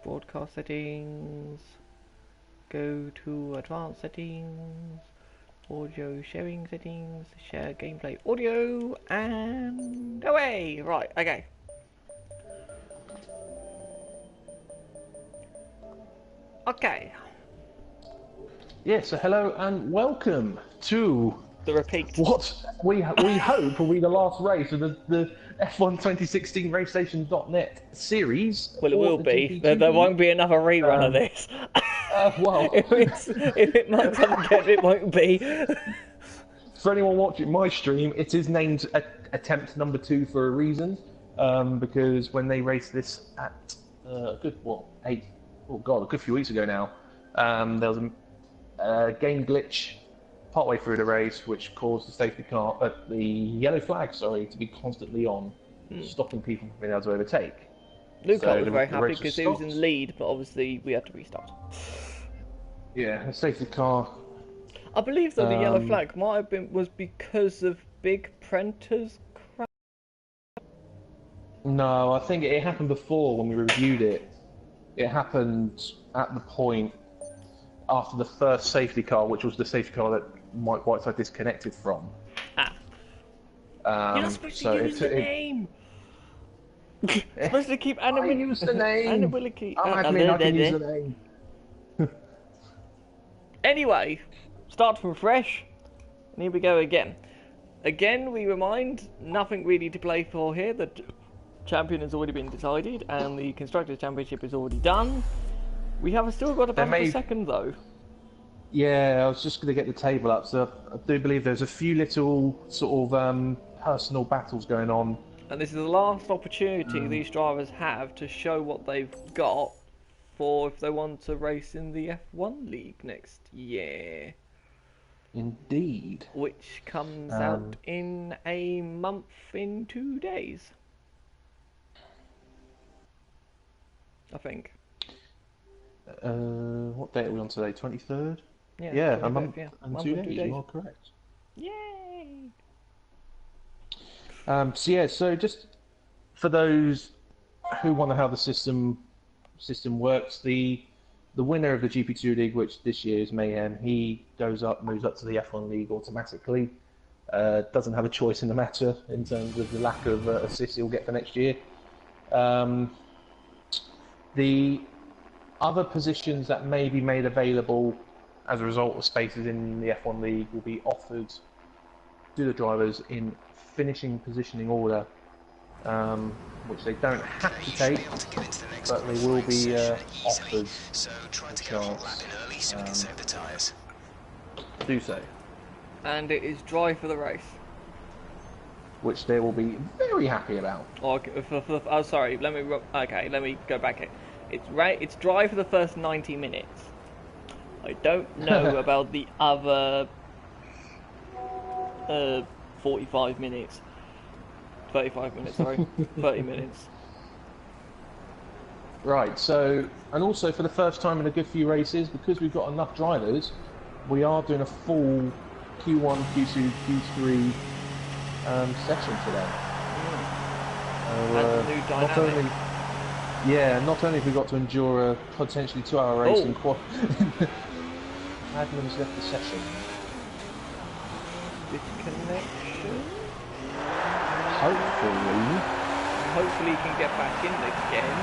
Broadcast settings. Go to advanced settings. Audio sharing settings. Share gameplay audio. And away! Right, okay. Okay. Yeah, so hello and welcome to The repeat. what we hope will be the last race of the F1 2016 racestation.net series. Well, it will be. GP2 There won't be another rerun of this. Well, if it marks up again, it won't be. for anyone watching my stream, it is named attempt number 2 for a reason, because when they raced this at a good few weeks ago now, there was a game glitch partway through the race, which caused the safety car, the yellow flag, sorry, to be constantly on, stopping people from being able to overtake. Luke So was the very happy race because he was in the lead, but obviously we had to restart. Yeah, the safety car. I believe that the yellow flag might have been because of Big Prenter's crash. No, I think it happened before when we reviewed it. It happened at the point after the first safety car, which was the safety car that Mike Whiteside disconnected from. You're not supposed to use the name. You're supposed to keep I use the name. I admit I can use the name. Anyway, start from fresh, and here we go again. Again, we remind, nothing really to play for here. The champion has already been decided, and the Constructors' Championship is already done. We have still got a battle for second, though. Yeah, I was just going to get the table up. So I do believe there's a few little sort of personal battles going on. And this is the last opportunity these drivers have to show what they've got for if they want to race in the F1 League next year. Indeed. Which comes out in a month in 2 days. I think. What date are we on today? 23rd? Yeah, a month and 2 days. You are correct. Yay! So just for those who wonder how the system works, the winner of the GP2 League, which this year is Mayhem, he moves up to the F1 League automatically. Doesn't have a choice in the matter in terms of the lack of assists he'll get for next year. The other positions that may be made available as a result of spaces in the F1 League will be offered to the drivers in finishing positioning order, which they don't have to take, but they will be offered a chance to do so. And it is dry for the race. Which they will be very happy about. Oh, sorry. Let me go back. It's dry for the first 90 minutes. I don't know about the other 45 minutes. 35 minutes, sorry. 30 minutes. Right, so, and also for the first time in a good few races, because we've got enough drivers, we are doing a full Q1, Q2, Q3 session today. And the new dynamic. Not only have we got to endure a potentially 2-hour race in quad. Admin's left the session. Disconnection? Hopefully he can get back in again.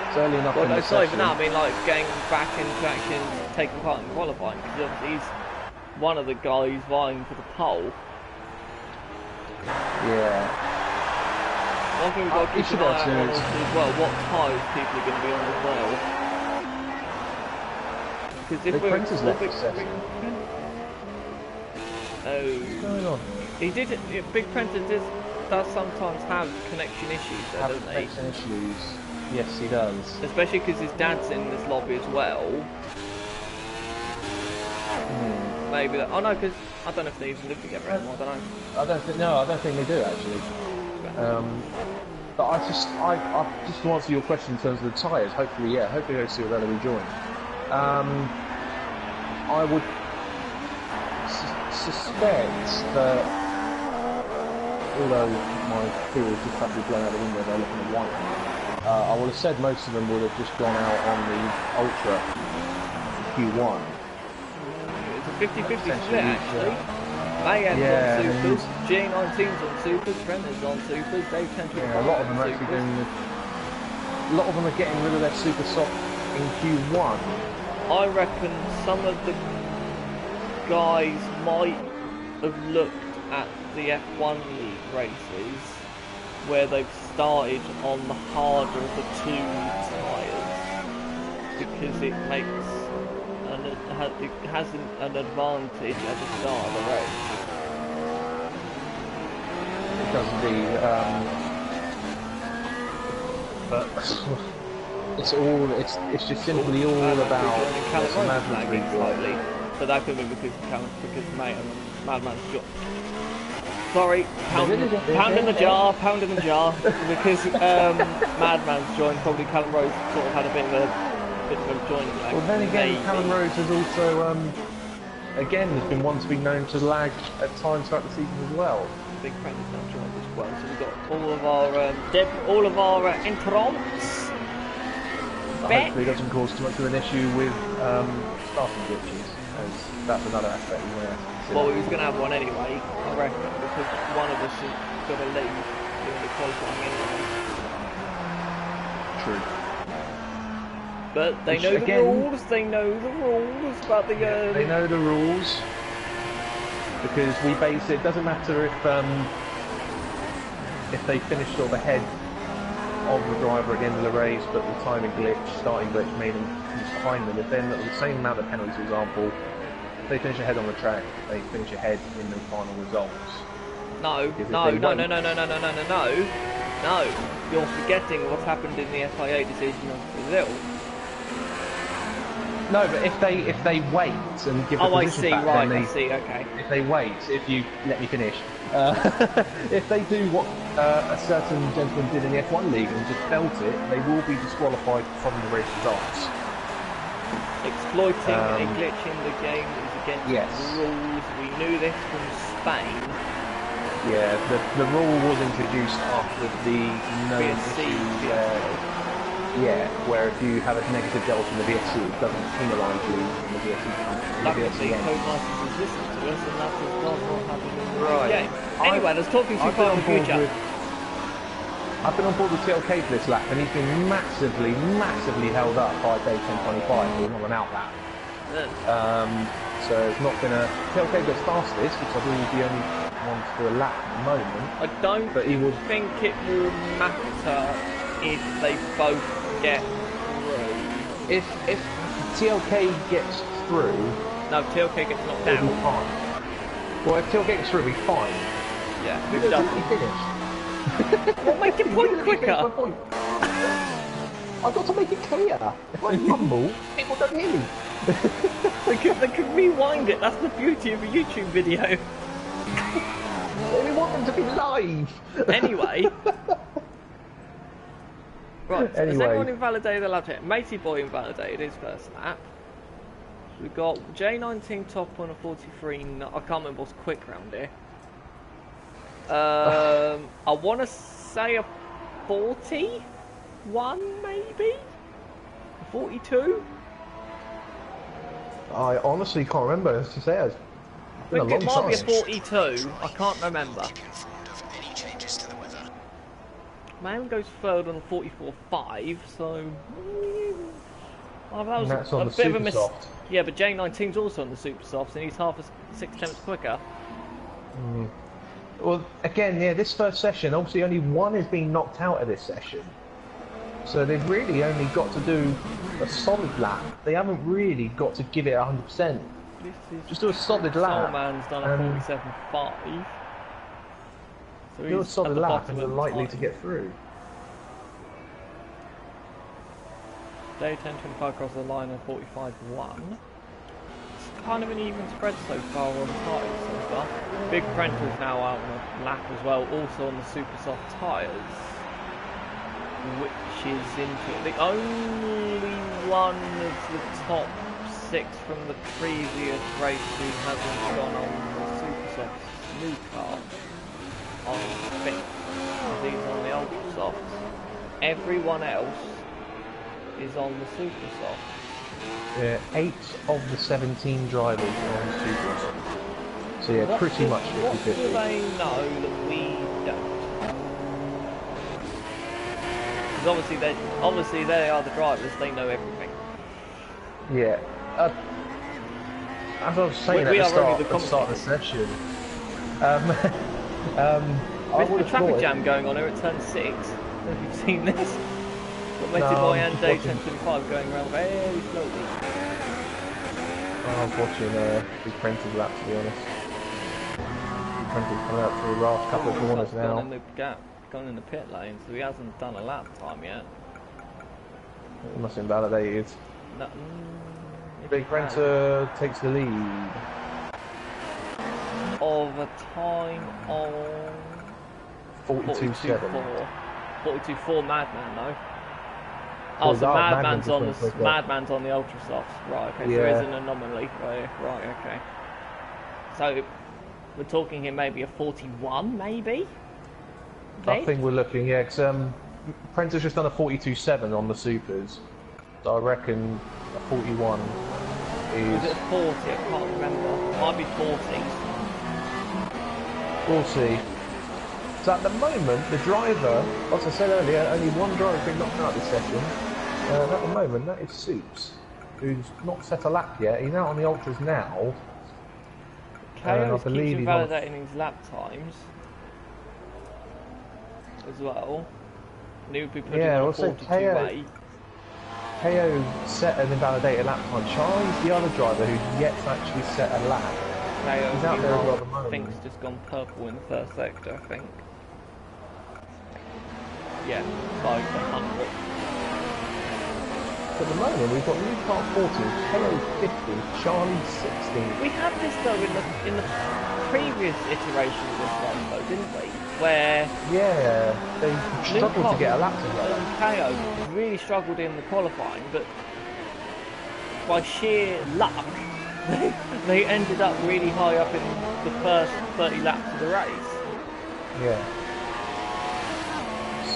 It's early enough in the session. I mean, like, getting back into action, taking part in qualifying, because obviously he's one of the guys vying for the pole. Yeah. One thing we've got to keep an eye on as well, what tyres people are going to be on as well. Because if we're left the session. What's going on? Big Prentice does sometimes have connection issues, doesn't he? Connection issues. Yes, he does. Especially because his dad's in this lobby as well. Maybe that. Oh no, because I don't know if they even live together anymore. I don't know. I don't think they do actually. But I just to answer your question in terms of the tyres. Hopefully those two will rejoin. I would suspect that although my theory is just practically blown out the window by looking at white, I would have said most of them would have just gone out on the Ultra Q1. It's a 50-50 split actually. Mayhem's on Supers, G19's on Supers, Brenner's on Supers, Dave 1025's a lot of them are actually doing a lot of them are getting rid of their Super Soft in Q1. I reckon some of the guys might have looked at the F1 League races where they've started on the harder of the two tyres because it makes it has an advantage at the start of the race. It does indeed, but it's just simply all about slightly, but that could be because Madman's got. Sorry, pound in the jar, because Madman's joined. Probably Callum Rose sort of had a bit of a joining lag. Well, then again, Callum Rose has also, again, has been one to be known to lag at times throughout the season as well. Big friend is now joined as well, so we've got all of our entrants. Hopefully, it doesn't cause too much of an issue with starting glitches, as that's another aspect we want to consider. Well, we was going to have one anyway, I reckon, because one of us has got to leave during the qualifying anyway. True. But they know the rules. They know the rules about the. They know the rules because we base it. Doesn't matter if they finish sort of ahead of the driver at the end of the race, but the timing glitch, starting glitch made them finish behind them. If they're not the same amount of penalties, for example, if they finish ahead on the track, they finish ahead in the final results. No. You're forgetting what's happened in the FIA decision of Brazil. No, but if they wait and give the position back, right, I see, okay. If they wait, if you let me finish, if they do what a certain gentleman did in the F1 League and just felt it, they will be disqualified from the race results. Exploiting a glitch in the game is against the rules. We knew this from Spain. Yeah, the rule was introduced after the known issue where if you have a negative delta in the VSC, it doesn't penalise you in the VSC. Luckily, code license is listened to us, and that does not happen in the game. Anyway, let's talk to you about the future. I've been on board with TLK for this lap, and he's been massively held up by Day 1025, who's not an out lap. So it's not been a... TLK gets fastest, which I believe is the only one to do a lap at the moment. I don't think it will matter if they both get through. If TLK gets through... No, if TLK gets knocked down. It'll be fine. Well, if TLK gets through, it'll be fine. Yeah, we've done. He finished. Well, make your point quicker. I've got to make it clear. If I mumble, people don't hear me. They could rewind it. That's the beauty of a YouTube video. We want them to be live. Anyway. Right, so has anyone invalidated the lap check? Matey Boy invalidated his first lap. We've got J19 top on a 43. I can't remember what's quick round here. I want to say a 41, maybe? A 42? I honestly can't remember, as you say. It's been a long time. It might be a 42. I can't remember. Man goes third on 44.5, so that was that's on a the bit of a Super Soft. Yeah, but J19's also on the Super Soft, and he's half a 6 tenths quicker. Well, again, this first session, obviously only one is being knocked out of this session. So they've really only got to do a solid lap. They haven't really got to give it 100%. Just do a solid lap. Soulman's done a 47.5. So do a solid lap and you're likely to get through. Day 10.25 across the line and 45.1. It's kind of an even spread so far on tyres so far. Big Prenter's now out on the lap as well, also on the super soft tyres, which is into it. The only one of the top 6 from the previous race who hasn't gone on the super soft new car. on think. He's on the ultra softs. Everyone else is on the super soft. 8 of the 17 drivers are on supers. So yeah, pretty much 50-50. What do they know that we don't? Because obviously they are the drivers. They know everything. Yeah. As I was saying at the start of the session, There's a traffic jam going on here at turn 6. Have you seen this? Dominated by Anjay 1025 going around very slowly. I was watching Big Prentis lap, to be honest. Big Prentis coming out through the last couple of corners now. Gone in the pit lane, so he hasn't done a lap time yet. It must have invalidated. No, Big Prenter takes the lead. Of a time of 42.7. 42.4 Madman though. Oh, so Madman's on the ultra softs. Right, okay, so there is an anomaly. Right, okay. So we're talking here maybe a 41, maybe? I think we're looking, yeah, because Prenter's just done a 42.7 on the supers. So I reckon a 41 is... Was it a 40? I can't remember. It might be 40. We'll see. So at the moment, the driver, as I said earlier, only one driver has been knocked out this session. At the moment, that is Soups, who's not set a lap yet. He's out on the ultras now. KO keeps invalidating his lap times as well. And he would be putting on a 42.8. KO set an invalidated lap time. Charlie's the other driver who's yet to actually set a lap. He's out there as well at the moment. I think it's just gone purple in the first sector, I think. Yeah, 500. At the moment, we've got New Car 14, KO 50, Charlie 16. We had this though in the previous iteration of this one though, didn't we? Where they struggled to get a lap together. And KO really struggled in the qualifying, but by sheer luck, they ended up really high up in the first 30 laps of the race. Yeah.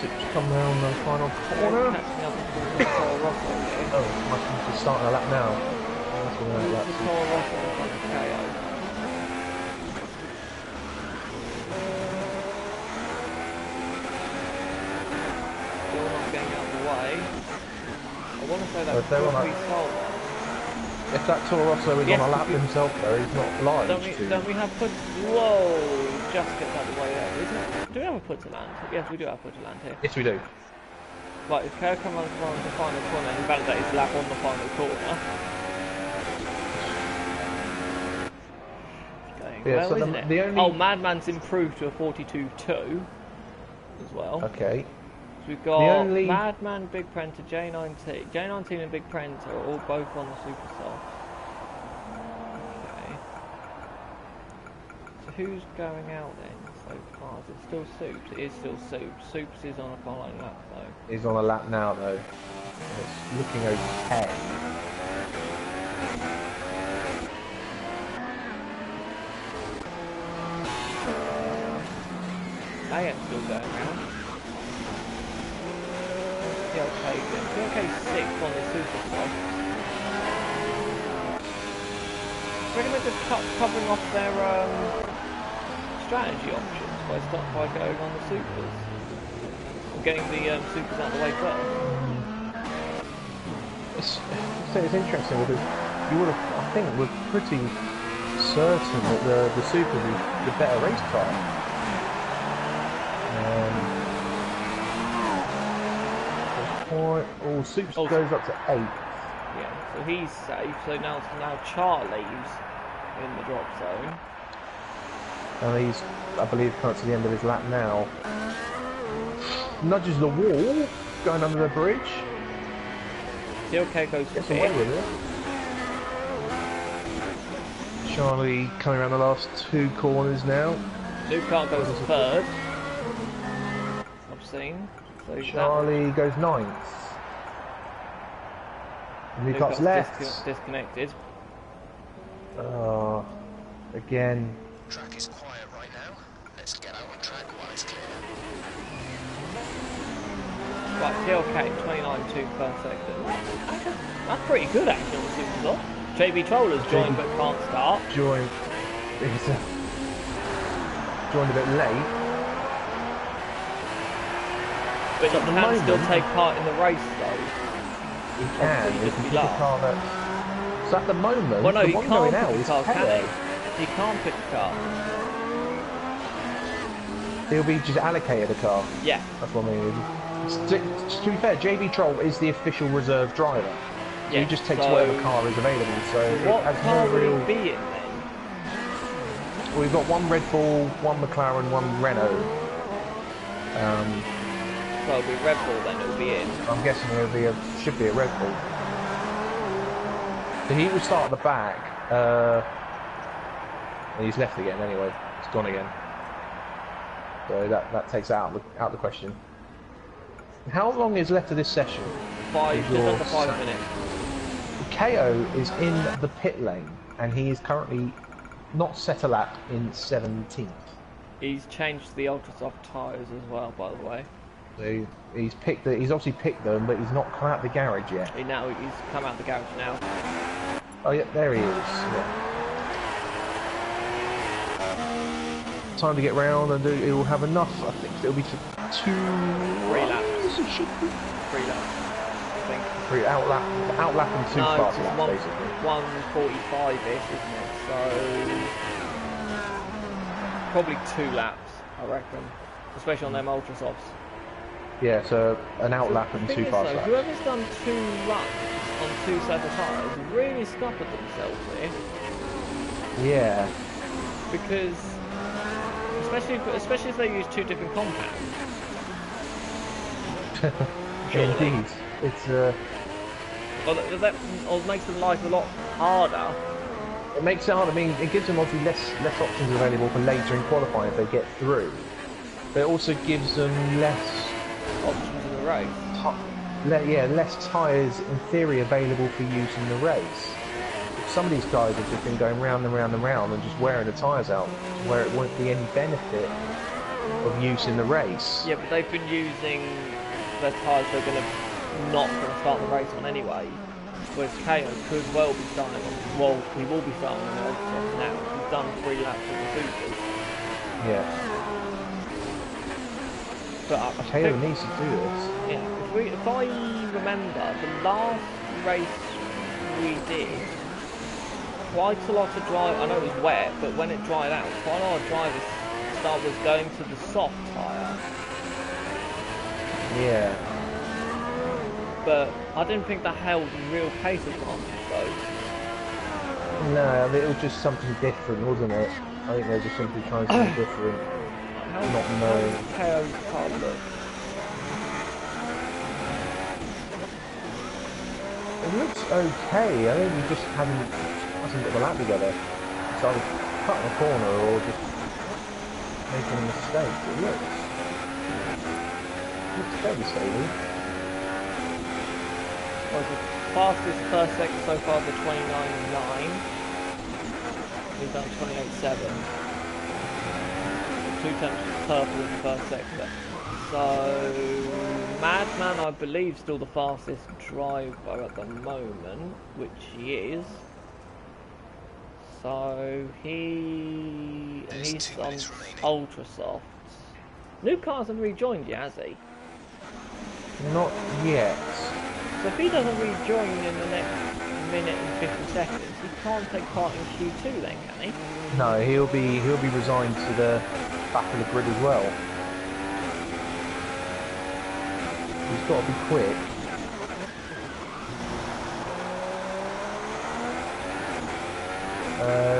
Sips come round the final corner. Oh, must be starting a lap now. Still not getting out of the way. I want to say that if that Toro Rosso is on a lap himself though, he's not obliged Don't we have put... Whoa! Just gets out of the way there, isn't it? Do we have a put to land? Yes, we do have a put to land here. Yes, we do. Right, if KO comes on the final corner and invalidates his lap on the final corner. Yeah, well, isn't it? Oh, Madman's improved to a 42.2 as well. Okay. So we've got Madman, Big Prenter, J19. J19 and Big Prenter are all both on the Super Soft. Okay. So who's going out then so far? Is it still Soups? It is still Soups. Soups is on a following lap though. He's on a lap now though. It's looking okay. AM still going around. Okay, okay, 6th on the Super Soft. Pretty much just covering off their strategy options by going on the Supers. Or getting the Supers out of the way first. It's interesting because you would have, I think, we're pretty certain that the Supers is the better race car. Soups goes up to 8. Yeah, so he's safe. So now Charlie's in the drop zone. And he's, I believe, coming to the end of his lap now. Nudges the wall, going under the bridge. TLK goes to 5th. Charlie coming around the last 2 corners now. New car goes to 3rd. I've seen. So Charlie goes 9th. New car's left. Disconnected. Again. Track is quiet right now. Let's get out on track Right, TLK, 29.2 per second. That's pretty good actually on the Super Soft. JB Troller's joined but can't start. Joined a bit late. But he can still take part in the race though. He can. He can pick a car that... So at the moment, well, no, the he one can't going pick out a is car, can KO. he? He can't pick a car. He'll be just allocated a car. Yeah. That's what I mean. To be fair, JB Troll is the official reserve driver. So Yeah, he just takes whatever car is available. So what it has car no will real... he be in then? Well, we've got one Red Bull, one McLaren, one Renault. So it'll be Red Bull then, it'll be in. I'm guessing should be a Red Bull. So he will start at the back. He's left again anyway. It's gone again. So that takes out the question. How long is left of this session? Just under 5 minutes. KO is in the pit lane, and he is currently not set a lap in 17th. He's changed the ultra soft tyres as well, by the way. So he's obviously picked them, but he's not come out the garage yet. He's come out the garage now. Oh yeah, there he is. Yeah. Time to get round, and it will have enough. I think it'll be for 3 laps. 3 laps, I think. 3 outlap and 2 fast laps, basically. 1:45-ish, isn't it? So probably 2 laps, I reckon, especially on them ultra softs. Yeah, so an outlap and 2 fast laps. Whoever's done 2 laps on 2 sets of tyres really scuppered themselves here. Yeah. Because especially if they use 2 different compounds. Indeed, it's well, that makes the life a lot harder. It makes it hard. I mean, it gives them obviously less options available for later in qualifying if they get through. But it also gives them less options in the race. Less tyres in theory available for use in the race. Some of these guys have just been going round and round and round and just wearing the tyres out, where it won't be any benefit of use in the race. Yeah, but they've been using their tyres they're not going to start the race on anyway. Whereas KO could well be starting on, well, he will be starting on the ultra now. He's done 3 laps of the Supers. Yeah. But KO needs to do this. Yeah, if I remember, the last race we did, quite a lot of drive. I know it was wet, but when it dried out, quite a lot of drivers was going to the soft tyre. Yeah. But I didn't think that held real pace advantage though. No, it was just something different, wasn't it? I think they're just simply trying something different. Not knowing. KO's car look. It looks okay. I think we just hasn't got the lap together. So either cutting a corner or just making a mistake. It looks fairly stable. Well, the fastest first sector so far the 29.9. He's done 28.7. 2 tenths purple in the first sector. So Madman, I believe, still the fastest driver at the moment, which he is. So he's on ultra softs. New cars haven't rejoined yet, has he? Not yet. So if he doesn't rejoin in the next minute and 50 seconds, he can't take part in Q2 then, can he? No, he'll be resigned to the back of the grid as well. He's got to be quick.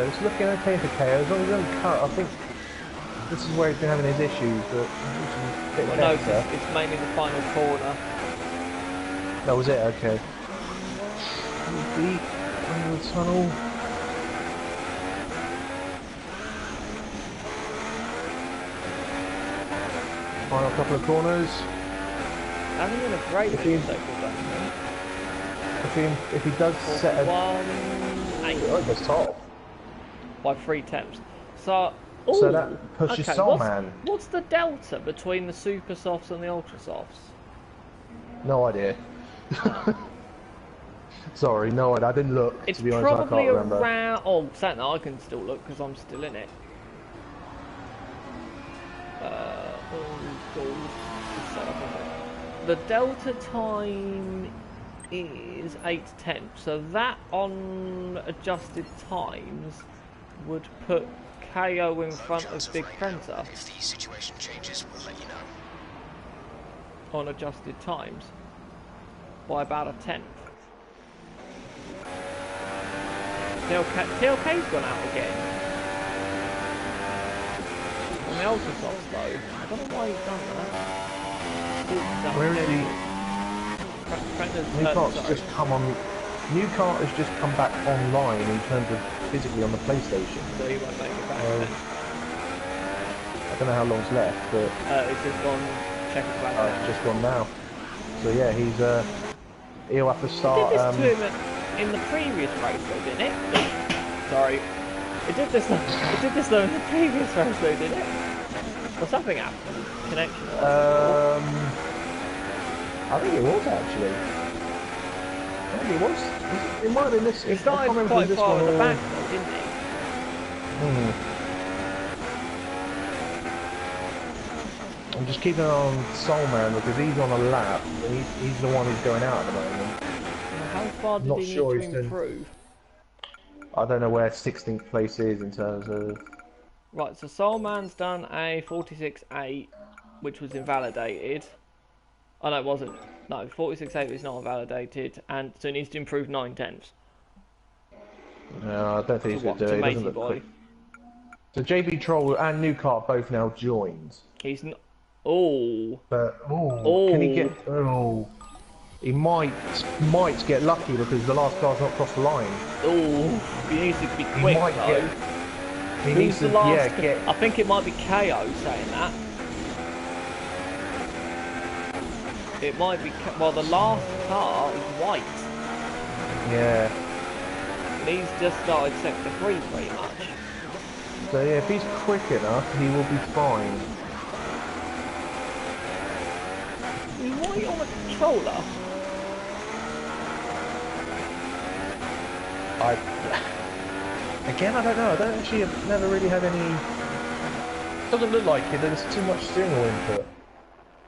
It's looking okay for KO, as long as he doesn't cut. I think this is where he's been having his issues, but a bit no, better. it's mainly the final corner. That was it, okay. Deep under the tunnel. Final couple of corners. Having been a great If he does set a... 41.8. Oh, he goes top. By 3 tenths. So that pushes Soul Man. What's the delta between the super softs and the ultra softs? No idea. Sorry, no, I didn't look. It's to be honest, I probably can't remember. around. Oh, Santa, I can still look because I'm still in it. The delta time is 8:10, so that on adjusted times would put KO in front of Big Fencer. If the situation changes, we'll let you know. On adjusted times by about a tenth. TLK's gone out again. On the Ultrasofts though, I don't know why he's done that. Where is he? Newcart's just come on. Newcart has just come back online in terms of physically on the PlayStation. So he won't make it back. I don't know how long's left, but it's just gone. Check it back. It's just gone now. So yeah, he'll have to start. It did this to him in the previous race though, didn't it? Sorry. It did this though in the previous race though, didn't it? Well, something happened. Connection. I think it was actually. I think it was. It might have been this. He started quite far at the back though, didn't he? I'm just keeping an eye on Soulman because he's on a lap and he's the one who's going out at the moment. How far did he need to improve? I don't know where 16th place is in terms of... Right, so Soulman's done a 46.8, which was invalidated. Oh no, it wasn't. No, 46.8 was not invalidated, and so he needs to improve 9/10. No, I don't think he's going to do it. He doesn't look quick. So JB Troll and Newcart both now joined. He's not... Oh. But, can he get... Oh. He might get lucky because the last car's not crossed the line. Oh, he needs to be quick though. He needs to, I think it might be KO saying that. It might be... Well, the last car is white. Yeah. And he's just started sector 3 pretty much. So yeah, if he's quick enough, he will be fine. He's white on a controller. Again, I don't know. I don't actually have never really had any... Doesn't look like it. There's too much steering wheel input,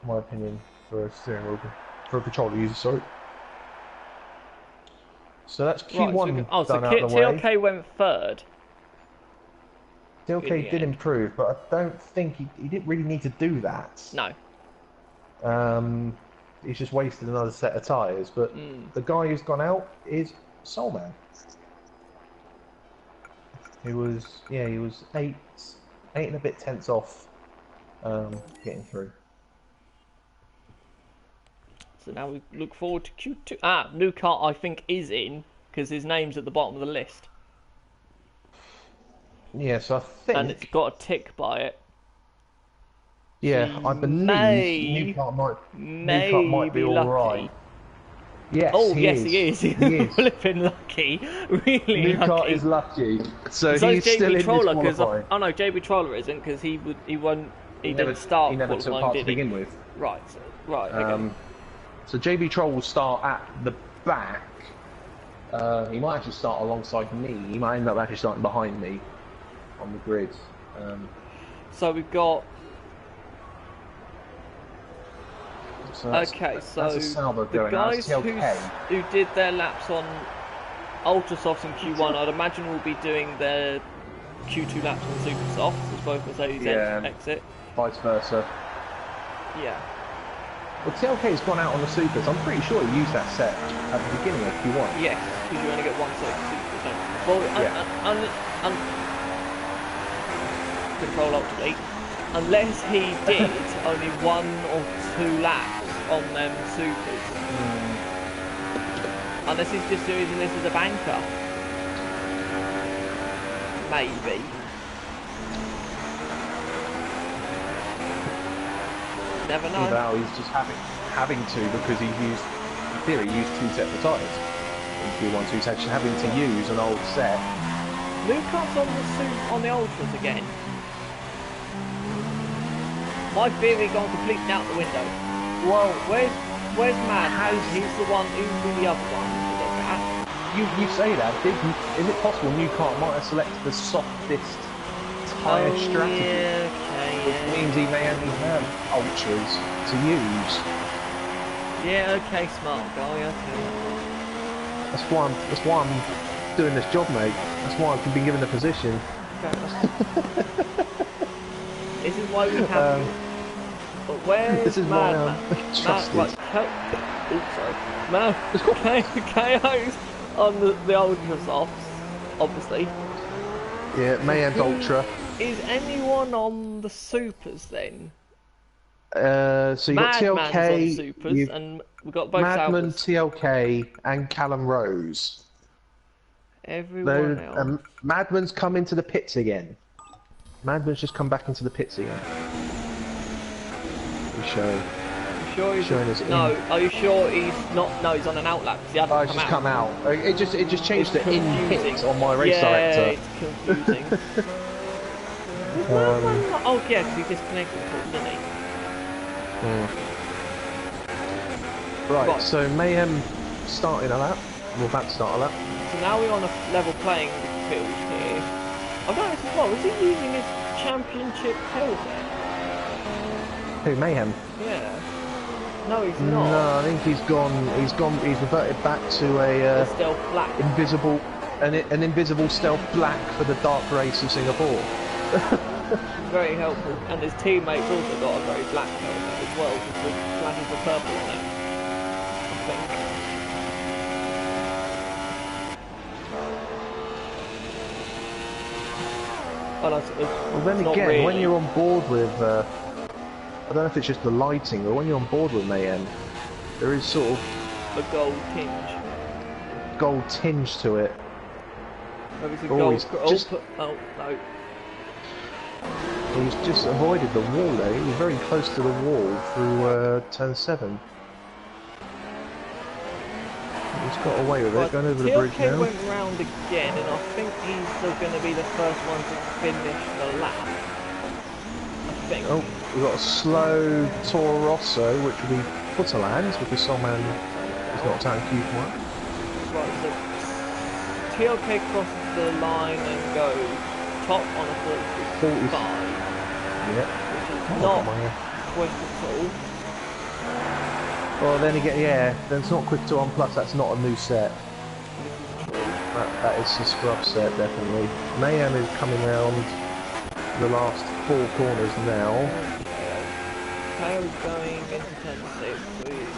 in my opinion, for a steering wheel, for a controller user. Sorry. So that's Q1 right, so done out of the way. TLK went third. TLK did improve, but I don't think he didn't really need to do that. No. He's just wasted another set of tyres. But the guy who's gone out is Soulman. He was eight and a bit tenths off getting through. So now we look forward to Q2. Ah, Newcart I think is in because his name's at the bottom of the list. Yeah, so I think... And it's got a tick by it. Yeah, I believe Newcart might be alright. Yes, he is. He is. Flipping lucky. Really Newcart lucky. is lucky. So he's JB still in Troller, disqualifying. Oh no, JB Troller isn't because he didn't start. He never took part to begin with. Right. Okay. So JB Troll will start at the back. He might actually start alongside me. He might end up actually starting behind me on the grid. So we've got... So the guys who did their laps on Ultrasofts in Q1, I'd imagine will be doing their Q2 laps on Supersofts as both Mercedes exit. Vice versa. Yeah. Well, TLK's gone out on the Supers. I'm pretty sure he used that set at the beginning of Q1. Yes, because you only get one set of Supers. Well, control ultimately, unless he did only 1 or 2 laps on them Supers. Unless he's just using this as a banker. Maybe. Never know. Now he's just having to because he used, in theory, used 2 sets of tyres in Q1, so he's actually having to use an old set. Newcart's on the Ultras again. My theory gone completely out the window. Well, Where's Madman? He's the one. He's the other one to look at. you say that. Is it possible Newcart might have selected the softest tyre strategy? Yeah, okay, Which means he may only have ultras to use. Yeah, okay, smart guy, okay. That's why I'm doing this job, mate. That's why I've been given the position. This is why we have you. But where's This is why Madman? I'm trusted. Right, KO's on the Ultra Softs, obviously. Yeah, Mayhem's ultra. Is anyone on the Supers then? So you've got Madman's TLK, on Supers, and we've got both Madman, Albers. TLK, and Callum Rose. Everyone else. Madman's come into the pits again. Madman's just come back into the pits again. Show. Sure he's Showing us no, are you sure he's not? No, he's on an outlap because he hasn't Oh, it's just come out. It just changed It's the in confusing. pit on my race yeah, director. it's confusing. Oh yeah, because he disconnected it, didn't he? Right, so Mayhem starting a lap. We're about to start a lap. So now we're on a level playing field here. I don't know as well. Is he using his championship helmet? Who, Mayhem? Yeah. No, he's not. No, I think he's reverted back to a Stealth black. an invisible stealth black for the dark race of Singapore. Very helpful. And his teammates also got a very black helmet as well, with the flashes of purple on it. I think. Well, Then again, really. when you're on board with, I don't know if it's just the lighting, but when you're on board with Mayhem, there is sort of a gold tinge. Gold tinge to it. Maybe it's a Oh, gold. he's just- oh no. He's just avoided the wall there. He was very close to the wall through turn 7. He's got away with it, going over the bridge TLK now. went round again, and I think he's going to be the first one to finish the lap. I think. Oh, we've got a slow Toro Rosso, which will be Footerlands, because Solman is not down Q1. Right, so TLK crosses the line and goes top on a 45. Yeah. Which is not quick at all. Well, then again, yeah, then it's not quick to 1 plus, that's not a new set. That is a scrub set, definitely. Mayhem is coming round the last 4 corners now. Kale's going into turn 6 with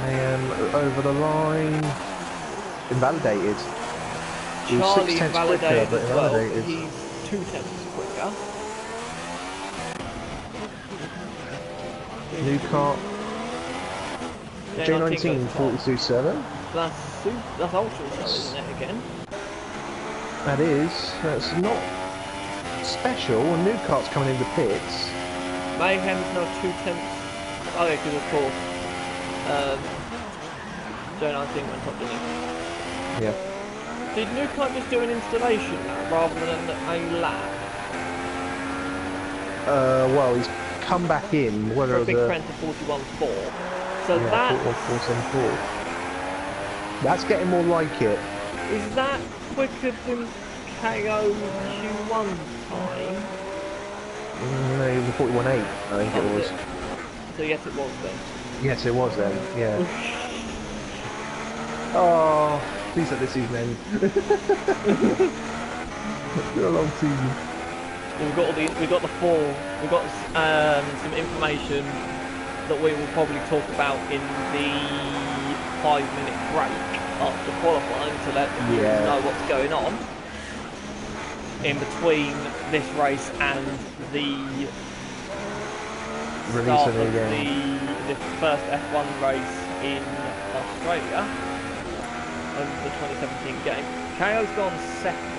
Mayhem over the line. Invalidated. He was Charlie 6 tenths quicker, invalidated but as well, invalidated. but he's 2 tenths quicker. New car. J19 42.7. That's ultra, isn't it, again? That is. That's not special. A new cart's coming in the pits. Mayhem's now 2 tenths. Oh yeah, because of course, J19 went top, didn't he? Yeah. Did Newcart just do an installation rather than a lap? Well, he's come back in. Whether For a it big was trend to 41.4. So yeah, that's 41.474. That's getting more like it. is that quicker than KO Q1 time? No, it was 41.8, I think it was. So yes, it was then. Yes, it was then. Yeah. Oh, please let this season end. It's been a long season. We've got some information that we will probably talk about in the 5-minute break after qualifying to let the viewers know what's going on in between this race and the start of the first F1 race in Australia of the 2017 game. KO's gone second.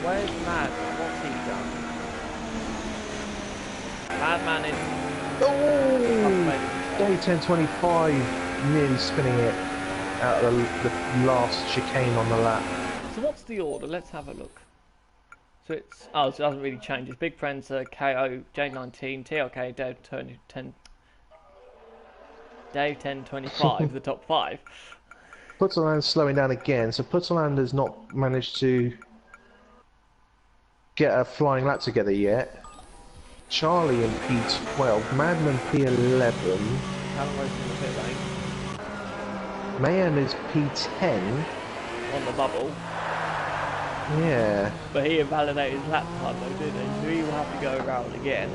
Where's Madman? What's he done? Madman in... Oh! Day 10.25, nearly spinning it out of the last chicane on the lap. So what's the order? Let's have a look. So it's so it doesn't really change. It's Big Prancer, KO, J19, TLK, Dave 1025, the top 5. Putterland's slowing down again, so Putterland has not managed to get a flying lap together yet. Charlie in P12, Madman P11. Haven't raced in the pit lane. Mayhem is P10. On the bubble. Yeah. But he invalidated his lap time though, didn't he? So he will have to go around again.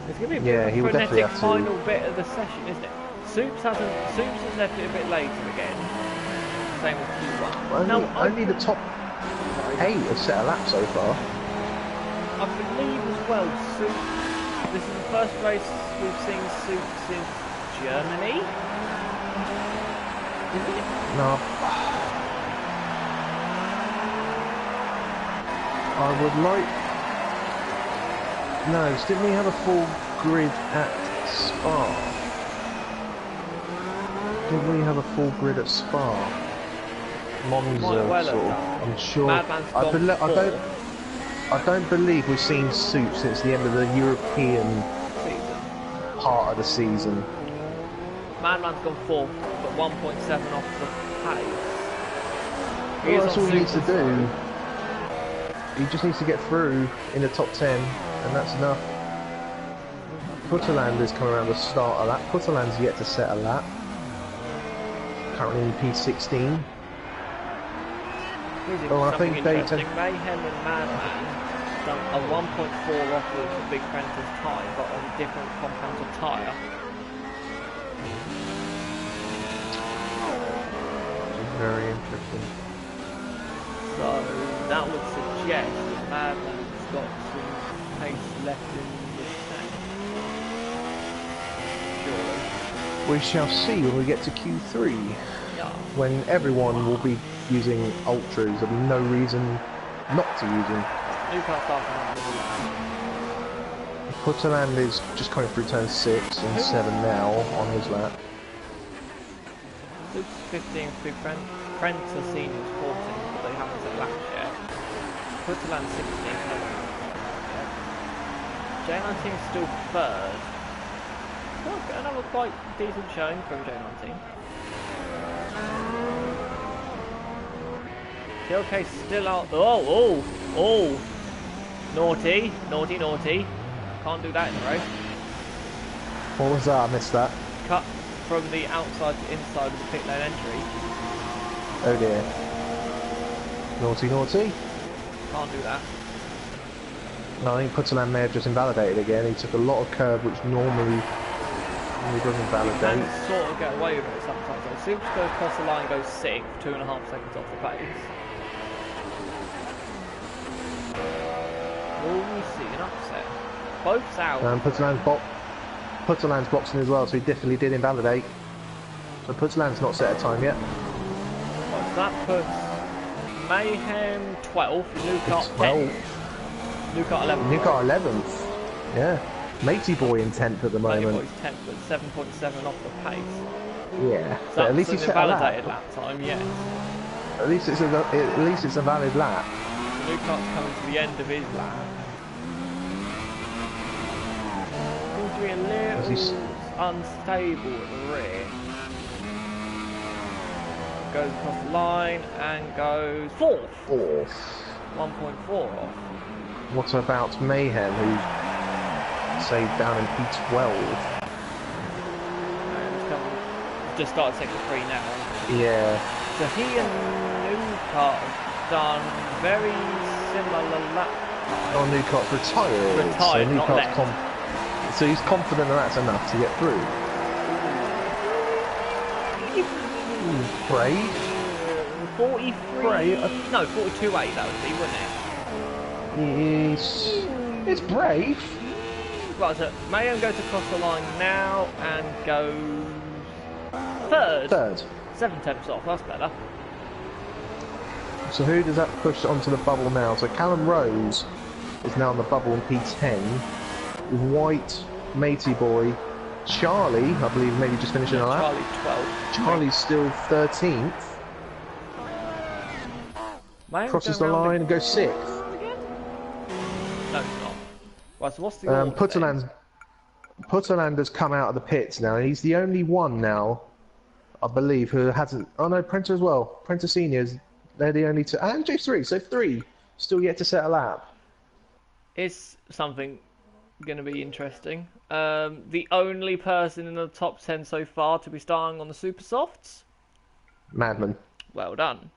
It's going to be a frenetic final bit of the session, isn't it? Soups has left it a bit later again. Same with Q1. Only the top 8 have set a lap so far. I believe as well, Soups. This is the first race we've seen Soups since Germany. Is it? No. I would like. No, didn't we have a full grid at Spa? Didn't we have a full grid at Spa? Monza, sort of. I'm sure. I don't believe we've seen Soup since the end of the European part of the season. Madman's gone 4th, but 1.7 off the pace. Well, that's all he needs to do. He just needs to get through in the top 10, and that's enough. Putterland is coming around to start a lap. Putterland's yet to set a lap. Currently in P16. Oh, I think Mayhem and Madman done a 1.4 off of the Big Prancer's time, but on different compounds of tyre. Very interesting. So that would suggest that Madman's got some pace left in the tank. Surely. We shall see when we get to Q3. Yeah. When everyone will be using ultras, there'll be no reason not to use them. Putterland is just coming through turn 6 and 7 now on his lap. Luke's 15th, Big Prancer Senior's 14th, but they haven't set laps yet. Putterland 16th, J19 is still 3rd. Well, another quite decent showing from J19. TLK's still out. Oh! Naughty. Can't do that in the race. What was that? I missed that. Cut from the outside to inside of the pit lane entry. Oh dear. Naughty. Can't do that. No, I think Putterland may have just invalidated again. He took a lot of curve, which normally doesn't invalidate. You can sort of get away with it sometimes. So Soups goes across the line, goes 6, 2.5 seconds off the pace. Will we see an upset? Both out. And Putterland's boxing as well, so he definitely did invalidate. So Putterland's not set a time yet. Well, that puts Mayhem 12th, Newcart 10th. Newcart 11th. Newcart 11th. Yeah. Matey Boy in 10th at the moment. Matey Boy's 10th, but 7.7 off the pace. Yeah. So but at least he set a validated lap time, yes. At least it's a valid lap. Newcart's coming to the end of his lap. Seems to be a little unstable at the rear. Goes across the line and goes 4th. 1.4 off. What about Mayhem, who's saved down in P12? Just started sector 3 now. Yeah. So he and Newcart have done very similar lap time. Oh, Newcart's retired. So Newcart's so he's confident that that's enough to get through. Brave. 43. Brave. No, 42.8 that would be, wouldn't it? It's brave. Right, so Mayhem goes across the line now and goes 3rd. 7/10 off, that's better. So who does that push onto the bubble now? So Callum Rose is now on the bubble in P10. White, Matey Boy, Charlie, I believe maybe just finishing a lap. Charlie's 12th. Charlie's still 13th. crosses the line and goes 6th. Again? No, it's not. Right, so what's the order then? Putterland has come out of the pits now. He's the only one now, I believe, who hasn't... Oh no, Prenter as well. Prenter Seniors, they're the only two. And J3, so 3 still yet to set a lap. It's something going to be interesting. The only person in the top 10 so far to be starting on the Super Softs. Madman. Well done.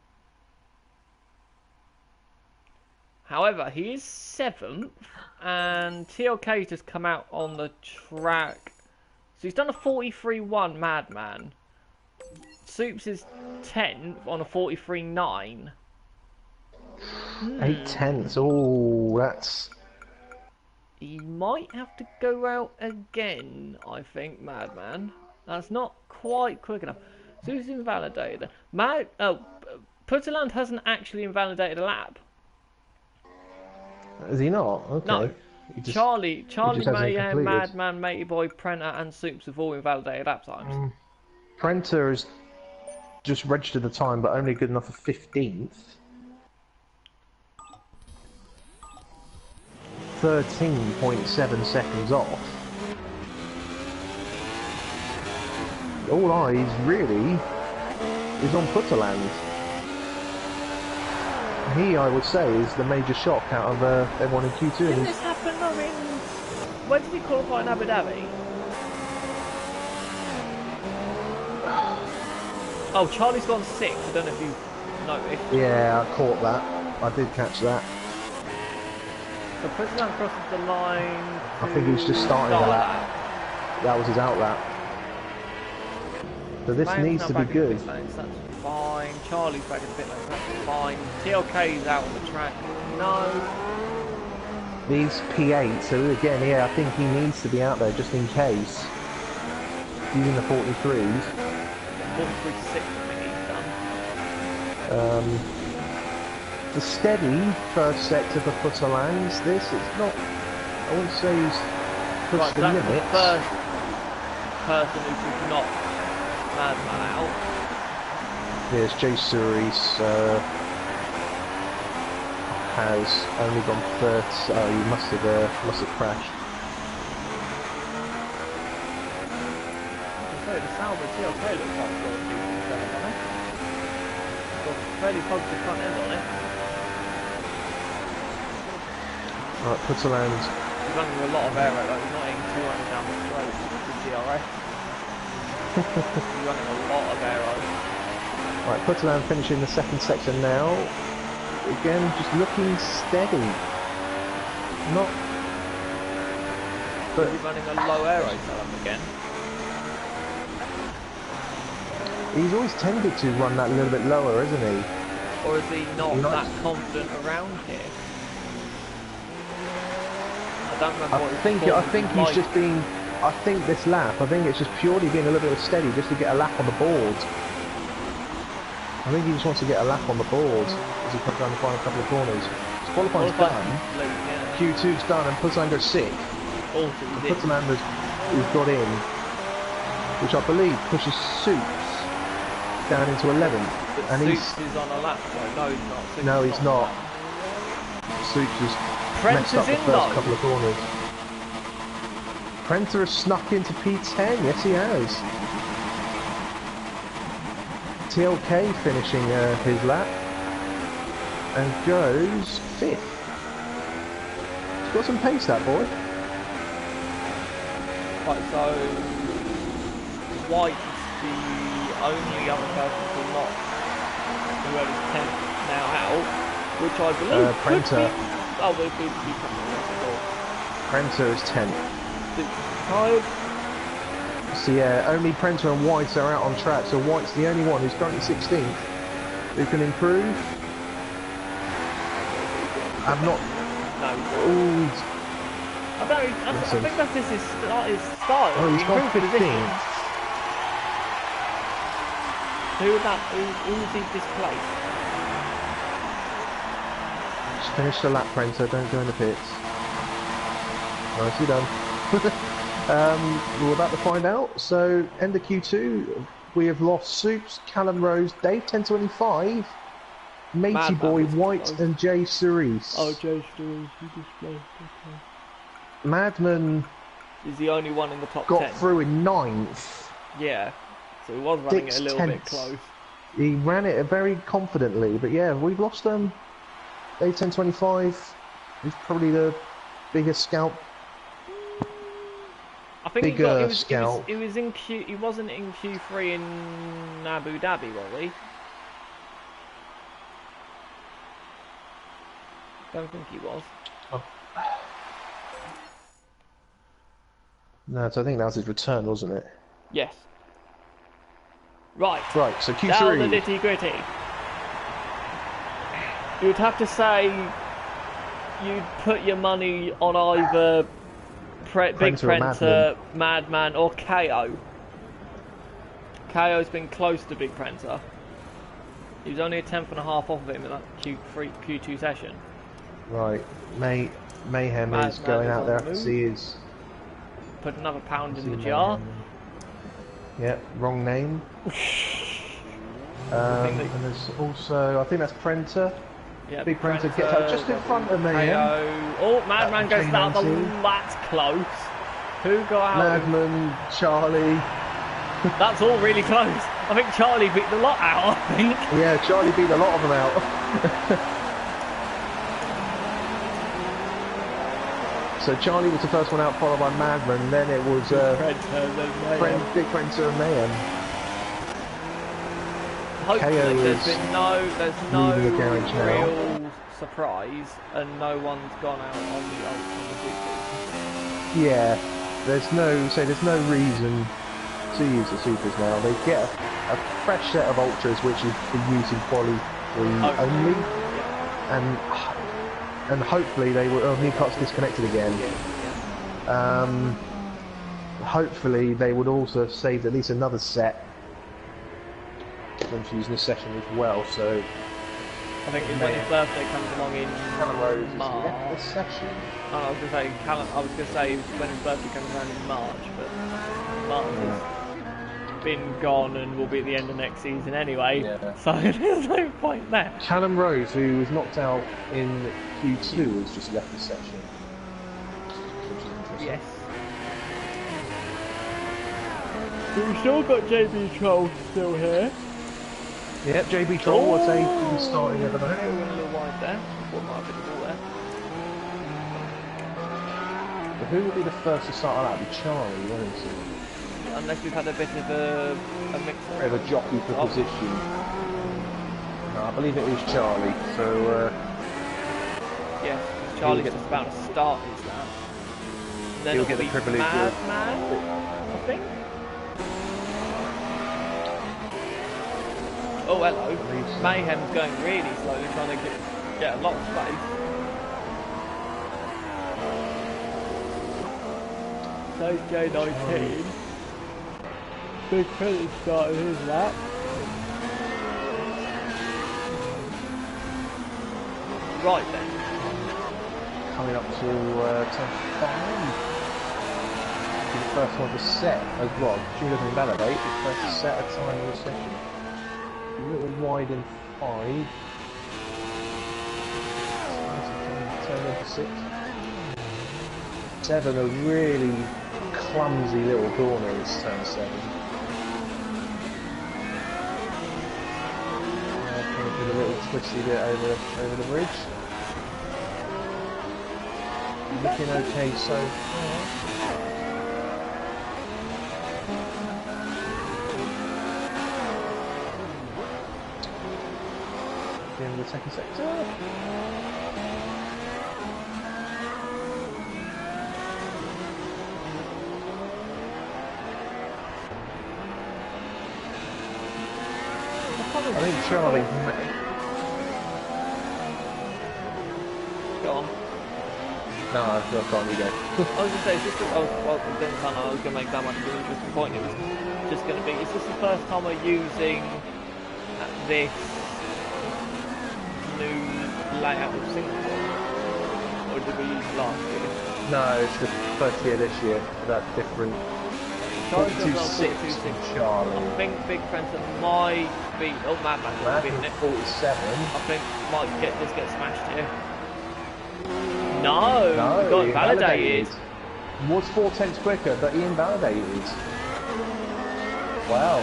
However, he is 7th, and TLK's just come out on the track. So he's done a 43.1 Madman. Soups is 10th on a 43.9. 8/10. Oh, that's... He might have to go out again, I think, Madman. That's not quite quick enough. Soups is invalidated. Putterland hasn't actually invalidated a lap. Is he not? Okay. No. Charlie, Mayhem, completed. Madman, Matey Boy, Prenter, and Soups have all invalidated lap times. Prenter has just registered the time, but only good enough for 15th. 13.7 seconds off. All eyes really is on Putterland. He, I would say, is the major shock out of everyone in Q2. Didn't this happen? I mean, when did he qualify in Abu Dhabi? Oh, Charlie's gone 6th. I don't know if you noticed. Yeah, I caught that. I did catch that. So Putterland crosses the line. I think he was just starting the lap. That was his out lap. So this needs to be good. That's fine. Charlie's back in the pit lane. That's fine. TLK's out on the track. No. These P8. So again, yeah, I think he needs to be out there just in case. Using the 43s. 43.6, I think he's done. The steady first sector for Putterlands. This is not. I wouldn't say he's pushed the limits. The first person who could knock Madman out. Yes, Jay Suris has only gone 30. Oh, he must have crashed. So the Sauber TLK looks like it's got a decent setup on it. Got a fairly positive front end on it. Right, Putterland. He's running a lot of aero, like he's not aiming 200 down the straight with DRS. He's running a lot of aero. Right, Putterland finishing the second section now. Again, just looking steady. Not. But he's running a low aero setup again. He's always tended to run that a little bit lower, isn't he? Or is he not that confident around here? I don't remember what I think he's just being. I think this lap. I think it's just purely being a little bit steady, just to get a lap on the board. I think he just wants to get a lap on the board as he comes down the final couple of corners. His qualifying's done. Yeah. Q2's done, and Putterland goes 6th. Putterland has got in, which I believe pushes Soups down into 11th. But And Soups is on a lap, though. No, he's not. Soups no, is he's not. Soups has messed up the first couple of corners. Prenter has snuck into P10, yes he has. TLK finishing his lap and goes 5th. He's got some pace, that boy. Right, so White's the only other person to knock whoever's 10th now out, which I believe Prenter. could be... Oh, well, it'd be Prenter is 10th. Tired. So yeah, only Prenter and White are out on track, so White's the only one who's currently 16th who can improve. I'm not... No. Ooh, I think that's just his style. oh, he's gone 15th. Who was he displaced? Just finish the lap, Prenter, don't go in the pits. Nicely done. We're about to find out. So, end of Q2, we have lost Soups, Callum Rose, Dave 1025, Matey Madman Boy, was White, close. and Jay Cerise. Oh, Jay Stewart, you just played. Okay. Madman He's the only one in the top got 10. through in 9th. Yeah. So he was running it a Six little bit tenths. close. He ran it very confidently, but yeah, we've lost him. 1025. He's probably the biggest scalp. I think Bigger he was scout. in Q. He wasn't in Q3 in Abu Dhabi, was he? Don't think he was. No, so I think that was his return, wasn't it? Yes. Right. Right, so Q3. Down the nitty gritty. You'd have to say you'd put your money on either Big Prenter or Prenter, Madman, or KO. KO's been close to Big Prenter. He was only a tenth and a half off of him in that Q2 session. Right, Mayhem is Madman going is out on there the to move. see his... Put another pound in the see jar. Mayhem. Yeah, wrong name. And there's also, I think that's Prenter. Yeah, Big Prenter gets out just in front of Mayhem. KO. Oh, Madman goes down the... That's close. Who got out? Madman, Charlie. That's all really close. I think Charlie beat the lot out, I think. Yeah, Charlie beat a lot of them out. So Charlie was the first one out, followed by Madman. Then it was Big Prenter and Mayhem. Hopefully KO there's is been no leaving the garage now. real surprise and no one's gone out on the Yeah, there's no reason to use the supers now. They get a fresh set of ultras, which is for use in quali 3 only, and hopefully they will. Oh, Newcart's disconnected again. Hopefully they would also save at least another set for using this session as well. So I think it's when his birthday comes along in March. This session. Oh, I was gonna say when his birthday comes around in March, but March has been gone and will be at the end of next season anyway. Yeah. So there's no point there. Callum Rose, who was knocked out in Q2, has just left the session. Which is interesting. Yes. We've still got JB Troll still here. Yep, JB Troll, I'd say he's starting at the Went moment. a little wide there. What might have been the ball there? But who will be the first to start on that? It'll be Charlie, won't it? Unless we've had a bit of a mix-up. Bit of a jockey for position. No, I believe it is Charlie, so... Yes, Charlie's just about to start his lap. Then He'll it'll get the be privilege of- Madman, I think. Oh, hello. believe so. Mayhem's going really slowly, trying to get a lot of space. There's J19. Big Philly started his lap. Right then. Coming up to 10.5. The first one to set as well. She doesn't validate, it's first to set a time in the session. A little wide in 5. Turn into 6. 7, a really clumsy little corners, turn 7. Trying to do a little twisty bit over the bridge. Looking okay so far. The end of the second sector. I think Charlie may. Go on. No, I can't. You go. I was going to say, it's just I was going to make that much of an interesting point. It was just going to be, is this the first time we're using this new layout of Singapore? Or did we use it last year? No, it's the first year this year. That different. Charlie's 42.6 got from Charlie. I think Big Prenter might beat. Oh, Madman's already beaten it. 47. I think might just get smashed here. No, No, got he invalidated. Was 4/10 quicker, but he invalidated. Wow.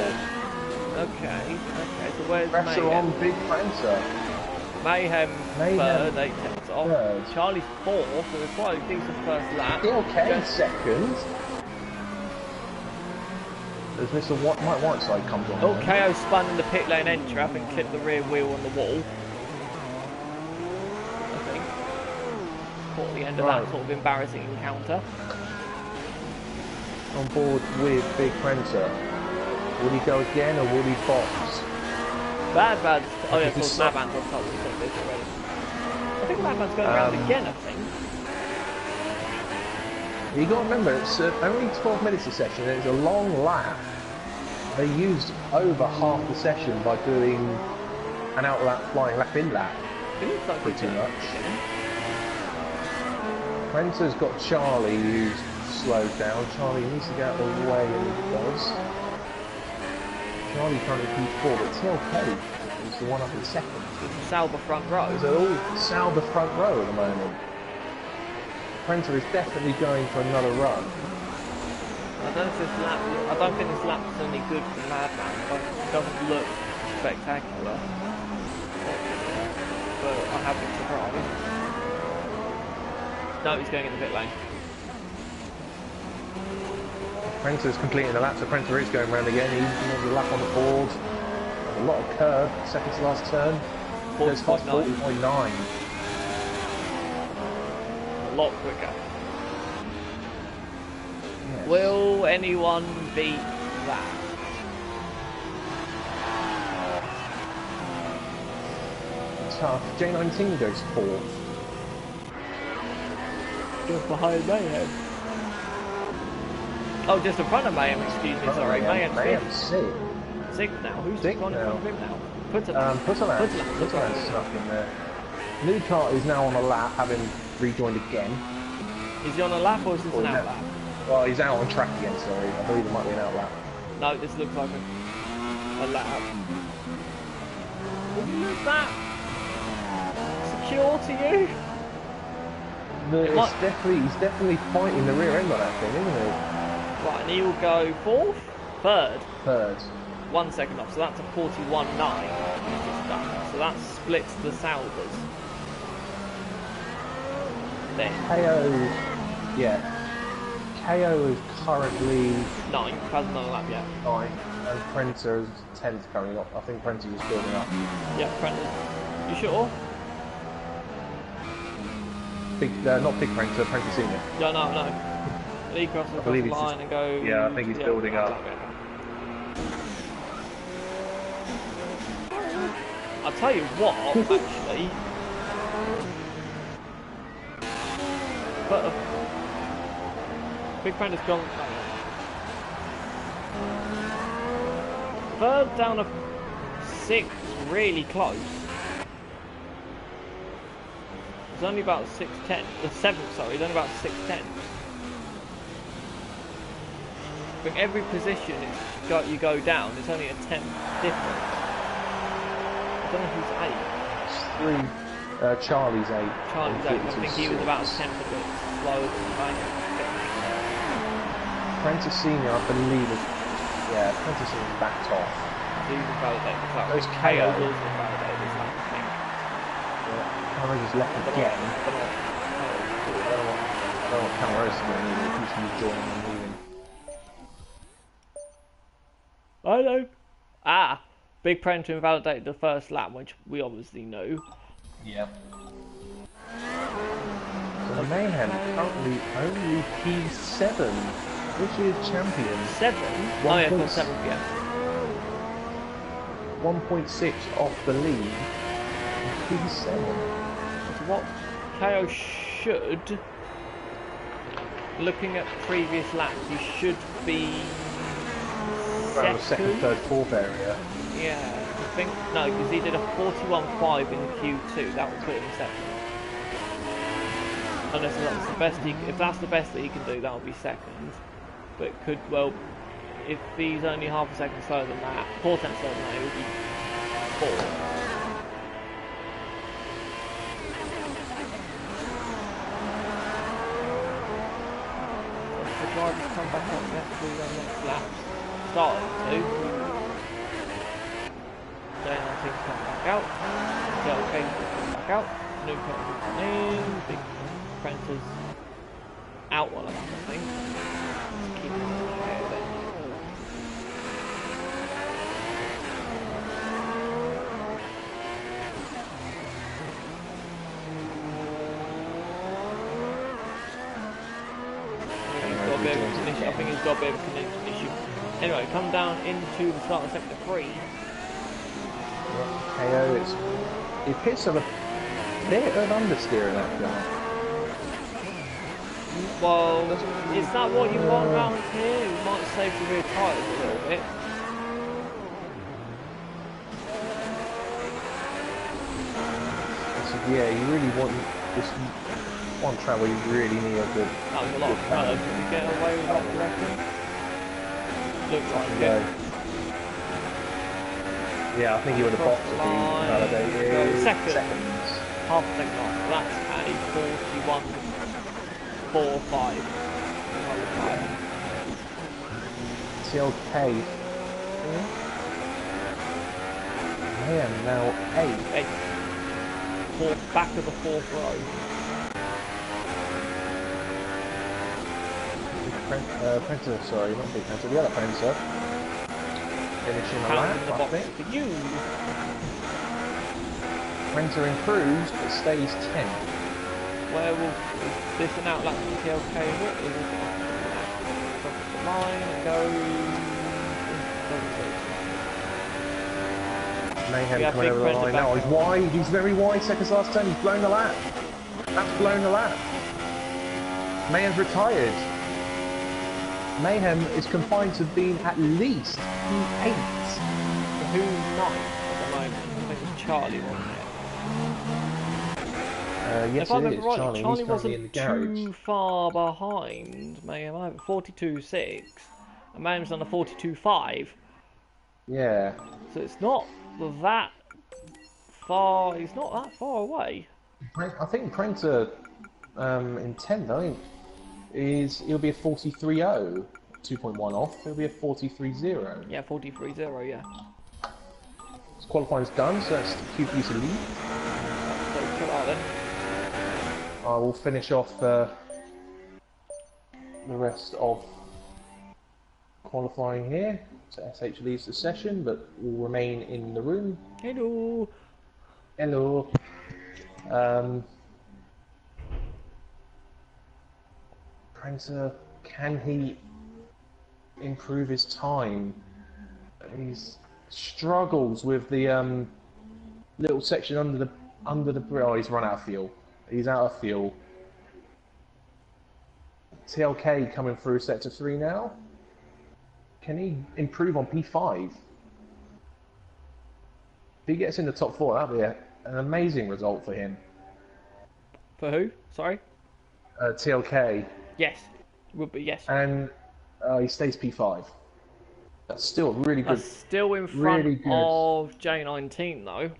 Okay, so where's Pressure Mayhem? on Big Prancer. Mayhem third, 8/10 off. Third. Charlie's fourth, so it's quite a decent first lap. Okay, second. As Mr. Mike Whiteside comes on. Oh, KO spun in the pit lane entry up and clipped the rear wheel on the wall. I think. Caught the end of that sort of embarrassing encounter. On board with Big Prancer. Would he go again or would he box? Bad. Oh yeah, of course, Madman's on top. We've got this already. I think Madman's going around again, I think. You got to remember, it's only 12 minutes a session, and it's a long lap. They used over half the session by doing an out lap, flying lap in lap. It looks like pretty much. Prancer's got Charlie, who's slowed down. Charlie needs to get out of the way, and he does. Charlie currently P4, but TLK is the one up in second. It's Sauber front row. It's all Sauber front row at the moment. Prancer is definitely going for another run. I don't think this lap is any good for Madman. It doesn't look spectacular. But I have been surprised. No, he's going in the pit lane. Prancer's completing the lap, so Prancer is going round again. He's another lap on the board. A lot of curve, second to last turn. 40.9. A lot quicker. Yes. Will anyone beat that? Tough. J19 goes fourth. Just behind Mayhem. Oh, just in front of Mayhem, excuse me, sorry. Mayhem's sixth. Sixth now. Who's Sixth gone in front of him now? Putterland's snuck in there. New car is now on a lap, having rejoined again. Is he on a lap or is this an out lap? Well, he's out on track again, sorry. I believe it might be an out lap. No, this looks like a lap. Is that secure to you? No, he's definitely fighting the rear end on that thing, isn't he? Right, and he will go fourth? Third? Third. 1 second off, so that's a 41.9 he's just done. So that splits the Saubers. Then. KO, yeah. KO is currently 9th, hasn't done a lap yet. 9th, and Prancer is 10th currently. I think Prancer is building up. Yeah, Prancer. You sure? Not Big Prancer, Prancer Senior. Yeah, no. He crosses across the line and go. Yeah, I think he's building up. I'll tell you what, actually. But Big Friend has gone. Third down of 6, really close. It's only about 6'10". The 7th, sorry, it's only about 6'10". I think every position you go down, it's only a 10 difference. I don't know who's 8. It's 3. Charlie's 8. Charlie's 8. I think he was about a 10 bit slower than mine. Prancer Senior, I believe, yeah, Prancer Senior's backed off. He's invalidated this lap. Those KO's also invalidated this lap, I think. Camaro's left again. I don't know what Camaro's doing either. He's going to be joining and leaving. I know. Ah! Big Prancer invalidated the first lap, which we obviously knew. Yeah. So Mayhem currently only P7. Which is champion? 7? Oh yeah, got 7 yeah. 1.6 off the lead. P7. So what KO should, looking at previous laps, he should be around the second, third, fourth area. Yeah, I think, no, because he did a 41.5 in Q2, that would put him second. Unless that's the best if that's the best that he can do, that would be second. But could, well, if he's only half a second slower than that, 4 tenths slower than that, it would be 4. The drivers come back up next to their next laps. Starting to. J19 come back out. TLK come back out. New comes in. Big Prentice out while I'm up, I think. Just keep it there. I think he's got a bit of a connection issue. Anyway, come down into the start of sector 3. KO, it appears of a bit of understeer in that car. Well, is that what you want around here? You might save the rear tyres a little bit. So, yeah, you really want this one track where you really need a good. That was a lot of colour. Did you get away with that, do you reckon? Looks like it. Yeah, I think you would have boxed to be validated. Seconds. Half a second off. That's a 41.45. TLK. Man, now 8. Back of the 4th row. Printer, sorry, not Big Printer, the other Printer. Finishing a lap, I think. For you. Printer improves, but stays 10th. Where will this an outlap for TLK? Is it across the line and goes? Mayhem coming over the line now. He's wide, he's very wide, seconds last turn, he's blown the lap. That's blown the lap. Mayhem's retired. Mayhem is confined to being at least P8. Who's not at the moment? I think it's Charlie, wasn't it? Yes, if I it remember is. right, Charlie in wasn't the garage. too far behind Mayhem either. 42.6. And Mayhem's on a 42.5. Yeah. So it's not that far. He's not that far away. I think Printer in 10th, I think. He'll be a 43.0, 2.1 off. He'll be a 43.0. Yeah, 43.0, yeah. His qualifying's done, so that's QP's lead. So chill out then. I will finish off the rest of qualifying here. So SH leaves the session, but will remain in the room. Hello. Hello. Printer, can he improve his time? He struggles with the little section under the oh, he's run out of fuel. He's out of fuel. TLK coming through sector 3 now. Can he improve on P5? If he gets in the top 4, that'll be an amazing result for him. For who? Sorry? TLK. Yes. Would be, yes. And he stays P5. That's still really good. That's still in front of J19 though.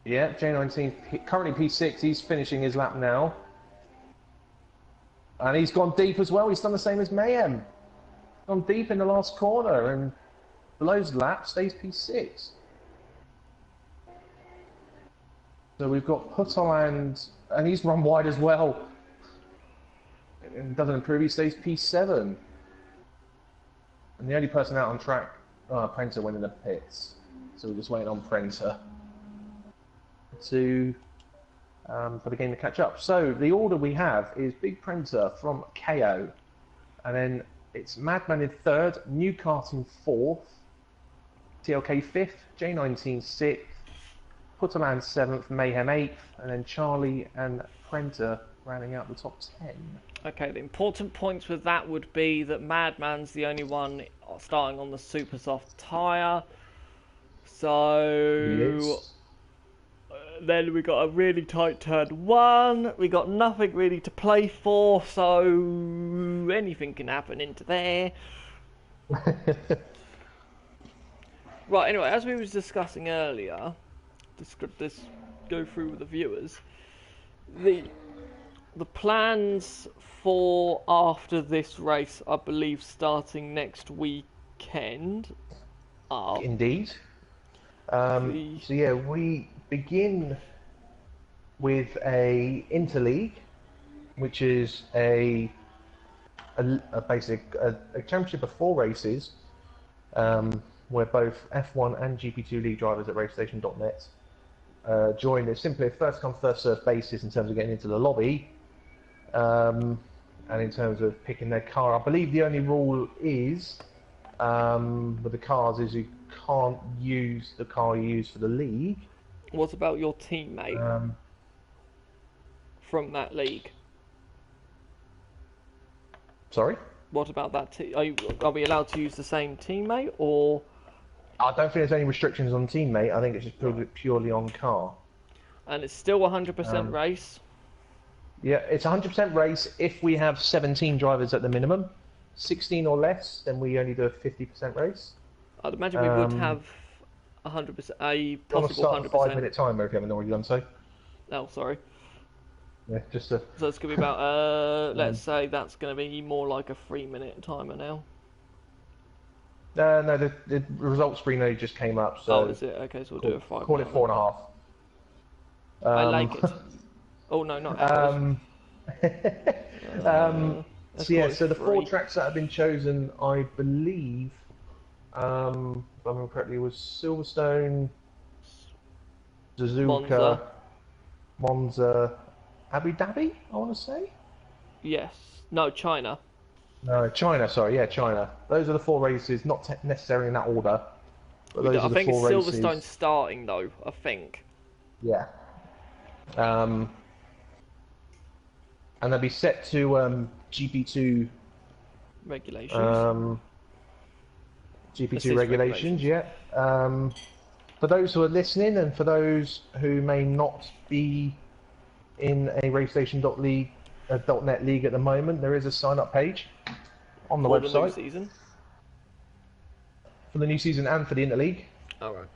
Yeah, J19 currently P6. He's finishing his lap now. And he's gone deep as well. He's done the same as Mayhem. Gone deep in the last corner and blows the lap, stays P6. So we've got Putterland, and he's run wide as well. And doesn't improve, he stays P7. And the only person out on track, Prenter went in the pits. So we're just waiting on Prenter to for the game to catch up. So the order we have is Big Prenter from KO, and then it's Madman in 3rd, New Kart in 4th, TLK 5th, J19 6th, Putterland 7th, Mayhem 8th, and then Charlie and Prenter rounding out the top 10. Okay, the important points with that would be that Madman's the only one starting on the super soft tyre. So then we got a really tight turn 1. We got nothing really to play for, so anything can happen into there. Right, anyway, as we was discussing earlier, this go through with the viewers, the plans for after this race, I believe, starting next weekend are... Indeed. So yeah, we begin with a interleague, which is a championship of 4 races, where both F1 and GP2 league drivers at racestation.net join. It's simply a first come first served basis in terms of getting into the lobby, and in terms of picking their car. I believe the only rule is with the cars is you can't use the car you use for the league. What about your teammate from that league? Sorry? What about that? Are we allowed to use the same teammate, or? I don't think there's any restrictions on teammate. I think it's just purely on car. And it's still 100% race? Yeah, it's 100% race if we have 17 drivers at the minimum. 16 or less, then we only do a 50% race. I'd imagine we would have 100%, a possible 100%. 5-minute timer if you haven't already done so. Oh, sorry. Yeah, just to... So it's going to be about, let's say that's going to be more like a 3-minute timer now. No, the results screen only just came up, so... Oh, is it? Okay, so we'll do a 5 Call it 4.5. I like it. Oh, no, not hours. So yeah, so the 4 tracks that have been chosen, I believe, if I remember correctly, was Silverstone, Suzuka, Monza, Abu Dhabi, I want to say? Yes. No, China. No, China, sorry, yeah, China. Those are the 4 races, not necessarily in that order, but those are the 4 races. I think it's Silverstone starting, though, I think. Yeah. And they'll be set to GP2 regulations. GP2 regulations, yeah. For those who are listening, and for those who may not be in a racestation.net league at the moment, there is a sign-up page on the website. For the new season? For the new season and for the interleague. Alright.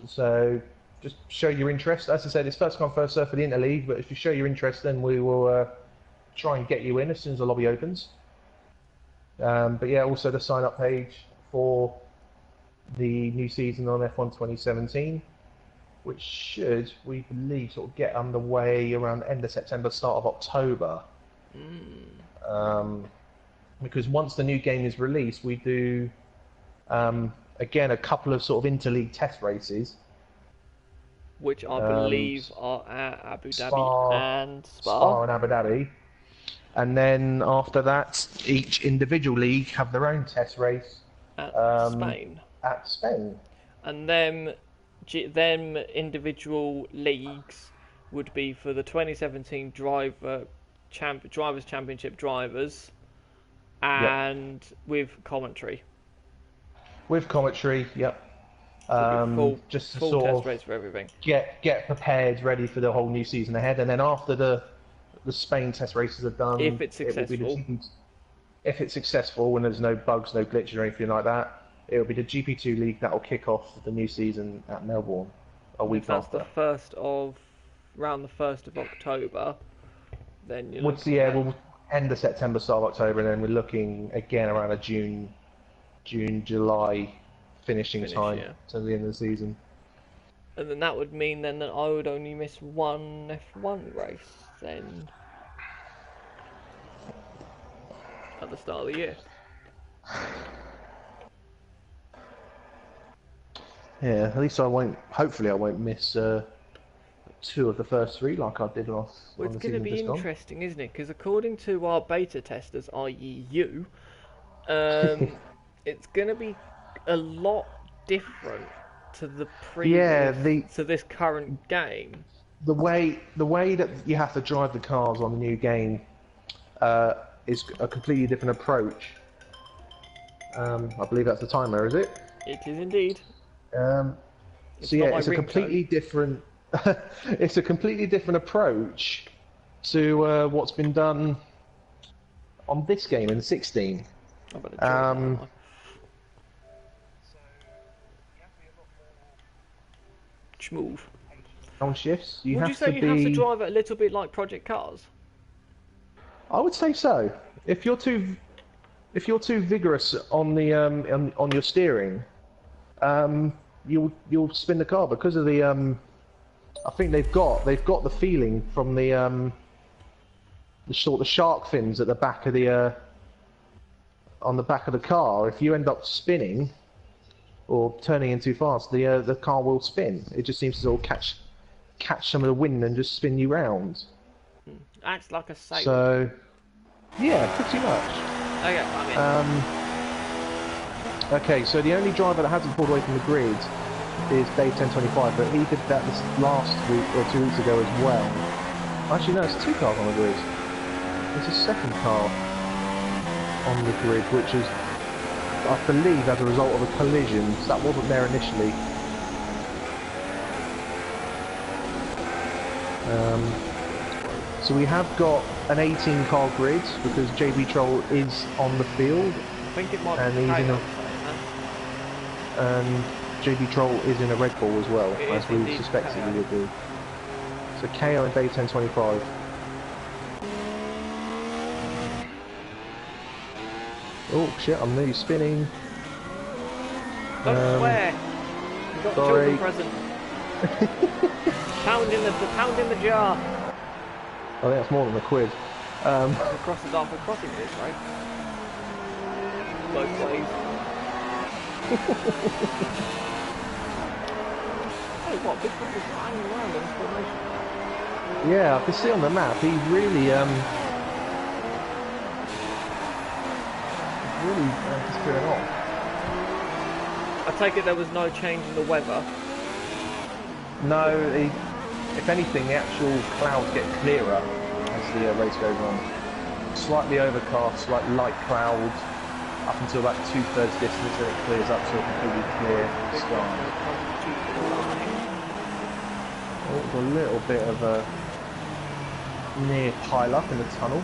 So just show your interest. As I said, it's first come first serve for the interleague, but if you show your interest, then we will try and get you in as soon as the lobby opens. But yeah, also the sign-up page for the new season on F1 2017, which should, we believe, sort of get underway around the end of September, start of October. Because once the new game is released, we do again a couple of sort of interleague test races, which I believe are at Abu Dhabi and Spa. And Abu Dhabi. And then after that, each individual league have their own test race at Spain. At Spain. And them individual leagues would be for the 2017 Drivers' Championship drivers, and with commentary. With commentary, yep. Just to full sort test race for everything. Get prepared, ready for the whole new season ahead, and then after the Spain test races are done, if it's successful, if it's successful and there's no bugs, no glitches or anything like that, it'll be the GP2 league that will kick off the new season at Melbourne a week after. That's around the 1st of October. Then we'll end of September, start of October, and then we're looking again around a June, July finishing time to the end of the season. And then that would mean then that I would only miss one F1 race then at the start of the year. Yeah, at least I won't. Hopefully, I won't miss 2 of the first 3 like I did last. Well, it's going to be interesting, isn't it? Because according to our beta testers, i.e. you, it's going to be a lot different to the previous, to this current game. The way that you have to drive the cars on the new game is a completely different approach. I believe that's the timer, is it? It is indeed. So yeah, it's a completely different. It's a completely different approach to what's been done on this game in 16. Schmooth. Downshifts. You Would have you say to you have to be. drive it a little bit like Project Cars? I would say so. If you're too vigorous on the on your steering, you'll spin the car because of the I think they've got the feeling from the sort of shark fins at the back of the on the back of the car. If you end up spinning or turning in too fast, the car will spin. It just seems to sort of catch some of the wind and just spin you round. Acts like a sailor. So yeah, pretty much. Okay, I'm in. Okay, so the only driver that hasn't pulled away from the grid is Dave 1025, but he did that this last week or 2 weeks ago as well. Actually, no, it's 2 cars on the grid. There's a second car on the grid, which is, I believe, as a result of a collision. So that wasn't there initially. So we have got an 18 car grid because JB Troll is on the field. I think it might And be he's in Kyle a- saying that. And JB Troll is in a Red Bull as well, It as is we indeed suspected KO. he would be. So KO and Dave 1025. Oh shit, I'm nearly spinning. Don't swear. You've got sorry. children present. pound in the jar. I think that's more than a quid. Across the Dartford crossing it is, right? Both ways. Hey, what? Big Book is hanging around in this formation. Yeah, I can see on the map, he's really disappearing off. I take it there was no change in the weather. No, if anything, the actual clouds get clearer as the race goes on. Slightly overcast, like light clouds, up until about 2/3 distance, then it clears up to a completely clear sky. Oh, a little bit of a near pile up in the tunnel.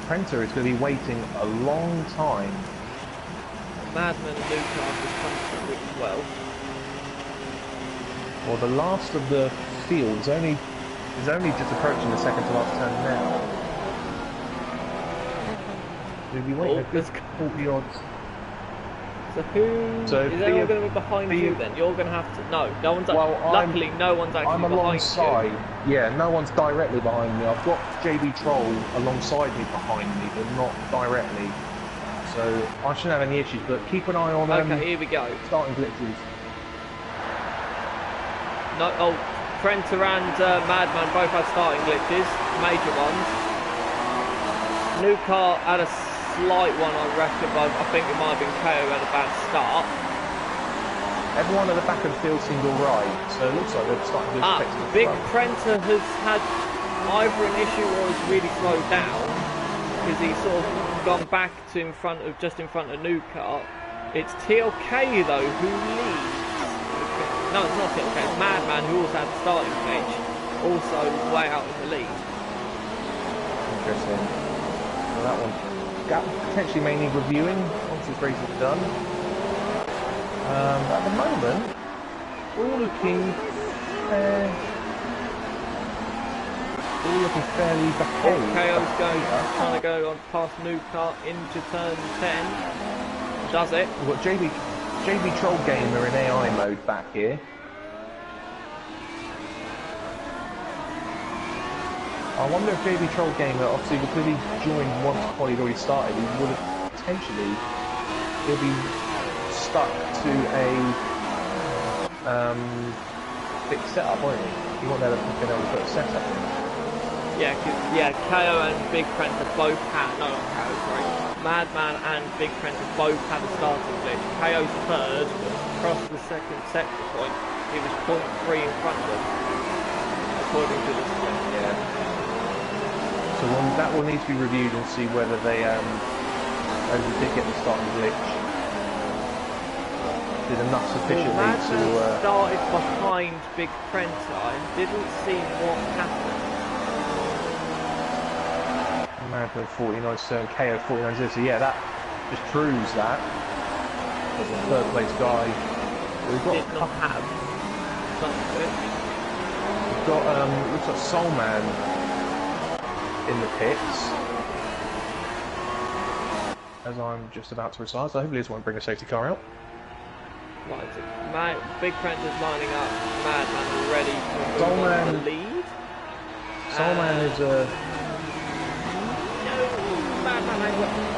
Prenter is going to be waiting a long time. Madman and Lucas has come through it as well. Well, the last of the field is only just approaching the second to last turn now. We'll be waiting a good 40 odds. So who is anyone going to be behind you then? You're going to have to. No one's. Luckily, no one's actually I'm behind alongside. you. Yeah, no one's directly behind me. I've got JB Troll alongside me behind me, but not directly. So I shouldn't have any issues. But keep an eye on Okay, here we go. starting glitches. No, Prenter and Madman both had starting glitches, major ones. New car had a slight one, I reckon, but I think it might have been KO who had a bad start. Everyone at the back of the field seemed alright, so it looks like they're starting to expect it. Big Prenter has had either an issue or has really slowed down because he's sort of gone back to just in front of New car. It's TLK though who leads. No, it's not TLK, it's Madman who also had the starting glitch, also way out in the lead. Interesting. Well, that one potentially may need reviewing once this race is done. At the moment, all looking fairly behaved. KO's trying to go on past New car into turn 10. Does it? We've got JB Troll Gamer in AI mode back here. I wonder if JB Troll Gamer, obviously because he joined once the quali had already started, he would have potentially, he'll be stuck to a fixed setup, won't he? He won't be able to put a setup in. Yeah, KO and Big Prenter both had, no, not KO, sorry. Madman and Big Prenter both had a starting glitch. KO's third, across the second sector point, he was 0.3 in front of them, according to the split. Yeah. So that will need to be reviewed and see whether they did get the starting glitch. Did enough sufficiently Madman to started behind Big Prenter and didn't see what happened. Madman 49 turn, KO 49 so yeah, that just proves that as a third place guy. We've got Did not have. starting bit. We've got, looks like Soul Man in the pits. As I'm just about to retire, so hopefully this won't bring a safety car out. Right, Big Prancer's lining up. Madman ready to Soul move on to Man. the lead. Soul Man is No,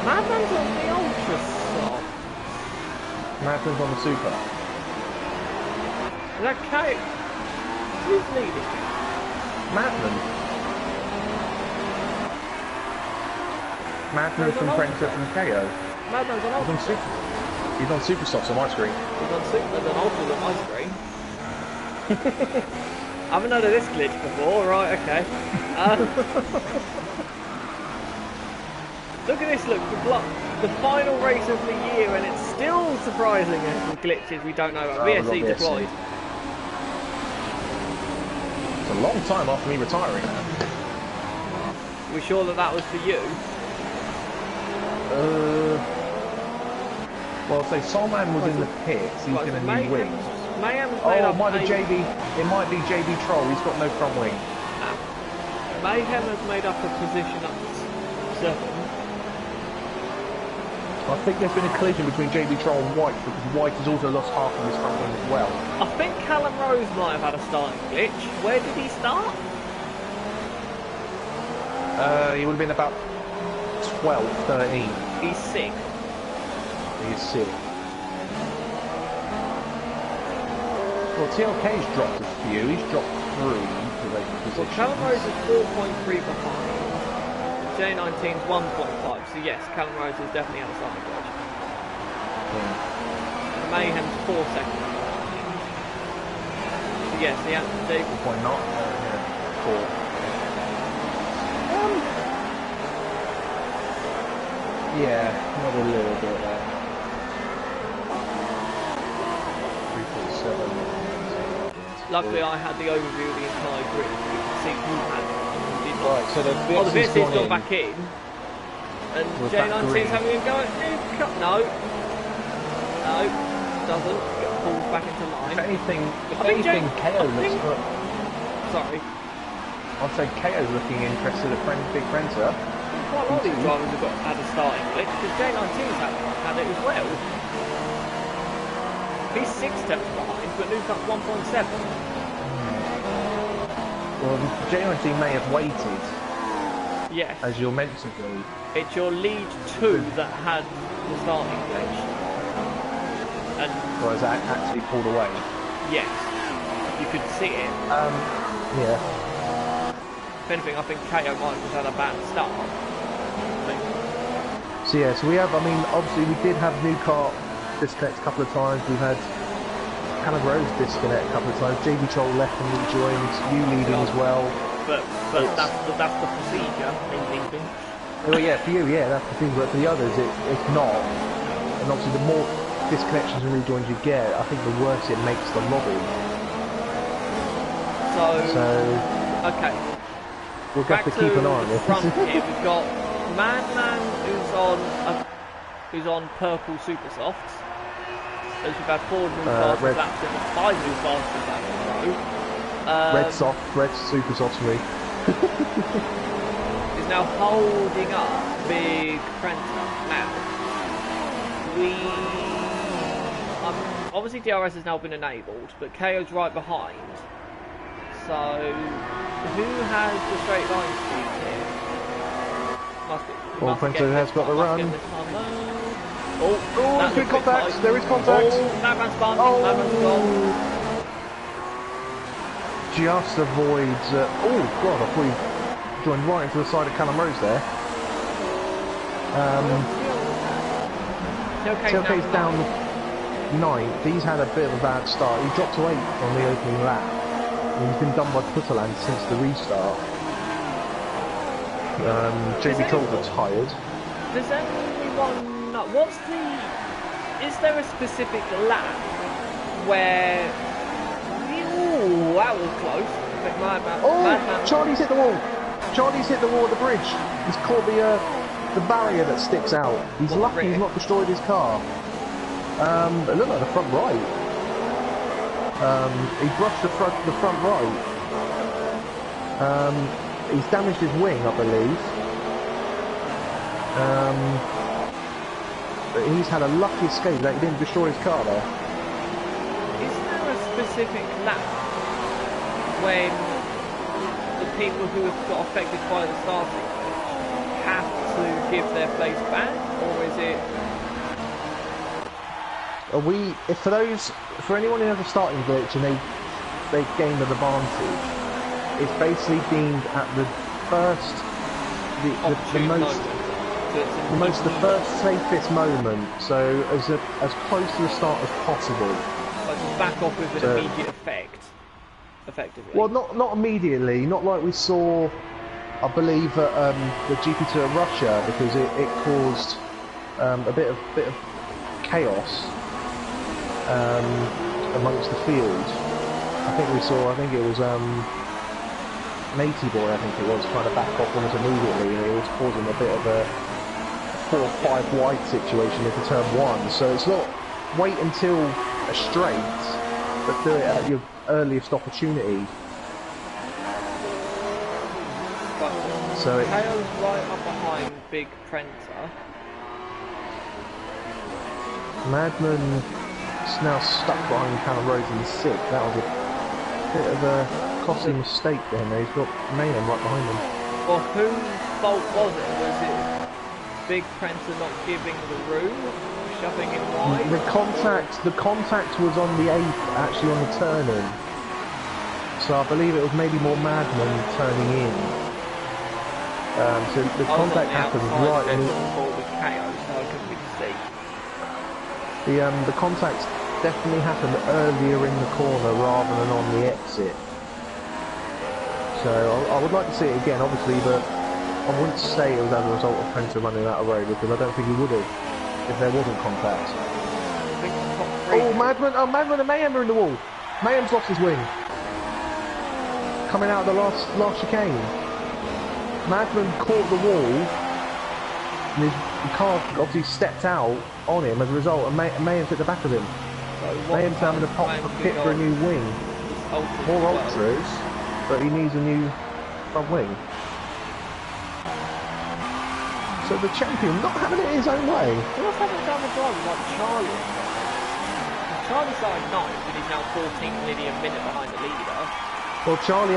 Madman's on the ultra soft. Madman's on the super. Is that K? Who's leading? Madman. Madman from Prancer from KO. Madman's on He's ultra. on super. He's on super softs on my screen. He's on super and ultra on my screen. I haven't heard of this glitch before. Right, okay. Look at this, look, the final race of the year, and it's still surprising us with glitches we don't know about. VSC deployed. It's a long time after me retiring now. Are we sure that that was for you? Well, say Soulman was in the pits, he's going to need wings. Mayhem's made up it might be JB, it might be JB Troll, he's got no front wing. Mayhem has made up a position up to 7. I think there's been a collision between JB Troll and White, because White has also lost half of his front wing as well. I think Callum Rose might have had a starting glitch. Where did he start? He would have been about 12, 13. He's sick. He's sick. Well, TLK's dropped a few. He's dropped 3 positions. Well, Callum Rose is 4.3 behind. J19's 1.5. So yes, Callum Rose has definitely had a starting glitch. Yeah. Mayhem's 4 seconds behind. So yes, he had Dave. 4.9. Yeah. 4. Yeah, not a little bit there. 3.7. Luckily, I had the overview of the entire grid. You can see who had and who did not. Right, so the The VSC's VSC's gone back in. And Was that J19's green? having a go at No. No. Doesn't. Get pulled back into line. If anything, KO I looks think- good. Sorry. I'd say KO's looking interested at Big Prancer. Quite a lot of these drivers have had a starting glitch because J19's had it as well. He's 6 steps behind, but moved up 1.7. Well, J19 may have waited, Yes. as you're meant to do. It's your lead 2 that had the starting glitch. And Or has that actually pulled away? yes, you could see it. Yeah. If anything, I think KO might have had a bad start. So yeah, so we have, I mean, obviously we did have new car disconnect a couple of times. We've had Callum Rose disconnect a couple of times. JB Troll left and rejoined. You leading as well. But that's the procedure in leaving. Well, yeah, for you, yeah, that's the thing. But for the others, it's not. And obviously, the more disconnections and rejoins you get, I think the worse it makes the lobby. So okay. we'll have to keep an eye on the it. front here, we've got Madman who's on purple super softs. As we've had 4 new fastest laps and 5 new fastest laps in a row. Red super soft for me. Is now holding up Big Prancer. Now, obviously DRS has now been enabled, but KO's right behind. So, who has the straight line speed here? Prancer has got the run. Oh, there's good contact. There is contact. Madman's spun. Madman's gone. Just avoids. Oh god, I thought he joined right into the side of Callum Rose there. TLK's down 9th. He's had a bit of a bad start. He dropped to 8th on the opening lap. And he's been done by Putterland since the restart. JB Troll retired. Does anyone know? Is there a specific lap where... Ooh, that was close. Madman. Charlie's hit the wall. Charlie's hit the wall at the bridge. He's caught the barrier that sticks out. He's lucky he's not destroyed his car. It looked like the front right. He brushed the front right. He's damaged his wing, I believe. But he's had a lucky escape that he didn't destroy his car there. Is there a specific lap when the people who have got affected by the starting glitch have to give their place back, or is it? For anyone who has a starting glitch and they gain an advantage, it's basically deemed at the first, the first safest moment. So as close to the start as possible. Like back off with an immediate effect, effectively. Well, not immediately, not like we saw, I believe, at the GP2 at Russia, because it caused a bit of chaos amongst the field. I think it was Matey Boy, I think it was, trying to back off almost immediately, and it was causing a bit of a 4-5 wide situation into turn 1. So it's not wait until a straight, but do it at your earliest opportunity. So Tails right up behind Big Prancer. Madman's now stuck behind Callum Rhodes in 6th. That was a bit of a costly mistake there. He's got Mayhem right behind him. Well, whose fault was it? Was it Big Prancer not giving the room, shoving him wide? The contact was on the 8th, actually on the turn-in. So I believe it was maybe more Madman turning in. So the contact happened right in the contact definitely happened earlier in the corner rather than on the exit. So I would like to see it again, obviously, but I wouldn't say it was as a result of Prancer running out of road, because I don't think he would have if there wasn't contact. Oh, Madman and Mayhem are in the wall. Mayhem's lost his wing. Coming out of the last chicane. Madman caught the wall, and his car obviously stepped out on him as a result, and Mayhem's hit the back of him. So Mayhem's having to pit for a new wing. More ultras, but he needs a new front wing. So the champion not having it his own way. He was having down the drive like Charlie. Charlie started 9th, and he's now 14 nearly a minute behind the leader. Well, Charlie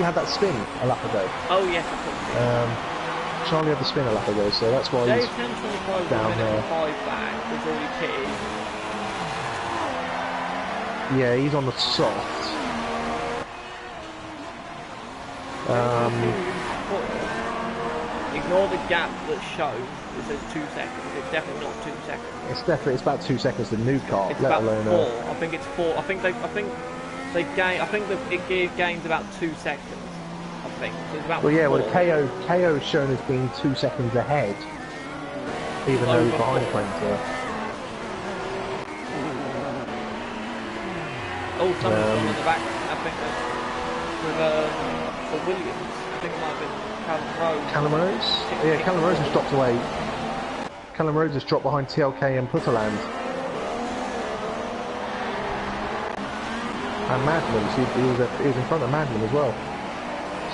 had that spin a lap ago. Oh yes, of course. Charlie had the spin a lap ago, so that's why he's down there. 5 back. He's already pitted. Yeah, he's on the soft. Ignore the gap that shows. It says 2 seconds. It's definitely not 2 seconds. It's about 2 seconds to new car, it's let about alone 4. I think it's 4. I think it gains about 2 seconds. I think. So it's about 4. Well, KO is shown as being 2 seconds ahead, even though he's behind Prancer. Oh, someone's on in the back. I think with Williams. I think it might have been Callum Rhodes. Callum Rhodes? Yeah, Callum Rhodes has dropped away. Callum Rhodes has dropped behind TLK and Putterland. And Madman, he was in front of Madman as well.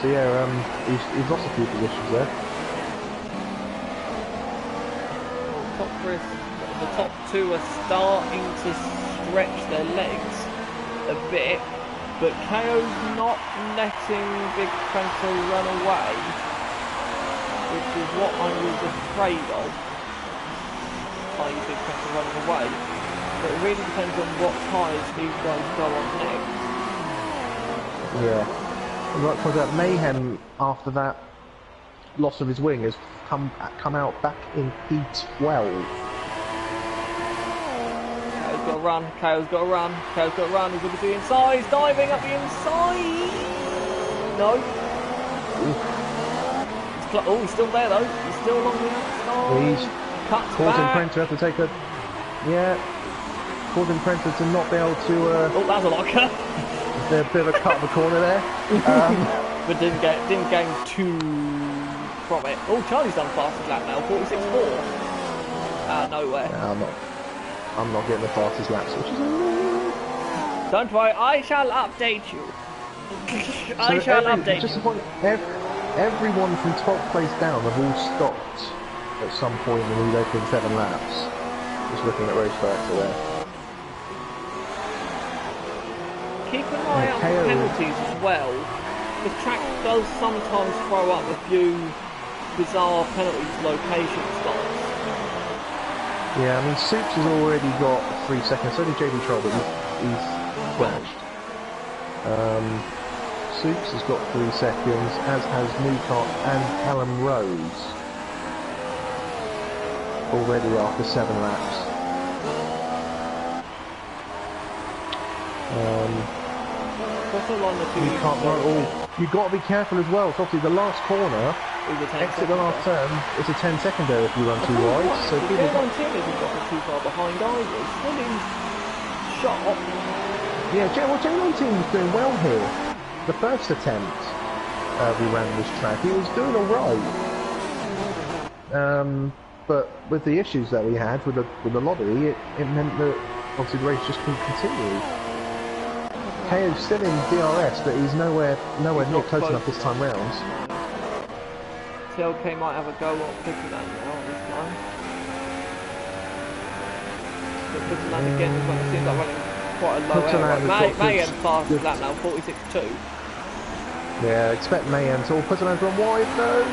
So yeah, he's lost a few positions there. The top 2 are starting to stretch their legs a bit, but KO's not letting Big Prancer run away, which is what I was afraid of. Big Prancer running away, but it really depends on what tyres these guys go on next. Yeah, like for that Mayhem after that loss of his wing has come out back in P12. KO's got to run, he's looking to the inside, he's diving up the inside! No. He's still there though, he's still along the outside. He's causing Prancer to take a... Yeah, causing Prancer to not be able to... Oh, that was a locker. There's a bit of a cut of the corner there. But didn't gain 2 from it. Oh, Charlie's done fastest lap now, 46.4. Out of nowhere. Yeah, I'm not getting the fastest laps, which is a little... Don't worry, I shall update you. I shall update just you. Point, everyone from 12th place down have all stopped at some point in the opening 7 laps. Just looking at race director there. Keep an eye out for penalties as well. The track does sometimes throw up a few bizarre penalty location spots. Yeah, I mean, Soups has already got 3 seconds, so did JB Troll, but he's crashed. Soups has got 3 seconds, as has Newcott and Callum Rose. Already after 7 laps. You can't run all. You've got to be careful as well. So obviously the last corner, exit the last turn, it's a 10-second there if you run too wide. So people. J19 isn't got too far behind either. It's still in shot. Yeah, J19 was doing well here. The first attempt we ran this track, he was doing all right. But with the issues that we had with the lobby, it meant that obviously the race just couldn't continue. KO's still in DRS, but he's nowhere near close enough this time round. TLK might have a go on picking that now this time. But picking that again is going to seem like running quite a low air. Mayhem fastest lap now, 46.2. Yeah, expect Mayhem to put an run wide though.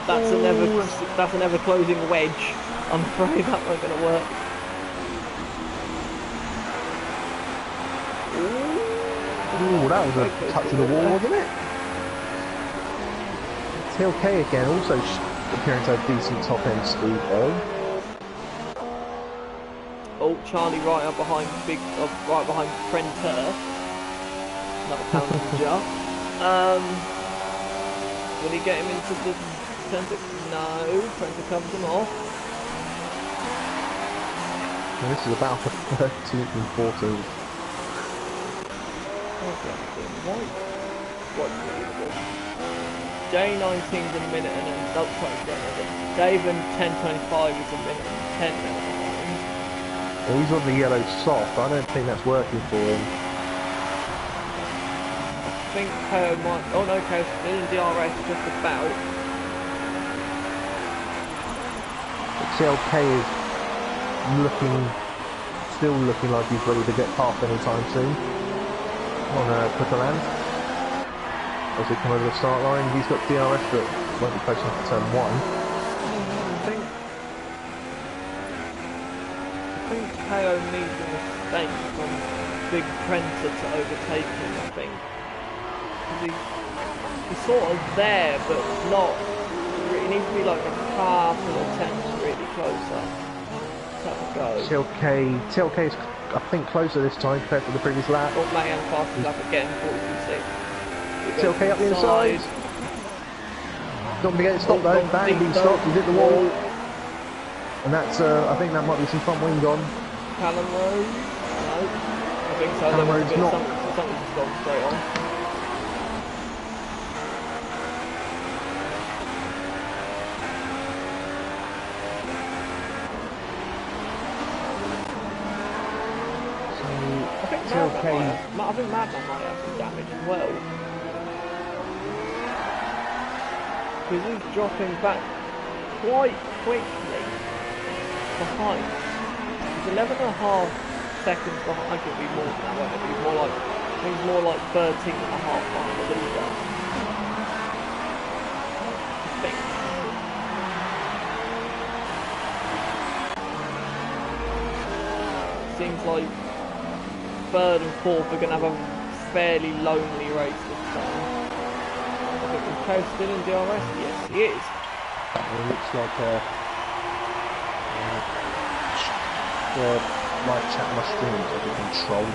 That's an ever closing wedge. I'm afraid that won't going to work. Ooh, that was a touch of the wall, wasn't it? TLK again, also appearing to have decent top end speed though. Oh, Charlie right up behind right behind Prenter. Not passenger. Will he get him into the centre? No, Prenter comes him off. Well, this is about the 13th and 14th. J19's a minute and then David 10.25 is a minute and 10 now. Well, he's on the yellow soft, but I don't think that's working for him. I think KO might. Oh no, KO's still in DRS just about. But TLK is still looking like he's ready to get past anytime soon. On Putterland. As we come over the start line, he's got DRS but won't be close enough to turn 1. I think KO needs a mistake from Big Prenter to overtake him, I think. He's sort of there but not. It needs to be like a couple of attempts really closer. TLK is I think closer this time compared to the previous lap. Oh, Mayhem fastest lap again, 42.6. TLK up the inside. Don't forget to stop though. Bang, being stopped. He's hit the wall. And that's, I think that might be some front wing gone. Callum Rose? No. I think so. Callum Rose not. Something's just gone straight on. I think Madman might have some damage as well. Because he's dropping back quite quickly behind. He's 11.5 seconds behind. I think it'll be more than that, won't it? He's more like, I think he's more like 13.5 behind the leader. I think. Seems like third and fourth are going to have a fairly lonely race this time. I think Co's still in DRS? Yes, he is. It looks like the live chat on my stream is under control.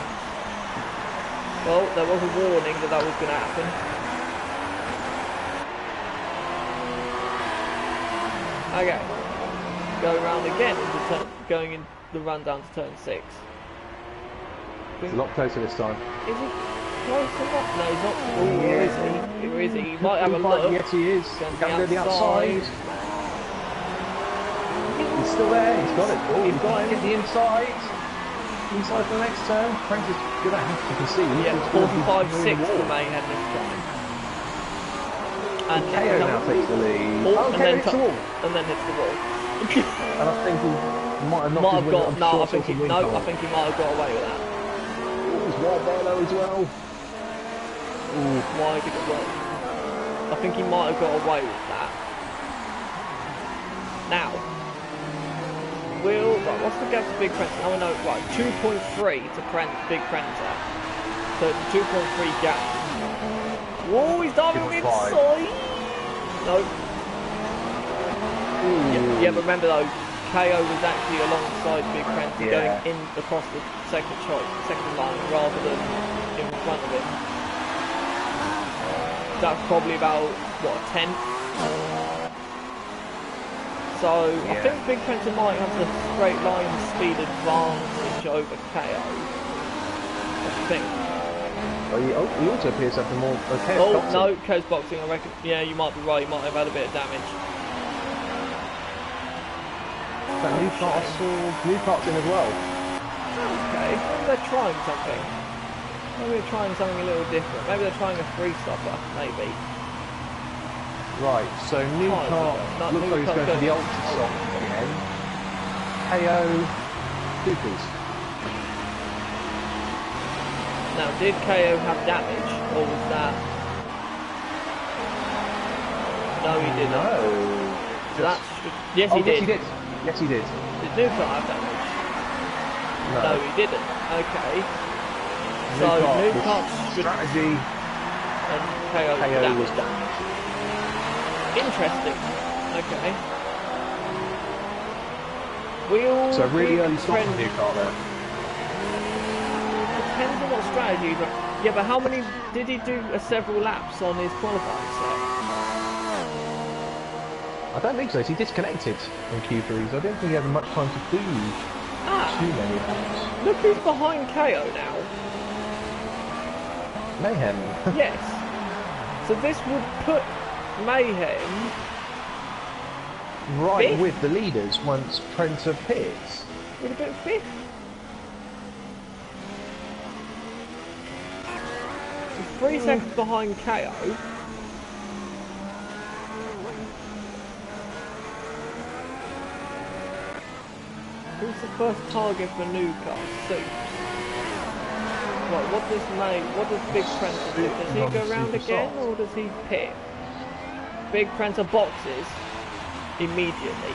Well, there was a warning that that was going to happen. Okay. Go around again, going in the run down to turn 6. It's a lot closer this time. Is he close enough? No, he's not. Oh, where is he? Where is he? He might have a look. Yes, he is. Going to the outside. He's still there. He's got it. Oh, he's got him. Get the inside. inside for the next turn. Frank is good at it, you can see. Yeah, 45-6 for Mayhem this time. And KO now takes the lead. Oh, and then hits the wall. And then hits the wall. And I think he might have knocked his winner. No, I think he might have got away with that. Ooh, he's wide there though as well. Ooh, wide as well. I think he might have got away with that. Now, right, what's the gap to Big Prancer? Oh no, right, 2.3 to Big Prancer. So it's a 2.3 gap. Whoa, he's diving inside! No. Yeah, but remember though, KO was actually alongside Big Prancer going in across the second line rather than in front of him. That's probably about, what, a 10th? So, I think Big Prancer might have the straight line speed advantage over KO. I think. He also appears to have the more... no, KO's boxing, I reckon. Yeah, you might be right, he might have had a bit of damage. That new part's in as well. Okay, maybe they're trying something. Maybe they're trying something a little different. Maybe they're trying a three-stopper, maybe. Right, so new part looks like he's going for the ultra soft again. KO, Coopers. Now, did KO have damage, or was that... No, he didn't. No. Yes, he did. Yes, he did. Did Newcott have damage? No, he didn't. Okay. So, Newcott's strategy and KO was damage. Interesting. Okay. So really early stop for Newcott there. Depends on what strategy, but yeah, but how many did he do? Several laps on his qualifying set? I don't think so. He disconnected in Q3s. I don't think he had much time to do too many laps. Look who's behind KO now. Mayhem. Yes. So this would put Mayhem right fifth? with the leaders once Prancer pits. Would have been 5th. 3 seconds behind KO. Who's the first target for Newcastle? Right, what does Big Prancer do? Does he go round again or does he pit? Big Prancer boxes immediately.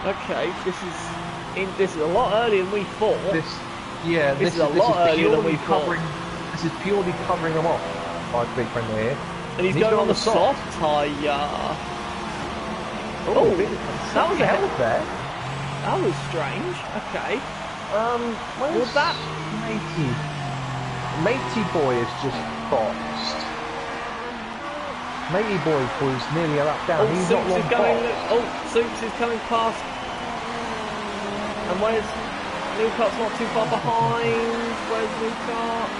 Okay, this is a lot earlier than we thought. This is a lot earlier than we thought. This is purely covering them off by Big Prancer here. And he's going on the soft tyre. Oh, that was a hell there. That was strange. Okay. Where's that? Matey Boy is just boxed. Matey Boy was nearly a lap down. He's not long boxed. Soups is coming past. And where's Newcott's not too far behind. Where's Newcott?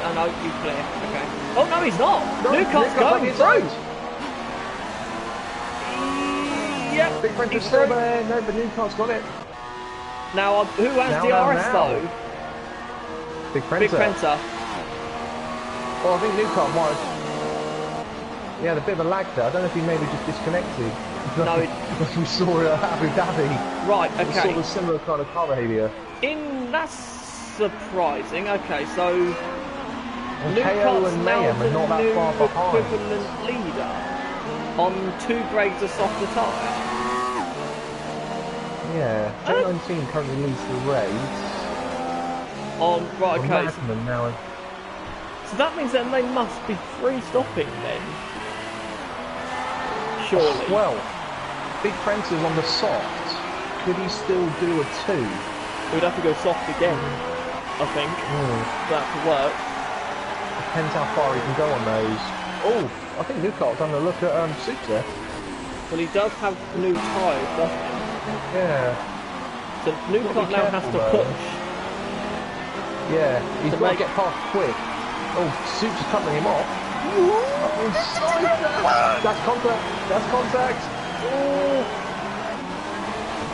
Oh no, he's clear. Okay. Oh no, he's not. Newcott's going through. Yep. Big Prancer's still there. No, but Newcott's got it. Now, who has DRS though? Big Prancer. Big Prancer. Well, I think Newcott might have... He had a bit of a lag there. I don't know if he maybe just disconnected. No, because we saw Abu Dhabi. Right, okay. We saw a similar kind of car behaviour. That's surprising. Okay, so KO and Mayhem are not that far behind. Equivalent leader on 2 grades of softer tyre. Yeah, J19 currently leads the race. Right, okay. So that means then they must be free stopping then. Surely. Well, Big Prancer's on the soft. Could he still do a 2? He would have to go soft again, I think. For that to work. Depends how far he can go on those. Oh, I think Newcott's having a look at Soups there. Well, he does have new tyres, doesn't he? Yeah. So Newcott now has to push. Yeah, he's got to get past quick. Oh, Soups is cutting him off. That's contact. That's contact. Oh.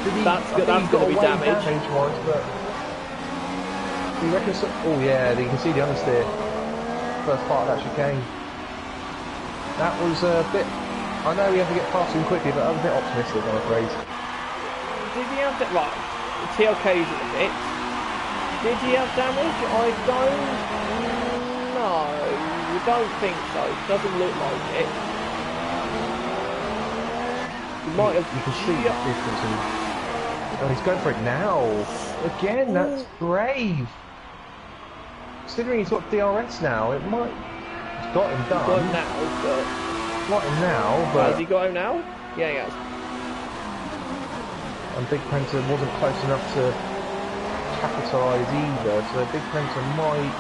That's I think going he's to got be away damage. damage-wise, but do you reckon so? Oh yeah, you can see the understeer. First part of that chicane. That was a bit. I know we have to get past him quickly, but I was a bit optimistic, I'm afraid. Did he have that? Right, TLK's in the pit. Did he have damage? I don't think so. Doesn't look like it. He might have. You can see the difference in. Oh, he's going for it now. Again, that's brave. Considering he's got DRS now, it might. He's got him done. Got him now, but. Got him now, but. Has he got him now? Yeah, he has. And Big Penta wasn't close enough to capitalise either, so Big Penta might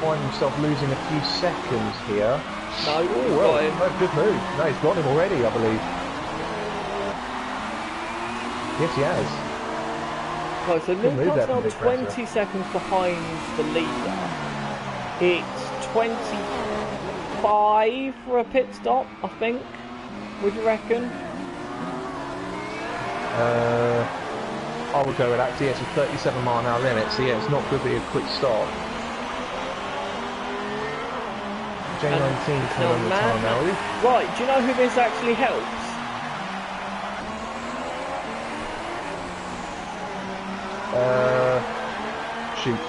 find himself losing a few seconds here. No, he's well, got him. no, good move. No, he's got him already, I believe. Yes, he has. Right, so Good move Lucas there now from Big 20 Penta. seconds behind the leader. It's 25 for a pit stop, I think. Would you reckon? I would go with that. Yeah, it's a 37-mile-an-hour limit, so yeah, it's not going to be a quick stop. J19 coming on the time now, is he? Right, do you know who this actually helps? Shoot.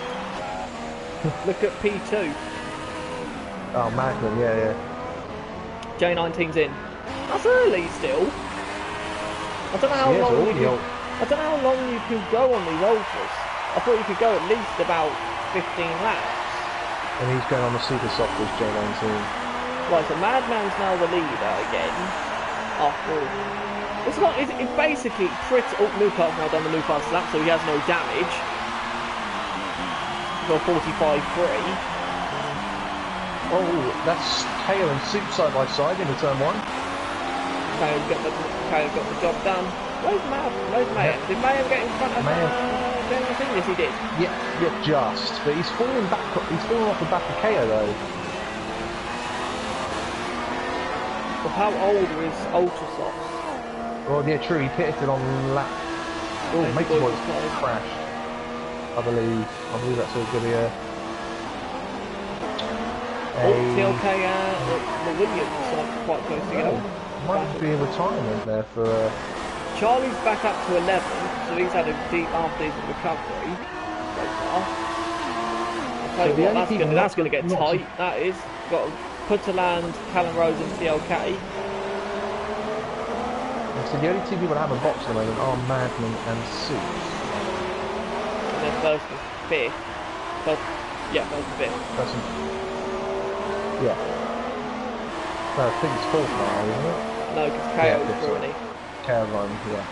Look at P2. Oh, Magnum, yeah. J19's in. That's early still. I don't know how Yes, long you already can, old. I don't know how long you can go on these ultras. I thought you could go at least about 15 laps. And he's going on the super soft as J19. Right, so Madman's now the leader again. After all. It's basically pretty. Oh, Lucas now done the Lucas lap, so he has no damage. Got 45-3. Oh, that's Kale and Soup side by side into turn one. Kale got the job done. Where's Mav? Where's Mayhem? Did Mayhem get in front of J19? Yes, he did. Yeah, just. But he's falling back. He's falling off the back of KO though. Well, how old is Ultrasofts? Well, yeah, true. He pitted on lap. Oh, Matey Boy's crashed. I believe that's all good here. TLK and the Williams are quite close together. Might be a retirement there for. Charlie's back up to 11, so he's had a deep half-decent recovery so far. I'll tell you what, that's going to get tight. That is. Got to put to land Callum Rose and TLK. So the only two people that have a box at the moment are Madman and Soup. And then first and fifth. First and fifth. Yeah. No, I think it's fourth now, isn't it? No, because KO's through, isn't he? Caroline, yeah.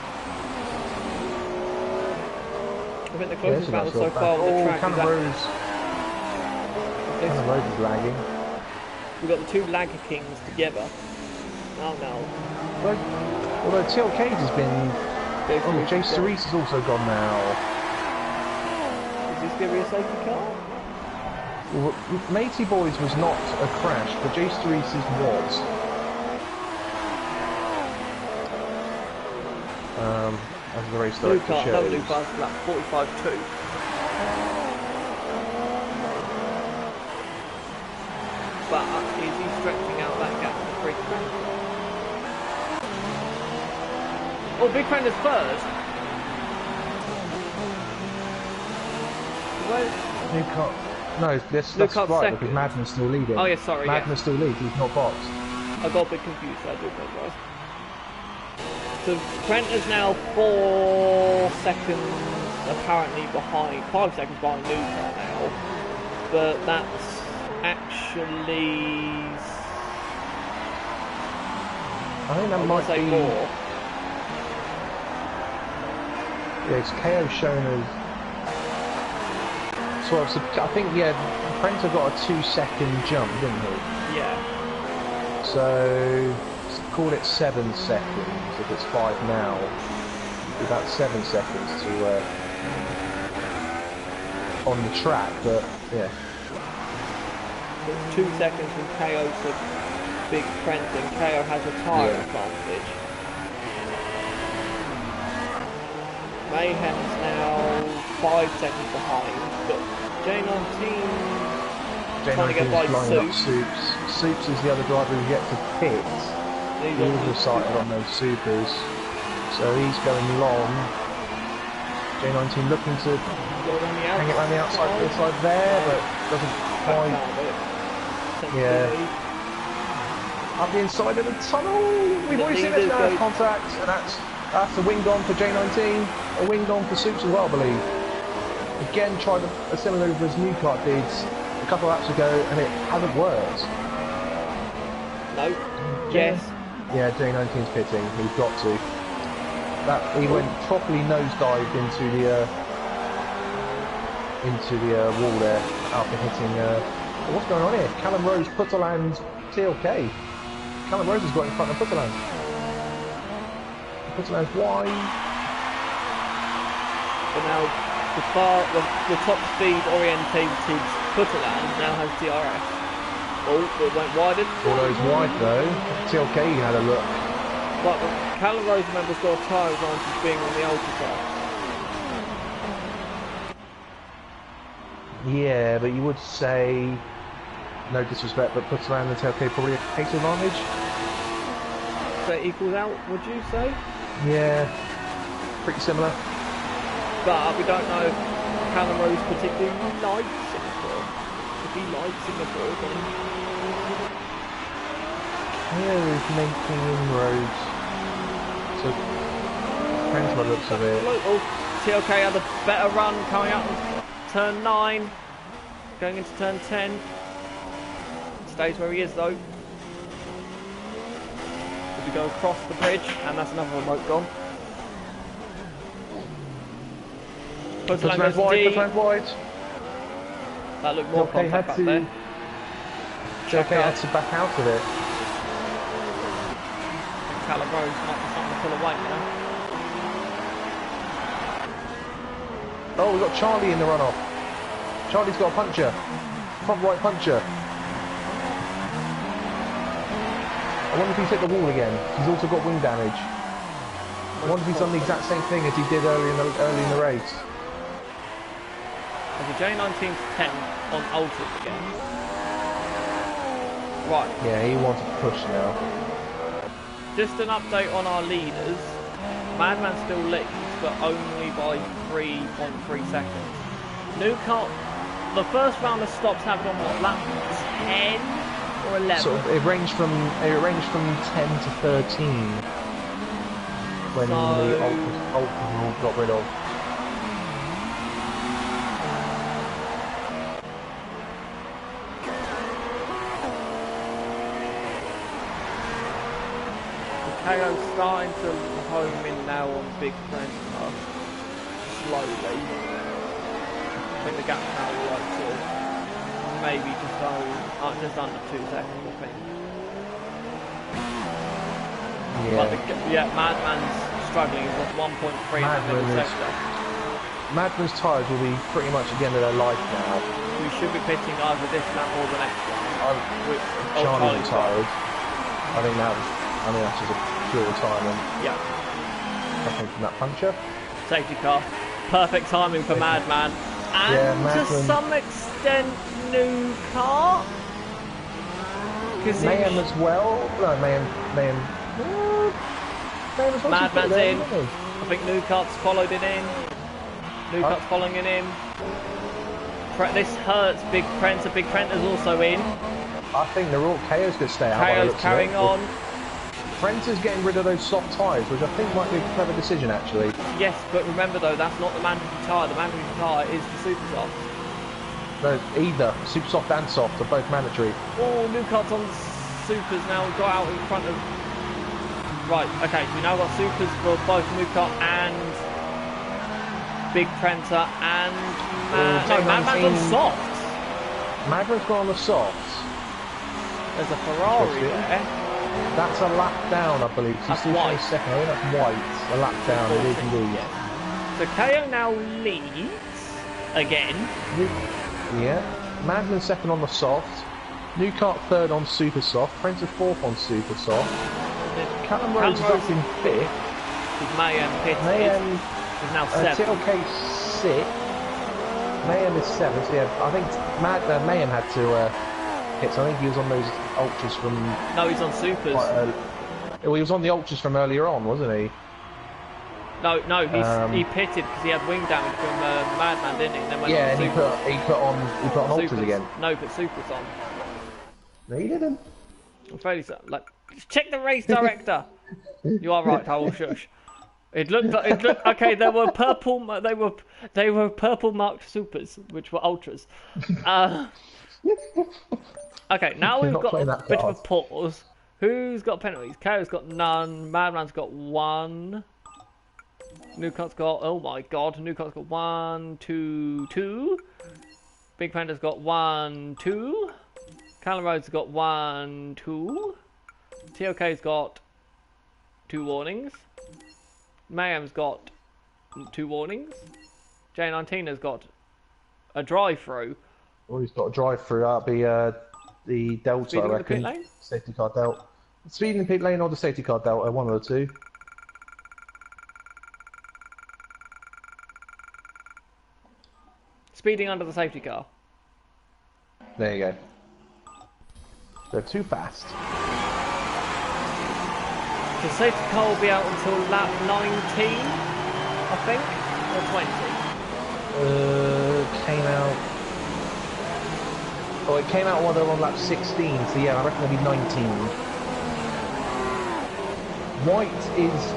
I think the closest battle so far on the track Callum Rose. Callum Rose is lagging. We've got the two lagger kings together. Oh no. Although TLK's has been. Oh, Jay Cerise has also gone now. Is this going to be a safety car? Well, Matey Boys was not a crash, but Jay Cerise was. As the race director shows. Lucas, lap 45-2. But is he stretching out that gap to Big Friend? Oh, Big Friend is first. No, that's right, second. because Madman's still leading. Oh yeah, sorry. Madman still leads, he's not boxed. I got a bit confused, so I do apologise. So Trent is now 4 seconds apparently behind, 5 seconds behind Luca now, but that's actually, I think that might be more. Yeah, it's KO shown as. So I think Prenta got a 2-second jump, didn't he? Yeah. So call it 7 seconds. If it's 5 now, about 7 seconds to on the track. But yeah, it's 2 seconds from KO to Big Prenta, and KO has a tyre advantage. Mayhem's now 5 seconds behind, but J19 trying to get by Soups. Soups is the other driver who gets to pit. He was recited on those supers, so he's going long. J19 looking to hang it around the outside, inside there, but doesn't quite. Yeah. Up the inside of the tunnel. We've already seen this now. Contact, and that's a wing gone for J19. A wing gone for Soups as well, I believe. Again, tried a similar move as Newcart did a couple of laps ago, and it hasn't worked. No. Yes. Yeah, J19's pitting. He's got to. He went properly nosedived into the wall there after hitting. What's going on here? Callum Rose, Putterland, TLK. Callum Rose has got in front of Putterland. Putterland's wide. But now the top speed orientated Putterland now has DRS. Oh, it went wider. Although it's wide though. TLK had a look. But Callum Rose, remember, got a tyre advantage being on the ultra side. Yeah, but you would say, no disrespect, but Putterland and TLK probably a pace advantage. So it equals out, would you say? Yeah, pretty similar. But we don't know if Callum Rose particularly likes Singapore. If he likes Singapore, then... Here is making inroads. So, depends what looks of it. Oh, TLK had a better run coming up turn 9, going into turn 10. Stays where he is though. As we go across the bridge, and that's another remote gone. Putterland wide. That looked more contact back there. TLK had to back out of it. Callum Rose might be starting to pull away now. Oh, we've got Charlie in the runoff. Charlie's got a puncher. Front right puncher. I wonder if he's hit the wall again. He's also got wing damage. I wonder if he's done the exact same thing as he did early in the race. Okay, J19's 10 on ultras again. Right. Yeah, he wants to push now. Just an update on our leaders. Madman still leads, but only by 3.3 seconds. Newcart, the first round of stops happened on what, lap 10 or 11? Sort of, it ranged from 10 to 13 when the ultra rule got rid of. KO's starting to home in now on Big Friend slowly. I think the gap's now like sort of maybe just under 2 seconds, I think. Yeah. But Madman's struggling. He's lost 1.3 in the middle sector. Madman's tyres will be pretty much at the end of their life now. We should be pitting either this lap or the next one. Charlie's tired. I think that's just a pure retirement. Yeah. Nothing from that puncher. Safety car. Perfect timing for Madman. And yeah, to some extent, Newcart. Mayhem as well. No, Mayhem as well. Madman's in. I think Newcart's followed it in. Newcart's following it in. This hurts Big Prenta. Big Prenta's also in. I think they're all KO's going to stay out. KO's carrying on. Prenta's getting rid of those soft tyres, which I think might be a clever decision actually. Yes, but remember though, that's not the mandatory tyre. The mandatory tyre is the super soft. No, either. Super soft and soft are both mandatory. Oh, Newcart's on supers now. Got out in front of... Right, okay, we now got supers for both Newcart and Big Prenta and... Madman's on softs. Madman's gone on the softs. There's a Ferrari there. That's a lap down, I believe. That's white. Second. I think that's white. A lap down, it is indeed. Yes. So KO now leads again. Yeah. Madman second on the soft. Newcart third on super soft. Prenta fourth on super soft. Callum Rose is up in fifth. With Mayhem pitted. He's now 7. TLK 6. Mayhem is 7. So yeah, I think Mayhem had to hit. So I think he was on those ultras from. No, he's on supers. Well, he was on the ultras from earlier on, wasn't he? No, he pitted because he had wing damage from Madman, didn't he? And then went yeah, on and he put on ultras again. No, put supers on. No, he didn't. I'm fairly certain. Like, check the race director. You are right. I will shush. It looked okay. They were purple. They were purple marked supers, which were ultras. Okay, now we've got a bit of a pause. Who's got penalties? KO's got none. Madman's got 1. Newcott's got, oh my god, Newcott's got 1, 2, 2. Big Panda's got 1, 2. Callum Rhodes has got 1, 2. TOK's got 2 warnings. Mayhem's got 2 warnings. J19's got a drive-through. Oh, he's got a drive-through. That'll be the Delta, Speeding I reckon. the pit lane? Safety car Delta. Speeding the pit lane or the safety car Delta, one of the two. Speeding under the safety car. There you go. They're too fast. The safety car will be out until lap 19, I think, or 20. Came out. Oh, it came out while they were on lap 16, so yeah, I reckon it'll be 19. White is.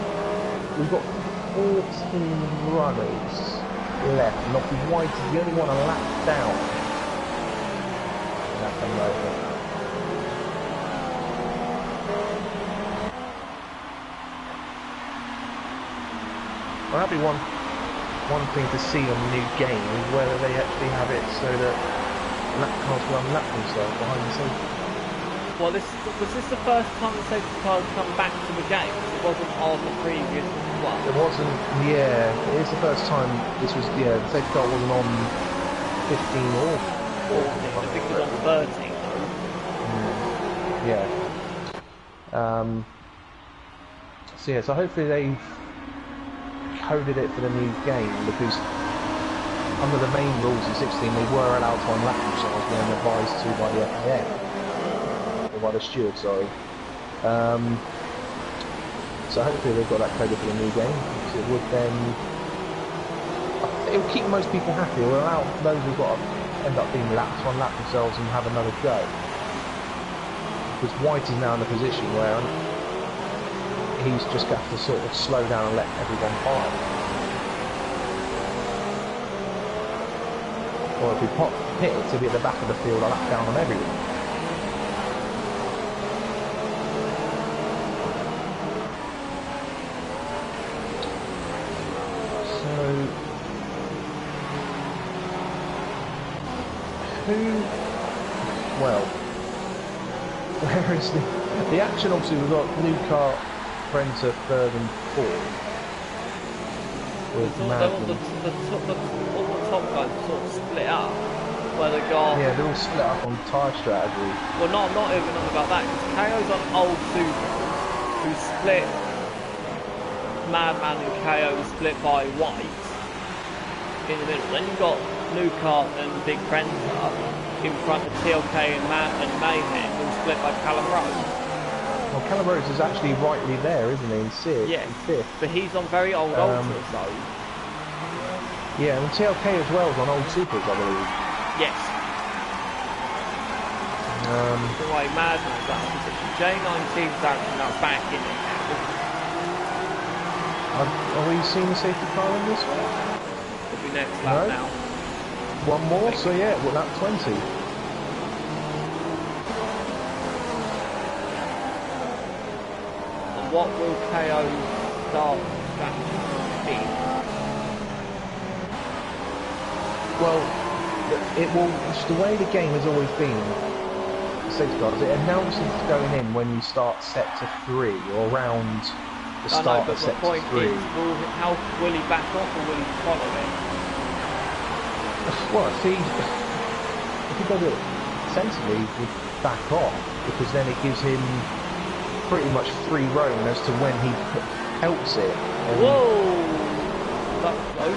We've got 14 runners left, and obviously White is the only one a lap down. That's unlikely. Well, that'd be one thing to see on the new game is whether they actually have it so that lap cars will unlap themselves behind the safety. Well, was this the first time the safety car had come back to the game? It wasn't on the previous one. It wasn't, yeah, it is the first time this was, yeah, the safety car wasn't on 15 or 14. I think it was on 13 though. Yeah. So yeah, so hopefully they've coded it for the new game, because under the main rules in 16 they were allowed to unlap themselves when advised to by the FIA. Or by the steward, sorry. So hopefully they've got that coded for the new game, because it would then... it will keep most people happy. It will allow those who've got to end up being lapped to unlap themselves and have another go. Because White is now in a position where he's just got to sort of slow down and let everyone by. Or if we pit it to be at the back of the field, I'll lap down on everyone. So, well, where is the action? Obviously we've got new car Brenta 3rd and 4th. With all the top guys are sort of split up, where they got... Yeah, they're all split up on tyre strategy. Well, not even about that, because KO's on old Super, who split Madman and KO split by White in the middle. Then you've got Newcart and Big Brenta in front of TLK and Mayhem, who split by Callum Rose. Well, Callum Rose is actually rightly there, isn't he, in 6th? Yeah, in 5th. but he's on very old ultras though. Yeah, and TLK as well is on old supers, I believe. Yes. The way Madman's out of position. J19's actually now back in it now. Are we seeing the safety car in this one? It'll be next lap now. One more, so yeah, well, lap 20. What will KO start strategy be? Well, it will. It's the way the game has always been. Safety cars. It announces going in when you start set to 3 or around the start of set to 3. How will he back off or will he follow it? Well, if he does it sensibly, he would back off, because then it gives him pretty much free roam as to when he pelts it. Whoa! That was slow.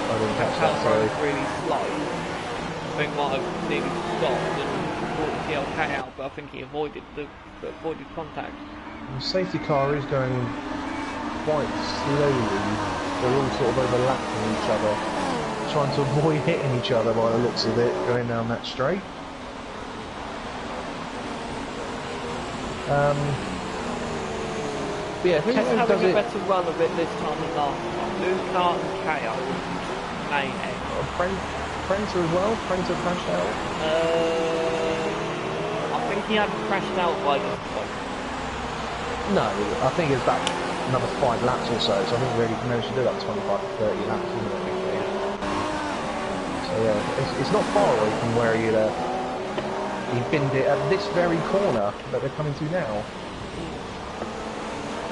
I didn't catch that, Callum sorry. Rose really slow. I think might have nearly stopped and brought the TLK out, but I think he avoided contact. The safety car is going quite slowly. They're all sort of overlapping each other, trying to avoid hitting each other by the looks of it, going down that straight. Yeah, Who's KO having does a it. better run of it this time than last time? Luca and KO and Mayhem. Prensa as well. Prensa crashed out. I think he hadn't crashed out by this point. No, I think it's back another 5 laps or so. So I think we already managed to do that 25 to 30 laps. Isn't it? So yeah, it's not far away from where he binned it at this very corner that they're coming to now,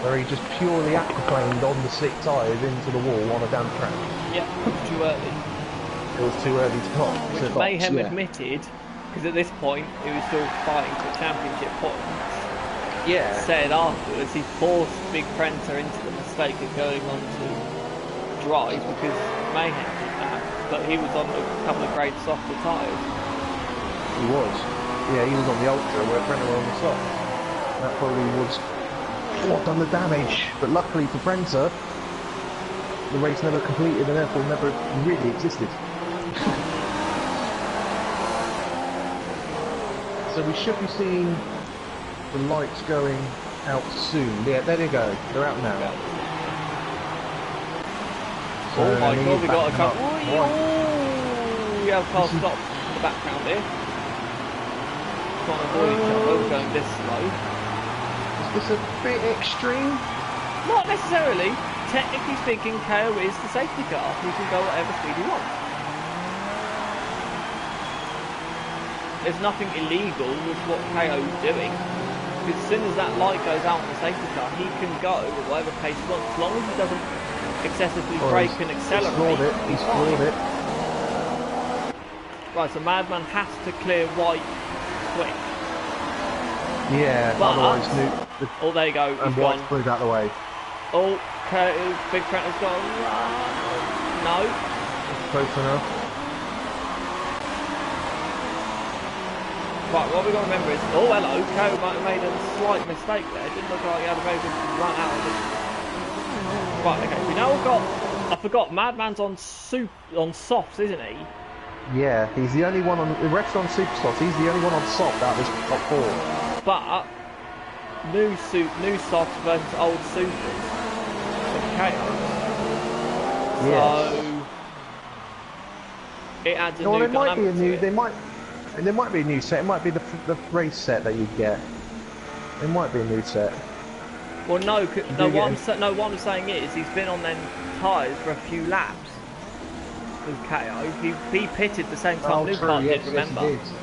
where he just purely aquaplaned on the slick tyres into the wall on a damp track. Yep, too early. It was too early to stop. Which Mayhem admitted, because at this point he was still fighting for championship points. Yeah. Said afterwards he forced Big Prensa into the mistake of going on to dry because Mayhem did that, but he was on a couple of grades softer tyres. He was. Yeah, he was on the Ultra where Brenner were on the soft. That probably was what done the damage, but luckily for Prensa, the race never completed and therefore never really existed. So we should be seeing the lights going out soon. Yeah, there they go. They're out now. So Oh my god, we got a car. Right. We have car stop in the background here. Trying to avoid each other, we're going this slow. Is this a bit extreme? Not necessarily. Technically speaking, KO is the safety car. He can go whatever speed he wants. There's nothing illegal with what KO's doing. Because as soon as that light goes out on the safety car, he can go at whatever pace he wants, as long as he doesn't excessively brake and accelerate. He's floored it. Right, so Madman has to clear white quick. Yeah, but, otherwise oh, there you go, he's and gone. White's moved out of the way. Oh, Big Prensa's gone. No. Close enough. Right, what we've got to remember is, oh hello, KO might have made a slight mistake there. It didn't look like he had a very good run out of it. Right, okay, we now got, I forgot, Madman's on softs, isn't he? Yeah, he's the only one on, the rest on super softs, he's the only one on soft out of this top 4. But, new softs versus old supers with KO. Yes. So, it adds a No, new there might be a dynamic new, to it. there might be a new set, it might be the race set that you get. There might be a new set. Well, no, what I'm saying is he's been on them tyres for a few laps with KO. He pitted the same time Newcart did, remember? Yes,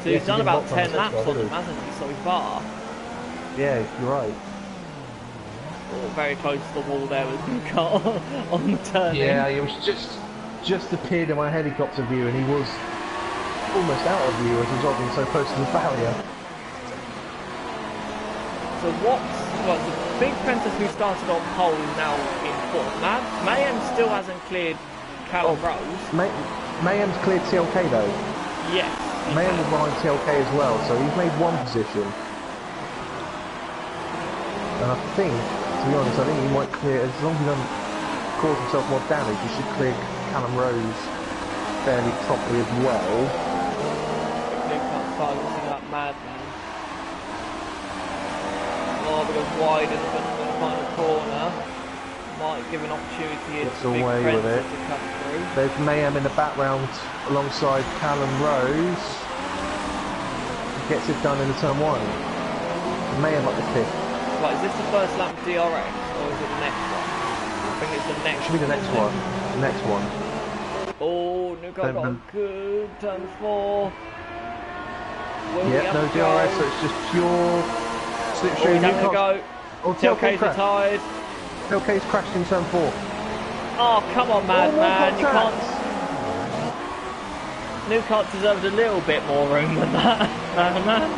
so he's done about 10 laps on them, hasn't he, so far? Yeah, you're right. Oh, very close to the wall there with Newcart on the turn. Yeah, he was just appeared in my helicopter view and he was almost out of view as he was dropping so close to the barrier. So so Big Prensa, who started on pole, is now in 4th. Mayhem still hasn't cleared Callum Rose. Mayhem's cleared TLK though. Yes. Mayhem was behind TLK as well, so he's made 1 position. And I think, to be honest, I think he might clear, as long as he doesn't cause himself more damage, he should clear Callum Rose fairly properly as well. Newcart silencing that Madman. Oh, because wide in the final corner. Might give an opportunity here Gets to Big away with Prensa it. to come through. There's Mayhem in the background alongside Callum Rose. He gets it done in the turn 1. Mayhem up the 5th. Right, is this the first lap of DRX, or is it the next one? I think it's the next one. Should be the next one. The next one. Oh, Newcart got a good turn 4. Yeah, no DRS, so it's just pure slipstream. He's having a go. Oh, TLK's retired. TLK's crashed in turn 4. Oh, come on, Madman. You can't. Newcart deserves a little bit more room than that, Madman.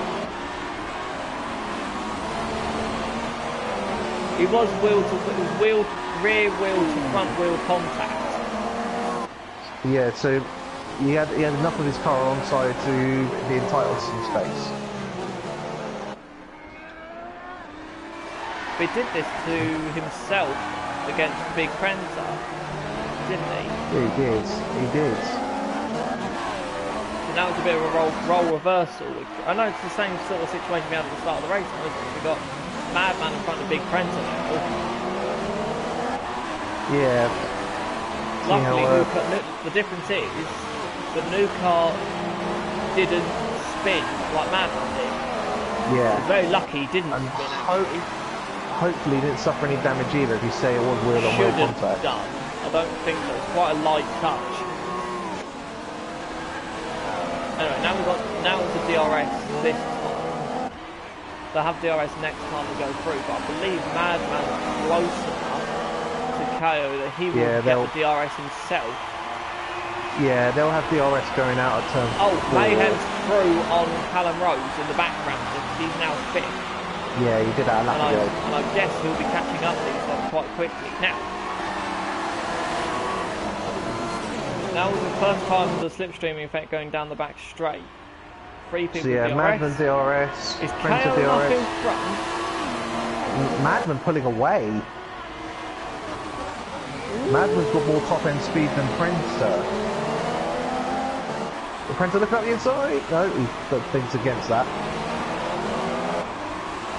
He was rear wheel to front wheel contact. Yeah, so he had enough of his car alongside to be entitled to some space. He did this to himself against Big Prancer, didn't he? Yeah, he did. He did. So now it's a bit of a role reversal. I know it's the same sort of situation we had at the start of the race, isn't it? We got Madman in front of Big Prancer now. Yeah. Luckily, the difference is the new car didn't spin like Madman did. Yeah. He's very lucky he didn't And spin actually. hopefully he didn't suffer any damage either if you say it was wheel on wheel Shouldn't contact. done. I don't think so. It's quite a light touch. Anyway, now it's the DRS this time. They'll have DRS next time we go through, but I believe Madman's close enough to KO that he will get the DRS himself. Yeah, they'll have DRS going out at turn 4. Mayhem's through on Callum Rose in the background. He's now fifth. Yeah, he did that a lap ago. And I guess he'll be catching up these ones quite quickly. Now was the first time the slipstreaming effect going down the back straight. 3 people So yeah, DRS. Madman DRS, Is Prancer KO up DRS. in front? Madman pulling away. Madman's got more top end speed than Prancer. Will Prancer look up the inside? No, he's got things against that.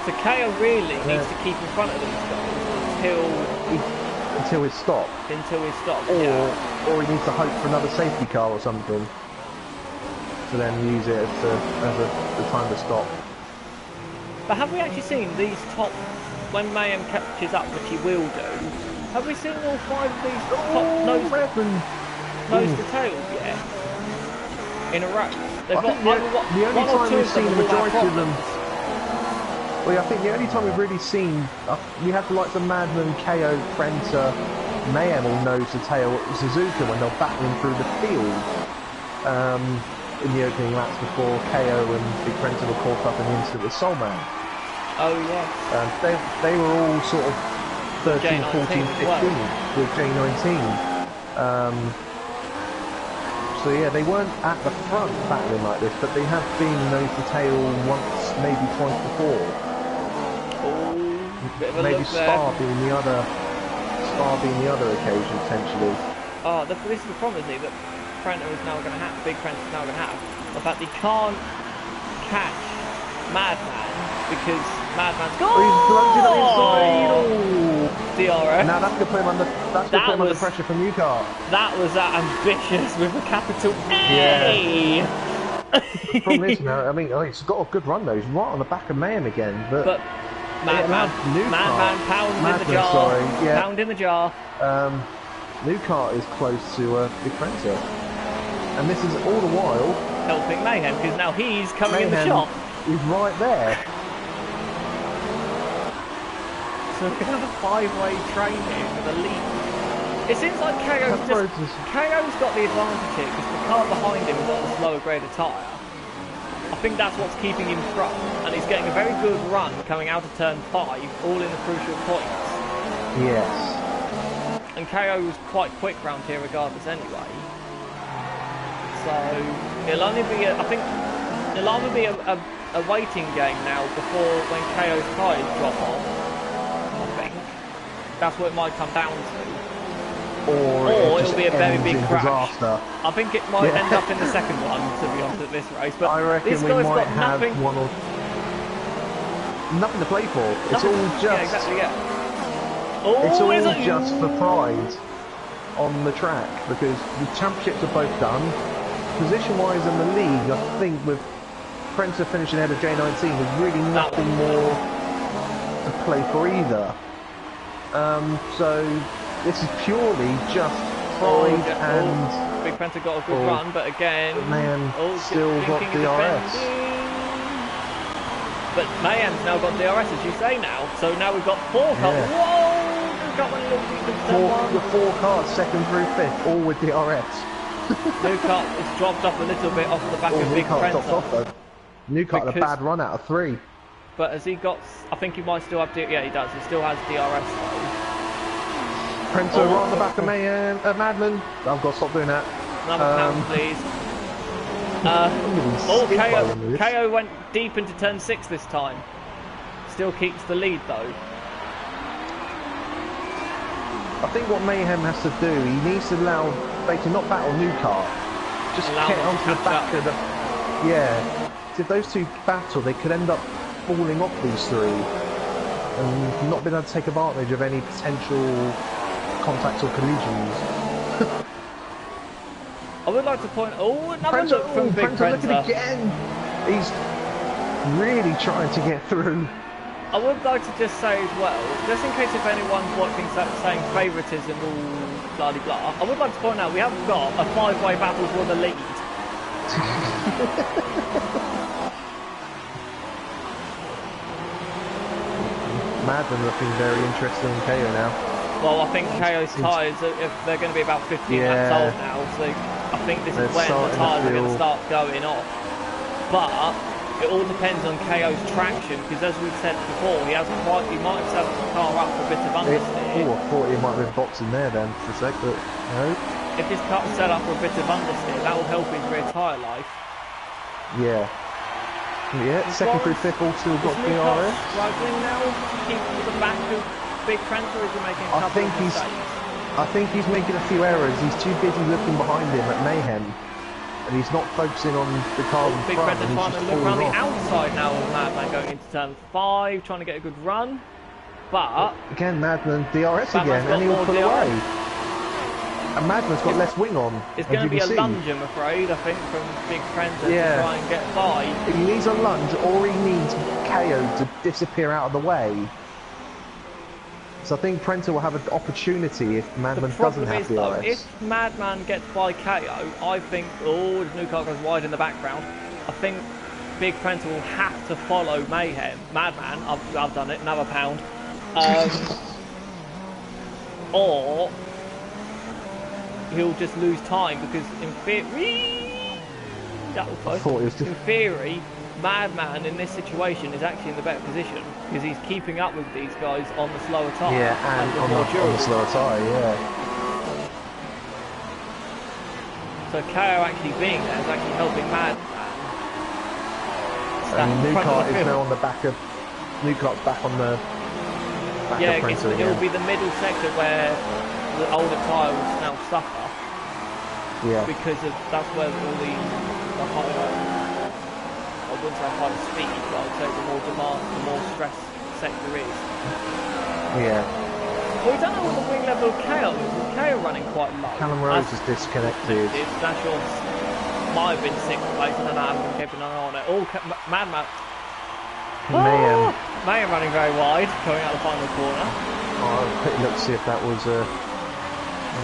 So KO really needs to keep in front of these guys until it's stopped. Until it's stopped. Or he needs to hope for another safety car or something to then use it as the time to stop. But have we actually seen these top, when Mayhem catches up, which he will do, have we seen all 5 of these top nose to tails yet? In a row? They've got the only time we've seen the majority of them. Well, I think the only time we've really seen, we had the likes of Madman, KO, Prancer, Mayhem all nose to tail Suzuka when they're battling through the field in the opening laps before KO and Big Prancer were caught up in the incident with Soulman. Oh yes. They were all sort of 13, 14, 15 with J19. So yeah, they weren't at the front battling like this, but they have been nose to tail once, maybe twice before. Maybe Spa being the other occasion potentially. Oh, this is the problem, isn't it? That Prancer is now going to have, Big Prancer is now going to have, the fact he can't catch Madman because Madman's gone. He's floating on the inside. DRS. Now that's going to put him under. That's going to put him under pressure from new car. That was ambitious with a capital A. Yeah. The problem is, I mean, he's got a good run though. He's right on the back of Mayhem again, but Madman pound in the jar. Sorry, yeah. Pound in the jar. New car is close to Big Prancer, and this is all the while helping Mayhem because now he's coming Mayhem in the shot. He's right there. So we're going to have a 5-way train here for the lead. It seems like KO's got the advantage here because the car behind him is on a slower grade of tyre. I think that's what's keeping him front, and he's getting a very good run coming out of turn 5, all in the crucial points. Yes. And KO was quite quick round here regardless anyway. So it'll only be, I think, it'll either be a waiting game now before when KO's tyres drop off. I think that's what it might come down to. Or it'll be a very big crash. Disaster. I think it might end up in the second one, to be honest, at this race. But I reckon this we guy's might got have nothing to play for. It's all just. Yeah, exactly. Yeah. It's all just for pride on the track because the championships are both done. Position-wise in the league, I think with Prancer finishing ahead of J19, there's really nothing more to play for either. So this is purely just pride and. Big Prancer got a good run, but again, still got DRS. But Mayhem's now got DRS, as you say now. So now we've got 4 cars. Yeah. Whoa! Got one the 4 cars, second through 5th, all with DRS. New car has dropped off a little bit off the back of Big Prancer. New car had a bad run out of 3. But has he got... I think he might still have... Yeah, he does. He still has DRS though. Prento right on the back of Mayhem, Madman. I've got to stop doing that. Another pound, please. KO went deep into turn 6 this time. Still keeps the lead though. I think what Mayhem has to do, he needs to allow they to not battle New Car. Just get onto the back of the... Yeah. If those two battle, they could end up falling off these three and not being able to take advantage of any potential contacts or collisions. I would like to point... Oh, another look from Big Prento. Look at it again. He's really trying to get through. I would like to just say as well, just in case if anyone's watching saying favouritism or blah blah blah, I would like to point out we have got a 5-way battle for the lead. Madden looking very interesting in KO now. Well, I think KO's tyres, they're going to be about 15 laps old now, so I think this is when the tyres are going to start going off. But it all depends on KO's traction, because as we've said before, he might have set the car up for a bit of understeer. Oh, I thought he might have been boxing there then for a sec, but no. If his car's set up for a bit of understeer, that will help his rear tyre life. Yeah. Yeah, second through fifth all still got DRS. Struggling now, keep to the back of Big Prento, or is he making a couple of mistakes? I think he's making a few errors. He's too busy looking behind him at Mayhem. And he's not focusing on the car in Big front. Prento trying to look around the outside now of Madman going into turn 5, trying to get a good run. But again, Madman DRS again, and he'll pull away. And Madman's got less wing on. It's going to be a lunge, I'm afraid, I think, from Big Prento to try and get by. He needs a lunge, or he needs KO to disappear out of the way. So I think Prento will have an opportunity if Madman doesn't have DRS. Though, if Madman gets by KO, I think... Oh, the new car goes wide in the background. I think Big Prento will have to follow Madman. I've done it, another pound. Or he'll just lose time, because in theory... That was close. In theory, Madman in this situation is actually in the better position, because he's keeping up with these guys on the slower tyre. Yeah, and on the slower tyre, yeah. So KO actually being there is actually helping Madman. And Newcart is now on the back of... Newcart's back on the back of Prento again. It'll be the middle sector where the older tyre will now suffer. Yeah. Because that's where all the higher... I wouldn't say high speed, but I'd say the more demand, the more stress sector is. Yeah. Well, we don't know what the wing level of KO is. Is KO running quite low? Callum Rose is disconnected. National might have been 6th place, and then I haven't been keeping an eye on it. All Madman. Mayhem running very wide, going out the final corner. Oh, quick look to see if that was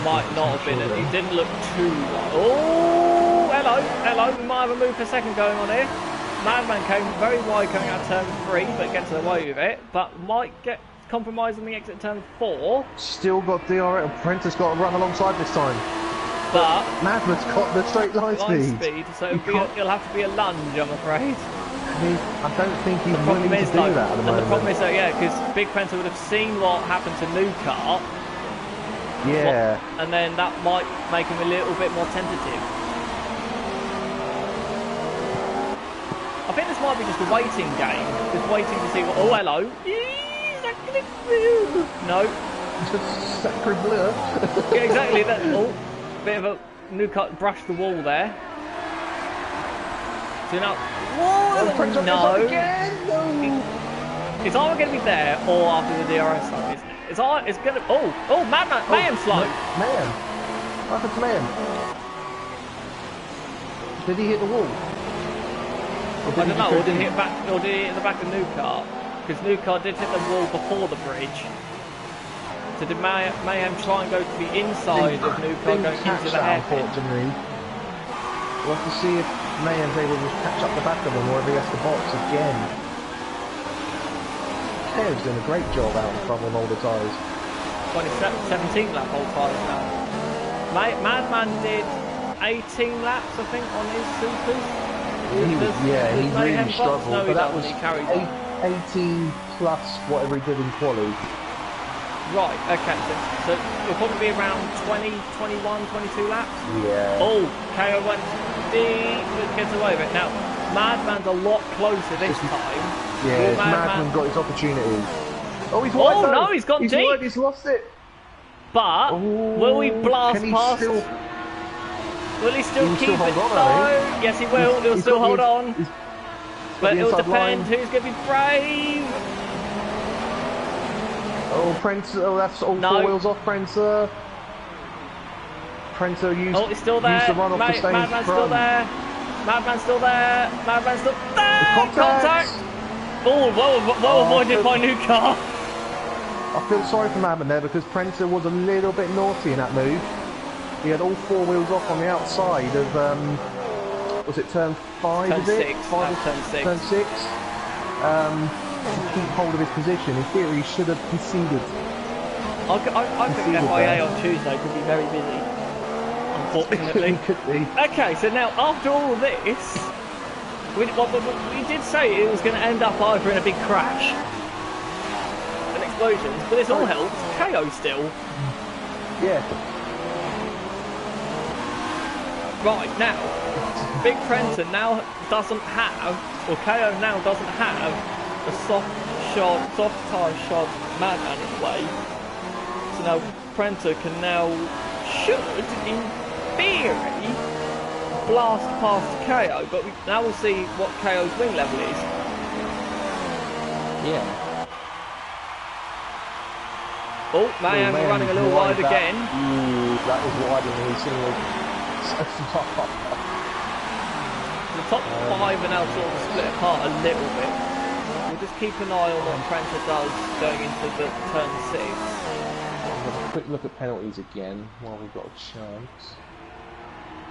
might not have been it. He didn't look too wide. Oh, hello. We might have a move per second going on here. Madman came very wide coming out of turn 3, but gets away with it. But might get compromised on the exit turn 4. Still got DRS. Prento's got to run alongside this time. But Madman's got the straight line speed. So it'll have to be a lunge, I'm afraid. I don't think he's willing to do that at the moment. And the problem is, because Big Prento would have seen what happened to Newcart. Yeah. And then that might make him a little bit more tentative. I think this might be just a waiting game. Just waiting to see what... Oh, hello. No. Just sacred blur. Yeah, exactly. That. Oh, bit of a Newcart brushed the wall there. So now... Whoa, no. It's either going to be there or after the DRS zone, isn't it? It's going to... Oh, Mayhem slow. Mayhem. What happened to Mayhem? Did he hit the wall? I don't know, or did he hit the back of Newcart? Because Newcart did hit the wall before the bridge. So did Mayhem try and go to the inside of Newcart going into the hairpin? Unfortunately. We'll have to see if Mayhem's able to catch up the back of him or if he has to box again. KO's doing a great job out in front on older tyres. 17 lap old tyres now. Madman did 18 laps, I think, on his supers. He really struggled, no, but that was he carried 18 plus whatever he did in quali. Right, okay, so it'll probably be around 20, 21, 22 laps? Yeah. Oh, KO went gets away with it. Now, Madman's a lot closer this time. Yeah, Madman got his opportunity. Oh, he's wide though. No, he's gone deep. Wide, he's lost it. But, will he blast past? Will he still keep it? No. Yes, he will. He'll still hold on. But it'll depend who's going to be brave. Oh, Prancer. Oh, that's all 4 wheels off, Prancer. Prancer used, it's still there. used the run off the stage. Madman's still there. Madman's still there. Madman's still there. Contact. Oh, well avoided by new car. I feel sorry for Madman there because Prancer was a little bit naughty in that move. He had all 4 wheels off on the outside of, was it turn 5, turn is it? 6. Turn 6. To keep hold of his position. In theory, he should have conceded. I think FIA on Tuesday could be very busy, unfortunately. Could be. Okay, so now, after all of this, we did say it was going to end up either in a big crash and explosions, but this all helps. KO still. Yeah. Right, now, Big Prenton now doesn't have, or KO now doesn't have, a soft tyre shod Madman in the way. So now Prenton can now, should, in theory, blast past KO, but now we'll see what KO's wing level is. Yeah. Oh, Mayhem running a little wide again. Ooh, that was wider than we've seen so far. The top 5 are now sort of split apart a little bit. We'll just keep an eye on what Prancer does going into the turn 6. I'll have a quick look at penalties again while we've got a chance.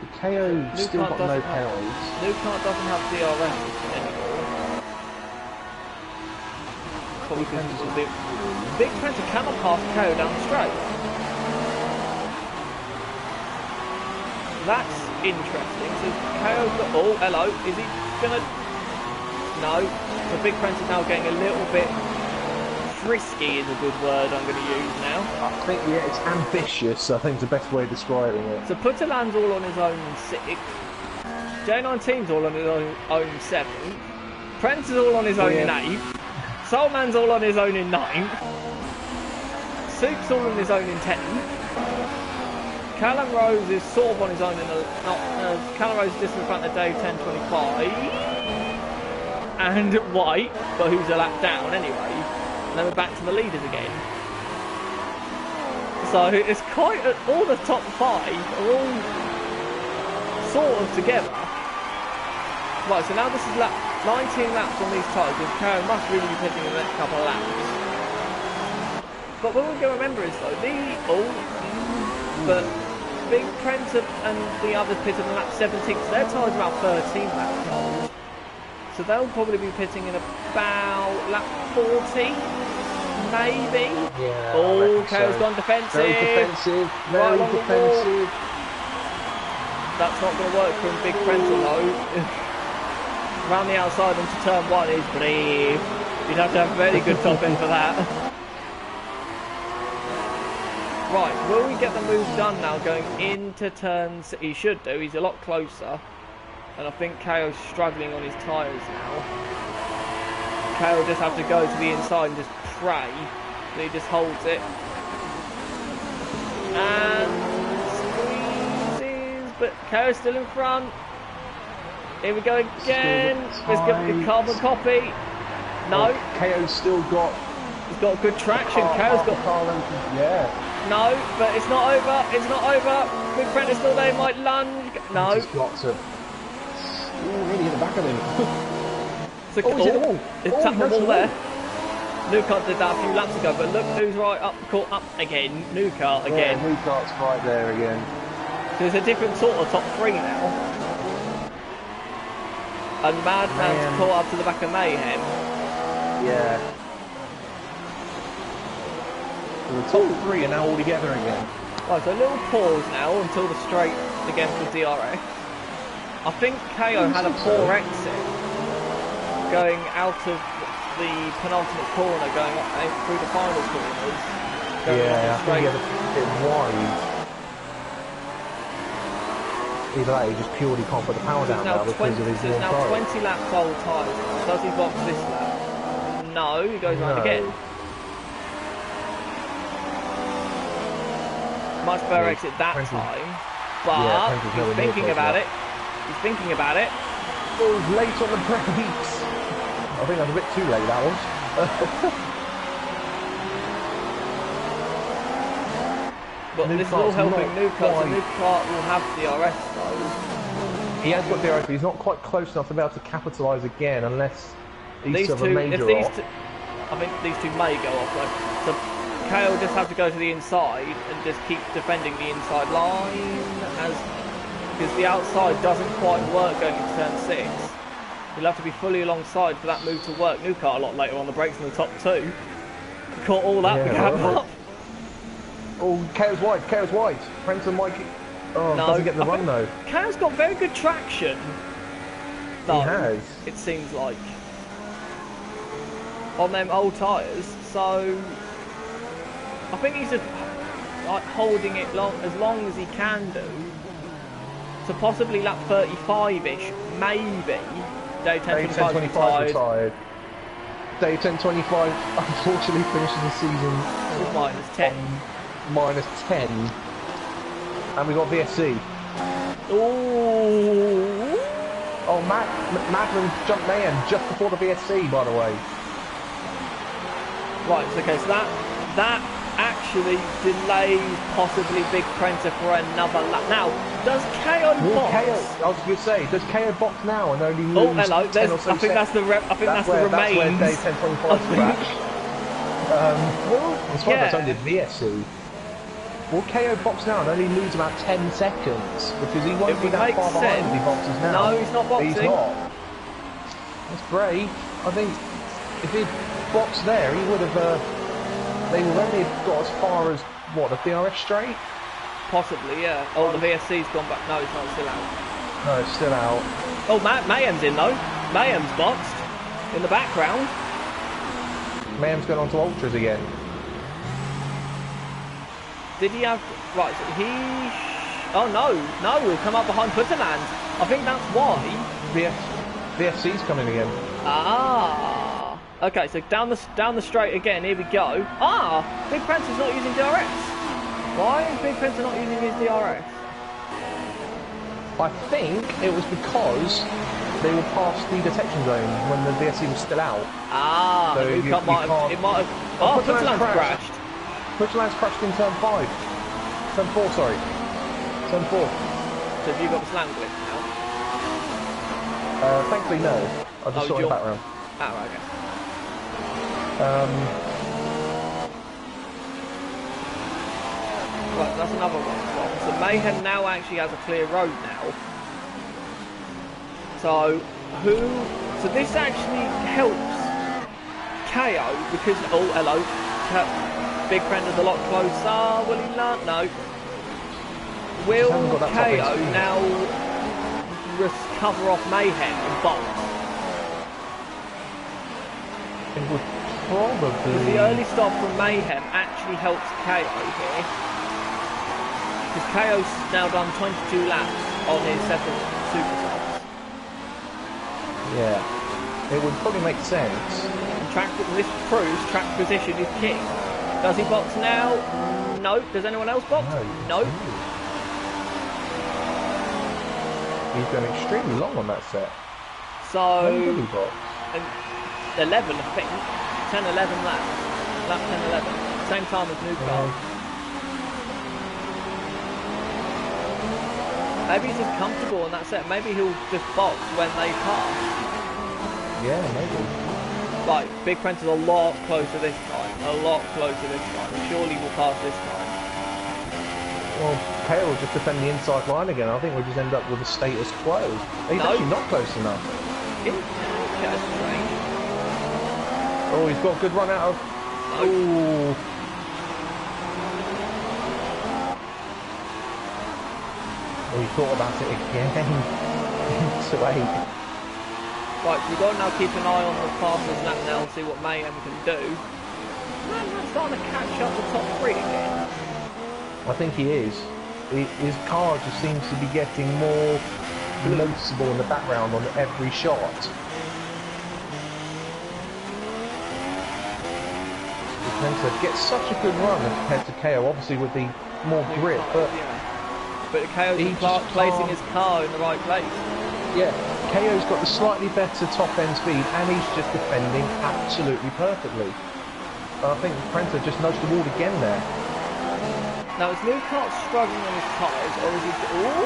The KO still got no penalties. New car doesn't have DRS anymore. Probably because Big Prancer cannot pass KO down the straight. That's interesting. So KO's got. Oh, hello. Is he gonna? No. So Big Prancer's now getting a little bit frisky. Is a good word I'm going to use now. I think it's ambitious. I think is the best way of describing it. So Putterland's all on his own 6th. J19's all on his own 7th. Prancer's all on his own in 8th. Soulman's all on his own in 9th. Soup's all on his own in 10th. Callum Rose is sort of on his own in Callum Rose is just in front of Dave 1025 and White, but who's a lap down anyway. And then we're back to the leaders again. So it's quite all the top 5 are all sort of together. Right, so now this is 19 laps on these tyres, and Karen must really be pitting in the next couple of laps. But what we're going to remember is though but Big Prancer and the others pitted in lap 17, so their tyres are about 13 laps old. So they'll probably be pitting in about lap 40, maybe? Yeah. Oh, KO's gone defensive. Very defensive. Right Very defensive. That's not going to work from Big Prancer though. Around the outside onto turn 1 is brave. You'd have to have a very good top end for that. Right, will we get the move done now going into turns? He should do, he's a lot closer. And I think KO's struggling on his tyres now. KO will just have to go to the inside and just pray that he just holds it. And squeezes, but KO's still in front. Here we go again. Let's get the carbon copy. No. KO's still got... He's got good traction. KO's got... Yeah. No, but it's not over. It's not over. Big friend is still there. He might lunge. No. He's got to... Ooh, really hit the back of him. So, he's hit the wall. It's tapped the wall there. Newcart did that a few laps ago, but look who's right up, caught up again. Newcart again. Yeah, Newcart's right there again. So it's a different sort of top 3 now. And Madman's caught up to the back of Mayhem. Yeah. So the top 3 are now all together again. Right, so a little pause now until the straight again for DRS. I think KO had a poor exit going out of the penultimate corner going up through the final corners. Yeah, I think he had a bit wide. Either that, he just purely can't put the power down now because of his There's now tyres. 20 laps old tyres. Does he box this lap? No, he goes round again. Much better exit that time, but he's thinking about it. He's thinking about it. Oh, late on the brakes. I think that's a bit too late, that was. But this is all helping Newcastle. Newcastle will have DRS though. He has got DRS, but he's not quite close enough to be able to capitalise again unless these two, major I think these two may go off though. So Kale just have to go to the inside and just keep defending the inside line because the outside doesn't quite work going into turn 6. You'll have to be fully alongside for that move to work. Newcastle a lot later on the brakes in the top 2. Caught all that gap up. Oh, Kale's wide. Prenton might doesn't get the run though. Kale's got very good traction. Though, he has. It seems like. On them old tyres, so I think he's just like holding it as long as he can do. So possibly lap 35-ish, maybe. Day 10-25 retired. Day 10-25 unfortunately finishes the season with -10. -10. And we got VSC. Ooh. Oh, Madeline jumped Mayhem just before the VSC, by the way. Right, so okay, so that actually delays possibly Big Prenter for another lap. Now, does KO box? I was going to say, does KO box now and only lose? Oh, hello. I think that's the remains. That's where day 10-25 scratch. As far as that's only VSC. Will KO box now and only lose about 10 seconds? Because he won't be that far behind if he boxes now. No, he's not boxing. He's not. That's brave. I think if he'd boxed there, he would have... they would only have got as far as, what, the DRS straight? Possibly, yeah. Oh, the VSC's gone back. No, it's not. It's still out. No, it's still out. Oh, Mayhem's in, though. Mayhem's boxed. In the background. Mayhem's gone on to Ultras again. Did he have... Right, so he... Oh, no, he'll come up behind Putterland. I think that's why. VFC's coming again. Ah. Okay, so down the straight again, here we go. Ah! Big Prancer's not using DRS. Why is Big Prancer not using his DRS? I think it was because they were past the detection zone when the VSC was still out. Ah, so it might have... Oh, Putterland's crashed. Putterland's crashed in turn 5. Turn 4, sorry. Turn 4. So have you got the slam glitch now? Thankfully no. I just saw it in the background. Ah, right, okay. Right, that's another one. So Mayhem now actually has a clear road now. So this actually helps KO because hello, Big Friend is a lot closer. Will he not? No. Will KO now recover off Mayhem and bolt? It would probably. The early stop from Mayhem actually helps KO here. Because KO's now done 22 laps on his second super softs. Yeah. It would probably make sense. And this proves track position is king. Does he box now? No. Does anyone else box? No. He's going extremely long on that set. So... When did he box? 11, I think. 10-11 laps. Lap 10-11. Same time as Newcastle. Maybe he's just comfortable on that set. Maybe he'll just box when they pass. Yeah, maybe. Right, Big Prince is a lot closer this time. A lot closer this time. Surely we'll pass this time. Well, Kale will just defend the inside line again. I think we'll just end up with a status quo. He's actually not close enough. That's strange. Oh, he's got a good run out of... Oh. Oh, he thought about it again. To 8. Right, we've got to now keep an eye on the fastest lap now and see what Mayhem can do. Mayhem's starting to catch up the top 3 again. I think he is. His car just seems to be getting more noticeable in the background on every shot. Spencer gets such a good run compared to KO, obviously with the more grip, but KO's placing his car in the right place. Yeah, KO's got the slightly better top end speed, and he's just defending absolutely perfectly. I think Prenter just nudged the wall again there. Now is Newcart struggling on his tyres, or is he? Ooh,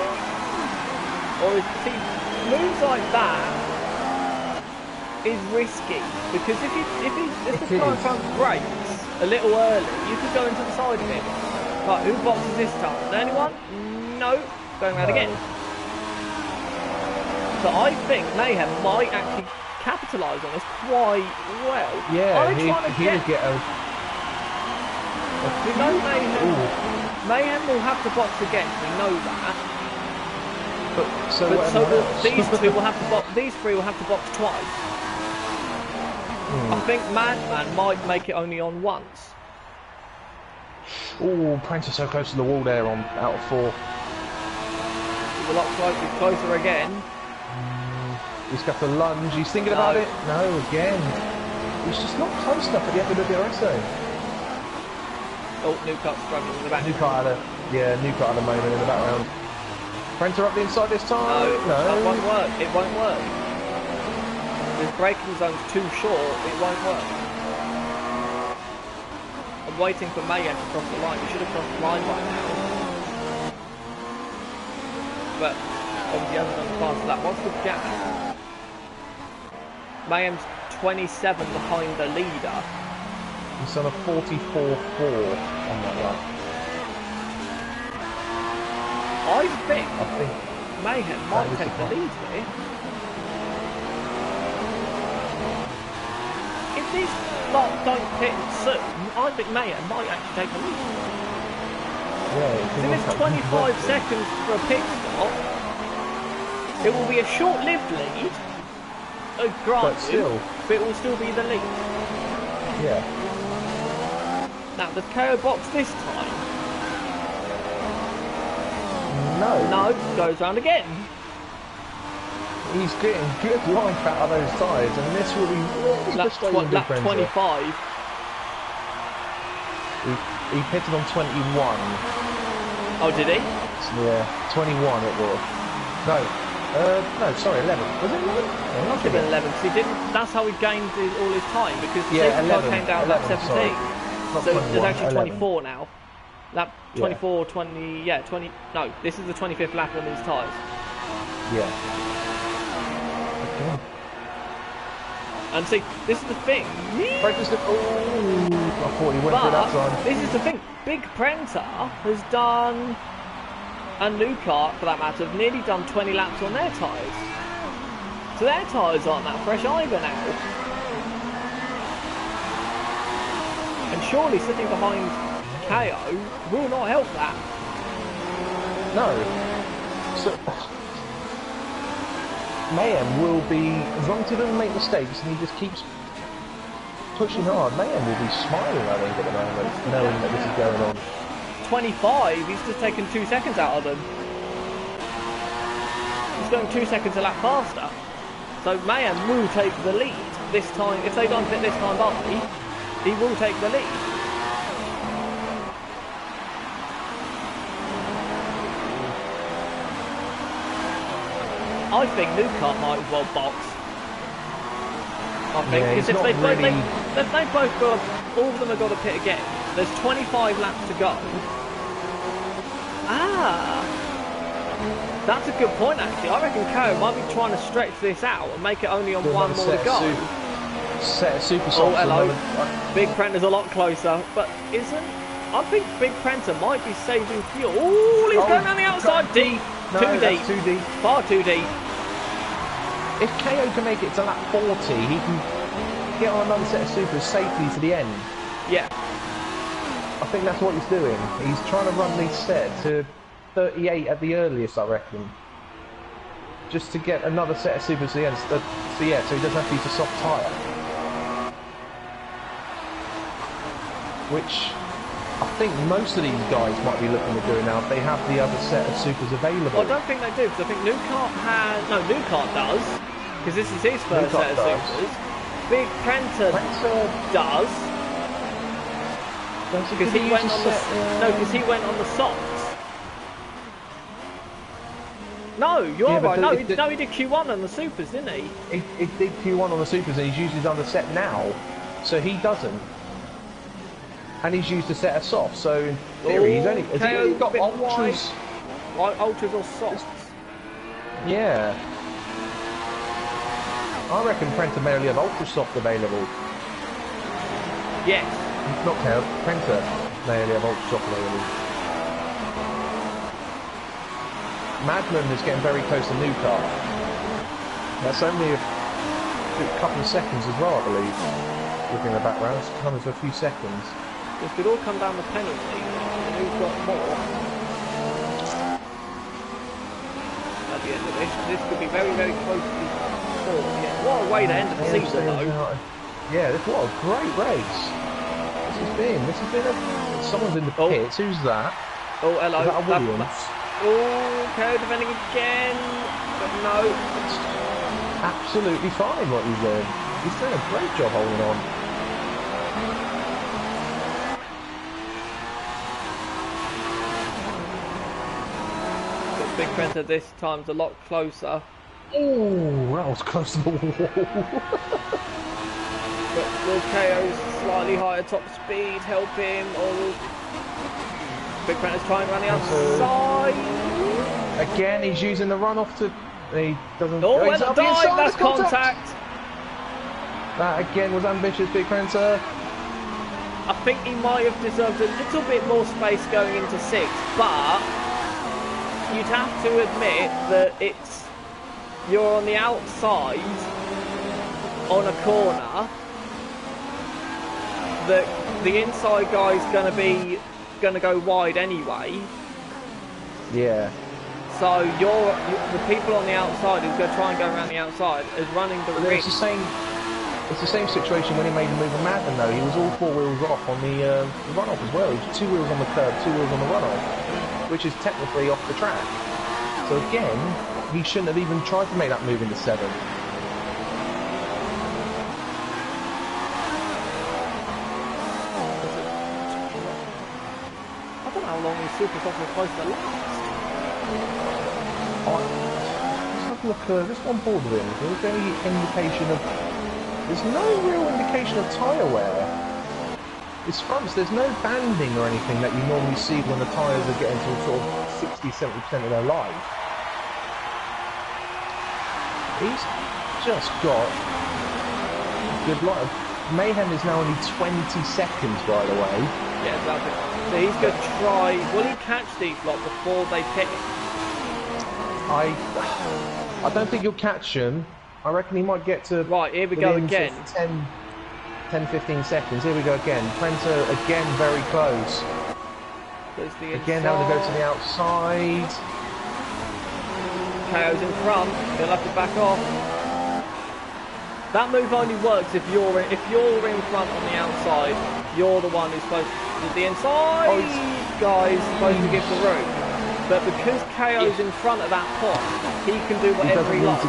or is he? Moves like that is risky because if the car comes brakes a little early, you could go into the side of him. Right, who boxes this time? Anyone? No. Going round again. So I think Mayhem might actually capitalise on this quite well. Yeah, he'll get a... We know Mayhem will have to box again, we know that. These two will have to box. These three will have to box twice. I think Madman might make it only on once. Oh, Prentice so close to the wall there on out of 4. He's a lot closer again. He's got the lunge. He's thinking about it. No, again. He's just not close enough at the end of the DRS zone. Oh, Newcart's struggling in the back. Newcart had a moment in the background. Prenter up the inside this time. No, that won't work. It won't work. His braking zone's too short. It won't work. I'm waiting for Mayhem to cross the line. He should have crossed the line by now. But obviously he hasn't done the fast lap. What's the gap? Mayhem's 27 behind the leader. He's on a 44.4 on that lap. I think Mayhem might take the lead here. If these lot don't pit soon, I think Mayhem might actually take the lead. Yeah, if it's 25 seconds for a pit stop, it will be a short-lived lead, granted, but it will still be the lead. Yeah. Now, does KO box this time? No, goes round again. He's getting good life out of those tyres, and this will be really frustrating. Lap 25. He pitted on 21. Oh, did he? Yeah, 21 it was. No, sorry, 11. Was it 11? It must have been 11, because he didn't. That's how he gained all his time, because the safety car came down lap 17. So there's actually 24 11. Now. Lap 24, 20, yeah, 20. No, this is the 25th lap on these tyres. Yeah. Okay. And see, this is the thing. I thought he went through that time. This is the thing. Big Prenter has done, and Newcart for that matter, have nearly done 20 laps on their tyres. So their tyres aren't that fresh either now. And surely sitting behind KO will not help that. No. So Mayhem will be, as long as he doesn't make mistakes and he just keeps pushing hard, Mayhem will be smiling, I think, at the moment, knowing that this is going on. 25, he's just taken 2 seconds out of them. He's going 2 seconds a lap faster. So Mayhem will take the lead this time. If they don't fit this time by, he will take the lead. I think Newcart might as well box. I think, because if they've both got, all of them have got to pit again. There's 25 laps to go. That's a good point actually. I reckon KO might be trying to stretch this out and make it only on one more to go. Set a super Oh, hello. Big Prenter's a lot closer, but isn't... I think Big Prenter might be saving fuel. Oh, he's going down the outside. Deep. No, too deep. Too deep. Far too deep. If KO can make it to lap 40, he can get on another set of supers safely to the end. Yeah. I think that's what he's doing. He's trying to run these set to 38 at the earliest, I reckon. just to get another set of supers to the end. So yeah, so he doesn't have to use a soft tyre. Which I think most of these guys might be looking at doing now if they have the other set of supers available. Well, I don't think they do, because I think Newcart does, because this is his first set of supers. Big Prenter does, because he went on the softs. No, you are right. No, he did Q1 on the supers, didn't he? He did Q1 on the supers, and he's used his other set now, so he doesn't. And he's used a set of softs, so in theory has he only got ultras. Ultras or softs? Yeah. I reckon Prenter may only have ultra soft available. Yes. Not count. Prenter may only have ultra soft available. Madman is getting very close to Newcart. That's only a couple of seconds as well, I believe. Looking in the background, it's coming for a few seconds. This could all come down to penalty, and who's got more at the end of this. This could be very, very close to the yeah. What a way to end the season, though. Yeah, what a great race. This has been someone's in the pits. Who's that? Oh, hello. Is that a Williams? Okay, defending again. But no. It's absolutely fine what he's doing. He's doing a great job holding on. Big Prenter this time's a lot closer. Oh, that was close to the wall. But will KO's slightly higher top speed help him, or will Big Prenter's trying around the outside? Again, he's using the runoff to. He doesn't. Oh, well dive! That's contact. That again was ambitious, Big Prenter. I think he might have deserved a little bit more space going into 6th, but you'd have to admit that you're on the outside on a corner, that the inside guy's gonna go wide anyway. Yeah. So the people on the outside who's gonna try and go around the outside is running the risk. It's the same situation when he made the move of Madden though. He was all 4 wheels off on the runoff as well. He was 2 wheels on the curb, 2 wheels on the runoff, which is technically off the track. So again, he shouldn't have even tried to make that move into 7th. I don't know how long these super softs are supposed to last. Let's have a look. This one bordering. Is there any indication of? There's no real indication of tyre wear. It's fronts. There's no banding or anything that you normally see when the tyres are getting to sort of 60-70% of their life. He's just got a good lot of... Mayhem is now only 20 seconds, by the way. Yeah, exactly. So he's going to try... Will he catch these lot before they pit him? I don't think he'll catch them. I reckon he might get to... Right, here we go again. 10-15 seconds. Here we go again. Prenter again very close. Again having to go to the outside. KO's in front. He'll have to back off. That move only works if you're in front on the outside. You're the one who's supposed to the inside. Guy's supposed to give the room. But because KO's in front at that point, he can do whatever he likes.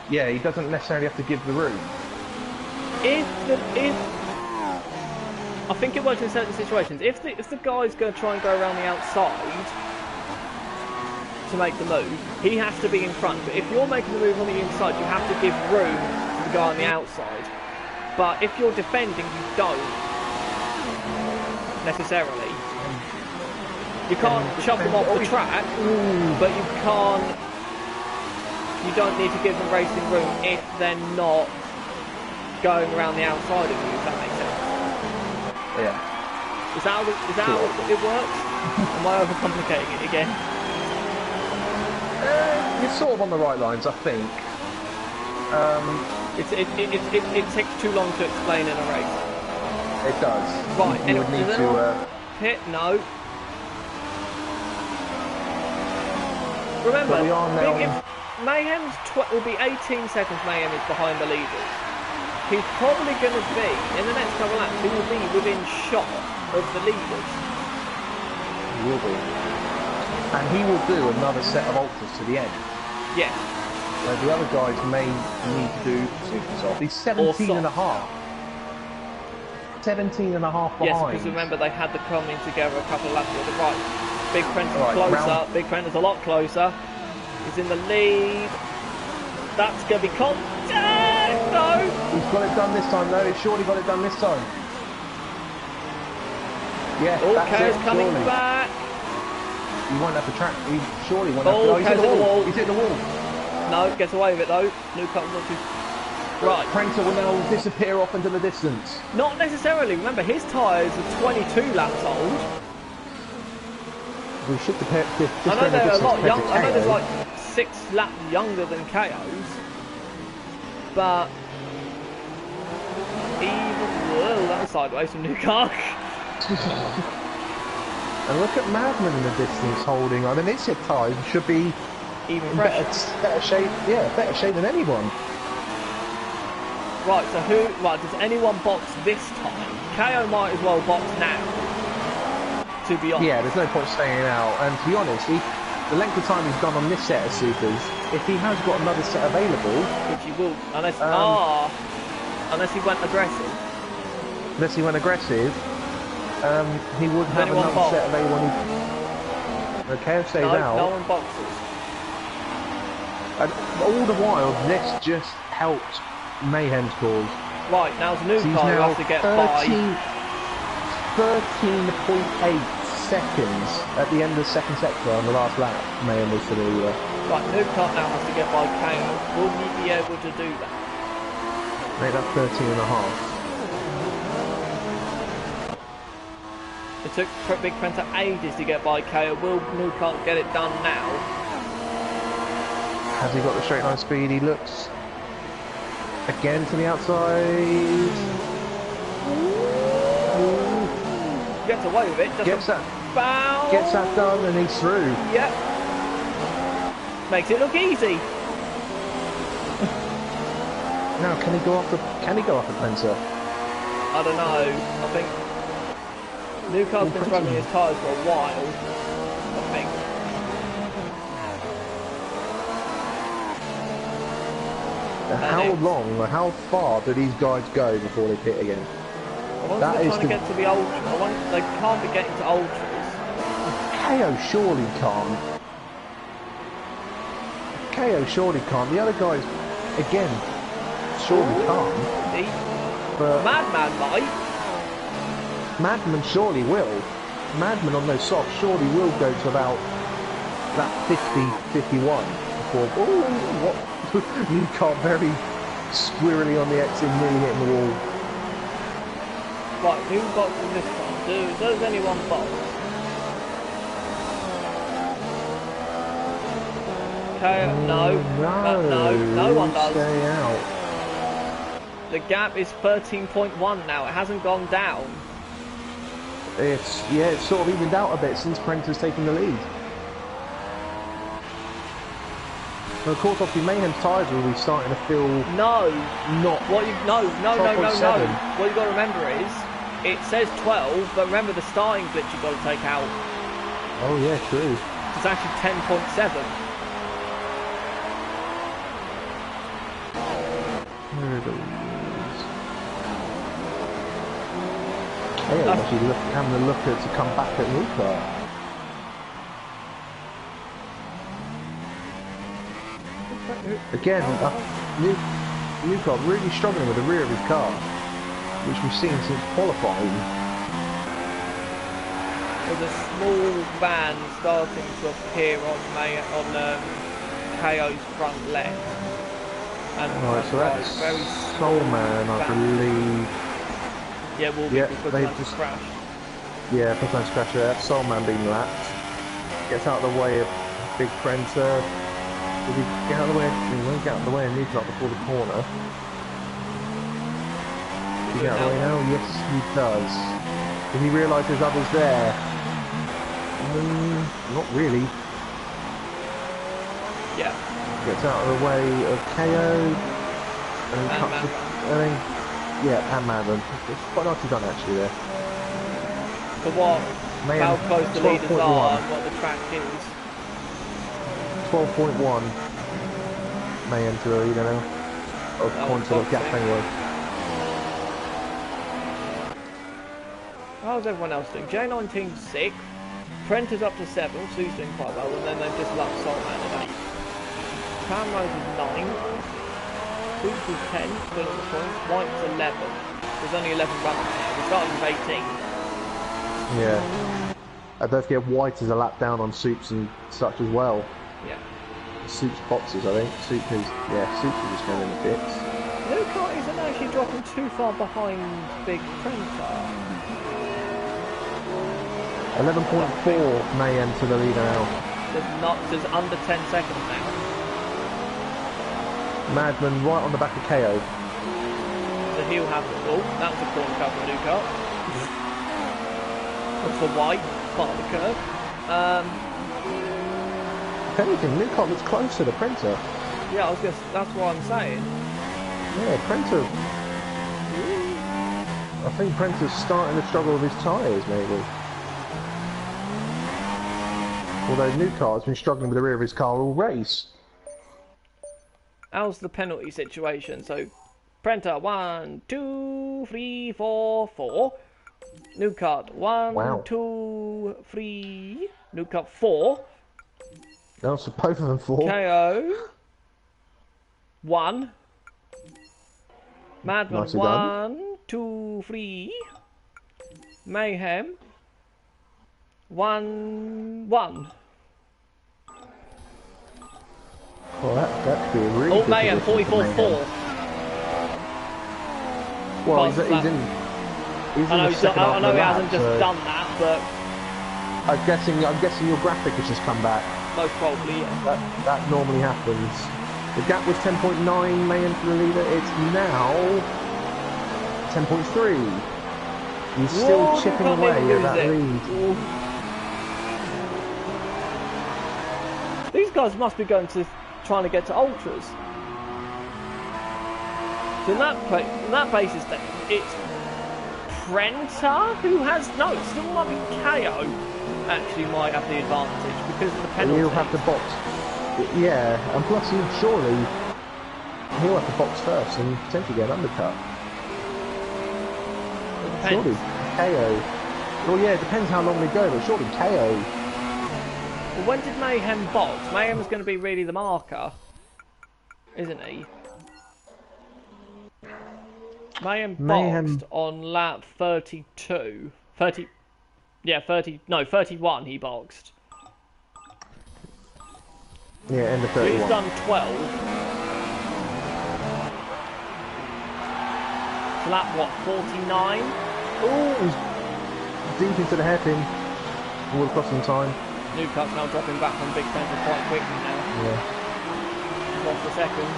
Yeah, he doesn't necessarily have to give the room. I think it works in certain situations. If the guy's going to try and go around the outside to make the move, he has to be in front. But if you're making the move on the inside, you have to give room to the guy on the outside. But if you're defending, you don't necessarily. You can't chuck them off the track, but you can't. You don't need to give them racing room if they're not going around the outside of you, if that makes sense. Yeah. Is that how it works? Am I overcomplicating it again? You're sort of on the right lines, I think. It takes too long to explain in a race. It does. Right, you would need to... Pit, no. Remember, Mayhem's will be 18 seconds. Mayhem is behind the leaders. He's probably going to be, in the next couple of laps, he will be within shot of the leaders. He will be. And he will do another set of ultras to the end. Yes. So the other guys may need to do super soft. He's 17 and a half. 17 and a half behind. Yes, because remember they had the coming together a couple of laps ago. Right, Big Prince is closer. Big Prince is a lot closer. He's in the lead. That's going to be contact. No. He's got it done this time, though. He's surely got it done this time. Yeah, okay, that's it, coming surely. back. He won't have the track. He surely won't have to. He's hit the wall. He's hit the wall. No, gets away with it though. Newcastle not too. Right. Prancer will now disappear off into the distance. Not necessarily. Remember, his tyres are 22 laps old. We should compare. I know they're a lot young. I know there's like 6 laps younger than KO's, but even that was sideways from Newcastle. And look at Madman in the distance holding on, and his hit tyres should be even better shape. Yeah, better shape than anyone. Right, so does anyone box this time? KO might as well box now, to be honest. Yeah, there's no point staying out, and to be honest, the length of time he's done on this set of supers, if he has got another set available... Which he will, unless he went aggressive. Unless he went aggressive, he would have another set available. Okay, stays out. No one boxes. And all the while, this just helped Mayhem's cause. Right, now's Newcastle who has to get 13.8 seconds at the end of the second sector on the last lap. Mayhem was to the leader. Right, Newcastle now has to get by KO. Will he be able to do that? Mate, that's 13 and a half. It took Big Printer ages to get by KO. Will Newcastle get it done now? Has he got the straight line speed? He looks again to the outside. Gets away with it. Gets that done, and he's through. Yep. Makes it look easy. Now, can he go off the Princer? I don't know. I think Newcastle's been struggling his tyres for a while. I think. How long or how far do these guys go before they pit again? I wonder if they're trying to get to the ultra. They can't be getting to ultras. KO surely can't. KO surely can't. The other guys, again, surely can't. But Madman might. Madman surely will. Madman on those softs surely will go to about that 50-51 before. Oh, what? You can't very squirrely on the exit, nearly hitting the wall. Right, who boxes this time? Does anyone box? Okay, no one does. Stay out. The gap is 13.1 now. It hasn't gone down. It's sort of evened out a bit since Printer's taken the lead. And of course, obviously, Mayhem's tyres will be starting to feel no. What you've got to remember is it says 12, but remember the starting glitch you've got to take out. Oh yeah, true. It's actually 10.7. Where are those? Hey, I'm actually having a look at to come back at Newcastle. Again, Newcastle really struggling with the rear of his car, which we've seen since qualifying. There's a small van starting to appear on KO's front left. And right, so that's very Soulman, I believe. Yeah, they've just crashed. Yeah, Putman's crashed there. That's Soulman being lapped. Gets out of the way of Big Printer. Will he get out of the way? He won't get out of the way and Newcastle before the corner. Does he get out of the way now? Yes, he does. Does he realise there's others there? Not really. Yeah. Gets out of the way of KO. And cuts the, yeah, and Madden. It's quite nicely done actually there. For what? How close the leaders 12.1. are and what the track is. 12.1. Mayhem to the leader now. According to the gap anyway. How's everyone else doing? J19's 6th. Trent is up to 7th, so he's doing quite well. And then they've just left Solman at 8th. Camrose is 9th. Boots is 10, still at the point. White's 11th. There's only 11 runners now. We started with 18. Yeah. And don't forget White is a lap down on Soups and such as well. Yeah. Soups boxes, I think. Soups is just going in the bits. Luca isn't actually dropping too far behind Big Printer. 11.4 Mayhem to the leader now. There's under 10 seconds now. Madman right on the back of KO. So he'll have the ball. That was a corner cut from Luca. That's for White, part of the curve. If anything, Newcott looks closer to Printer. Yeah, that's what I'm saying. Yeah, Printer. I think Printer's starting to struggle with his tyres, maybe. Although Newcart's been struggling with the rear of his car all race. How's the penalty situation? So, Prenta, 1, 2, 3, 4, 4. Newcart, 1, 2, 3. Newcart, 4. No, so both of them 4. KO, 1. Madman, 1, 2, 3. Mayhem, 1, 1. Well, that could be a really good Mayhem, position for 44-4. Well, he's in the second half I know of he the hasn't lap, just so done that, but I'm guessing your graphic has just come back. most probably, yeah. That normally happens. The gap was 10.9 Mayhem to the leader. It's now 10.3. He's still chipping away at that lead. Ooh. These guys must be trying to get to ultras. So in that basis, it's Prenta who has it still might be KO. Actually, might have the advantage because of the penalty. And he'll have to box. Yeah, and plus he'll have to box first and potentially get an undercut. Surely KO. Well, yeah, it depends how long they go, but surely KO. Well, when did Mayhem box? Mayhem's going to be really the marker, isn't he? Mayhem boxed on lap 32. 31 he boxed. Yeah, end of 31. So he's done 12. So lap what, 49? Oh, he's deep into the hairpin. All across some time. Newcut's now dropping back on Big Printer quite quickly now. Yeah. Lost a second.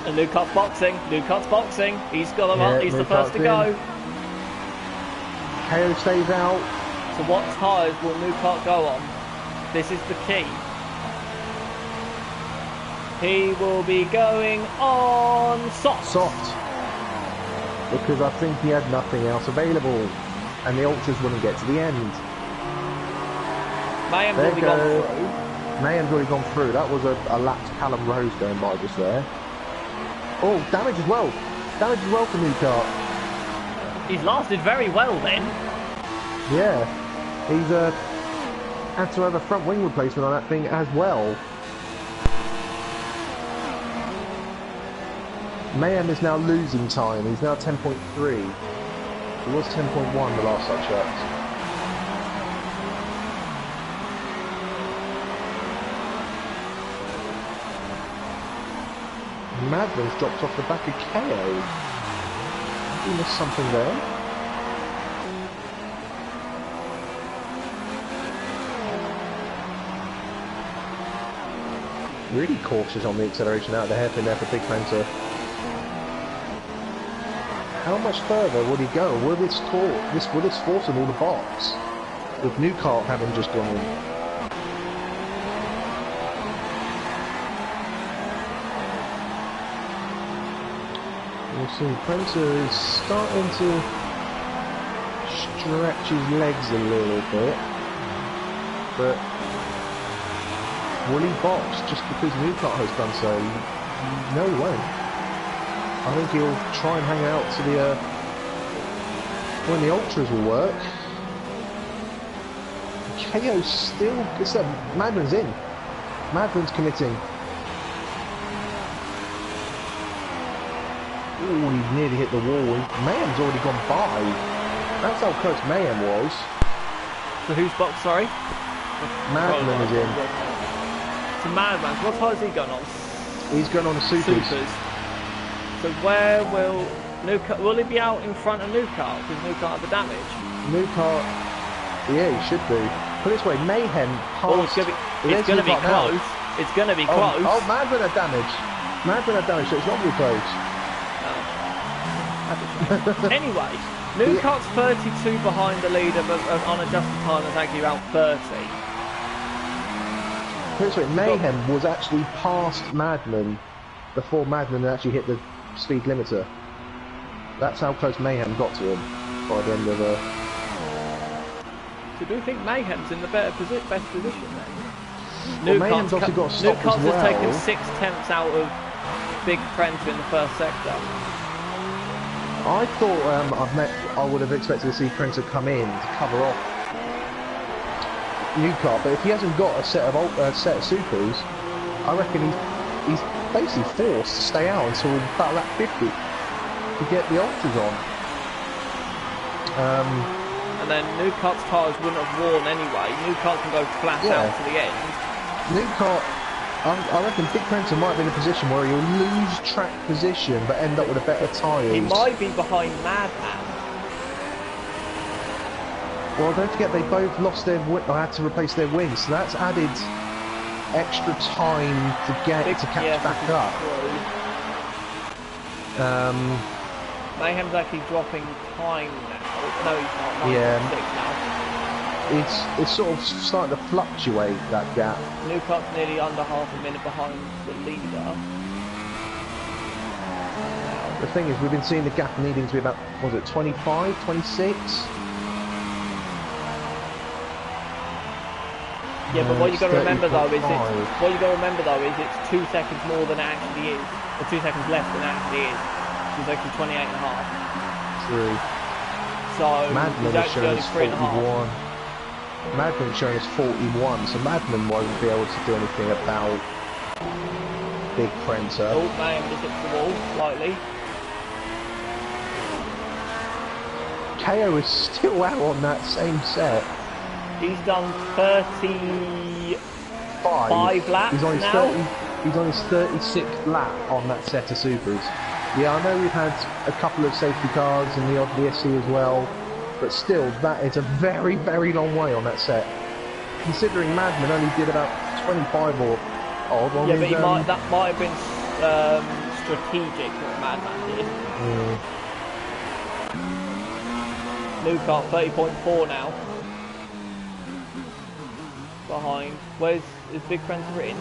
And Newcut's boxing. He's got him up. He's the first to go. KO stays out. So what tyres will Newcart go on? This is the key. He will be going on soft. Because I think he had nothing else available. And the ultras wouldn't get to the end. Mayhem's already gone through. Mayhem's already gone through. That was a lapped Callum Rose going by just there. Oh, damage as well. Damage as well for Newcart. He's lasted very well then. Yeah. He's had to have a front wing replacement on that thing as well. Mayhem is now losing time. He's now 10.3. He was 10.1 the last I checked. Madman's dropped off the back of KO. He missed something there. Really cautious on the acceleration out of the hairpin there for Big Panther. How much further would he go? Will this force him all the box? With New Kart having just gone in. We'll see, Prancer is starting to stretch his legs a little bit, but will he box just because New Kart has done so? No, he won't. I think he'll try and hang out to the when the ultras will work. KO still, Madman's in. Madman's committing. Ooh, he nearly hit the wall. Mayhem's already gone by. That's how close Mayhem was. So who's box, sorry? Madman is in. So Madman, what tire is he going on? He's going on the Supers. So where will will he be out in front of New Kart? Because New Kart have the damage? New Kart, yeah, he should be. Put it this way, Mayhem passed... Oh, it's going to be close. It's going to be close. Oh, Madman had damage. Madman had damage, so it's not going to be close. Anyway, New Kart's 32 behind the leader, but on adjusted time is actually around 30. Put it this way, Mayhem was actually past Madman before Madman actually hit the speed limiter. That's how close Mayhem got to him by the end of the... So do you think Mayhem's in the best position then? Well, Mayhem's obviously got to stop as well. Has taken 6/10 out of Big Prancer in the first sector. I thought I would have expected to see Prancer come in to cover off New Kart, but if he hasn't got a set of supers, I reckon he's basically forced to stay out until about lap 50 to get the ultras on. And then New Kart's tyres wouldn't have worn anyway. New Kart can go flat out to the end. New Kart, I reckon Big Prancer might be in a position where he'll lose track position but end up with a better tyres. He might be behind Madman. Well, don't forget they both lost their had to replace their wings, so that's added extra time to catch back up. Mayhem's actually dropping time now. No, he's not. Yeah. Now. It's sort of starting to fluctuate, that gap. New Kart's nearly under half a minute behind the leader. The thing is, we've been seeing the gap needing to be about, was it 25, 26? Yeah, but what you got to remember though is it's 2 seconds more than it actually is, or 2 seconds less than it actually is. It's actually 28 and a half. True. So Madman is showing us 41. Madman showing us 41, so Madman won't be able to do anything about Big Prancer. Oh, man, just hit the wall slightly. KO is still out on that same set. He's done 35 laps he's on his now. He's on his 36th lap on that set of supers. Yeah, I know we've had a couple of safety cars and the odd VSC as well, but still, that is a very, very long way on that set. Considering Madman only did about 25 or odd on his, but that might have been strategic what Madman did. New Kart 30.4 now. Behind. Is Big Prancer in?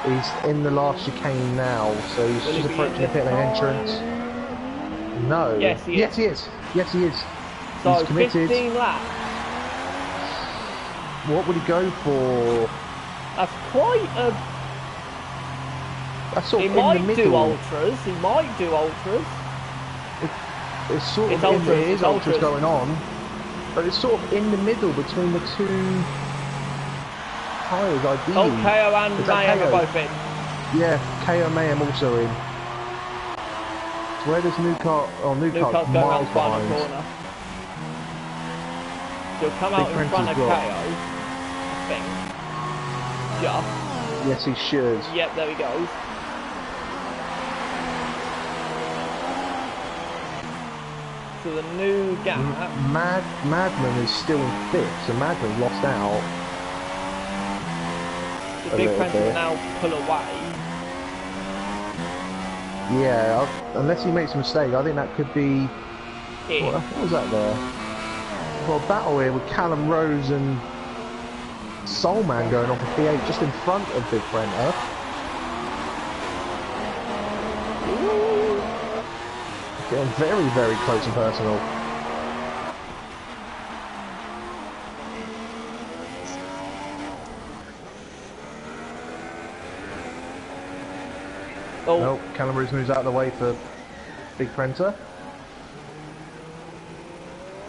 He's in the last chicane now, so he's just approaching the pit lane entrance. No. Yes, he is. Yes, he is. Yes, he is. So he's committed. 15 laps. What would he go for? That's quite a... That's sort he of in the might middle. do ultras. He might do ultras. It's sort of ultras. There is ultras going on, but it's sort of in the middle between the two tyres, ideally. Oh, KO and Mayhem are both in. Yeah, KO Mayhem also in. So where does New Kart... Oh, New Kart's going around the final behind. corner. So he'll come out in front of KO, I think. Just. Yes, he should. Yep, there he goes. So the new gap... Madman is still in 5th, so Madman lost out. the a big little Prince will bit. now pull away. Yeah, unless he makes a mistake, I think that could be... Here. What was that there? Well, a battle here with Callum Rose and Soulman going off a P8 just in front of Big Prenter. Getting very, very close and personal. Oh, Nope, Callum Rose moves out of the way for Big Prenter.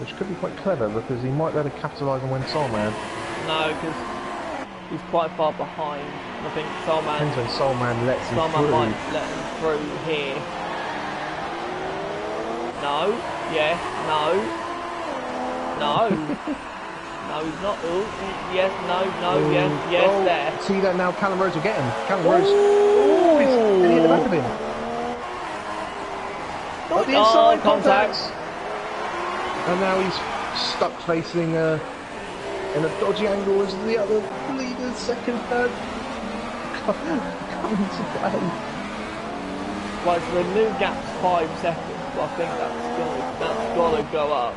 Which could be quite clever because he might be able to capitalise on when Soulman. no, because he's quite far behind. And I think Depends when Soulman lets him through. might let him through here. No, yes, no, no. No, he's not. Oh, yes, no, yes, Oh, there. see that now? Callum Rose will get him. Callum Rose. Oh, he's hit the back of him. At the inside, contact. And now he's stuck facing in a dodgy angle as the other leaders, second, third, coming to play. Right, so the new gap's 5 seconds. But I think that's gotta go up.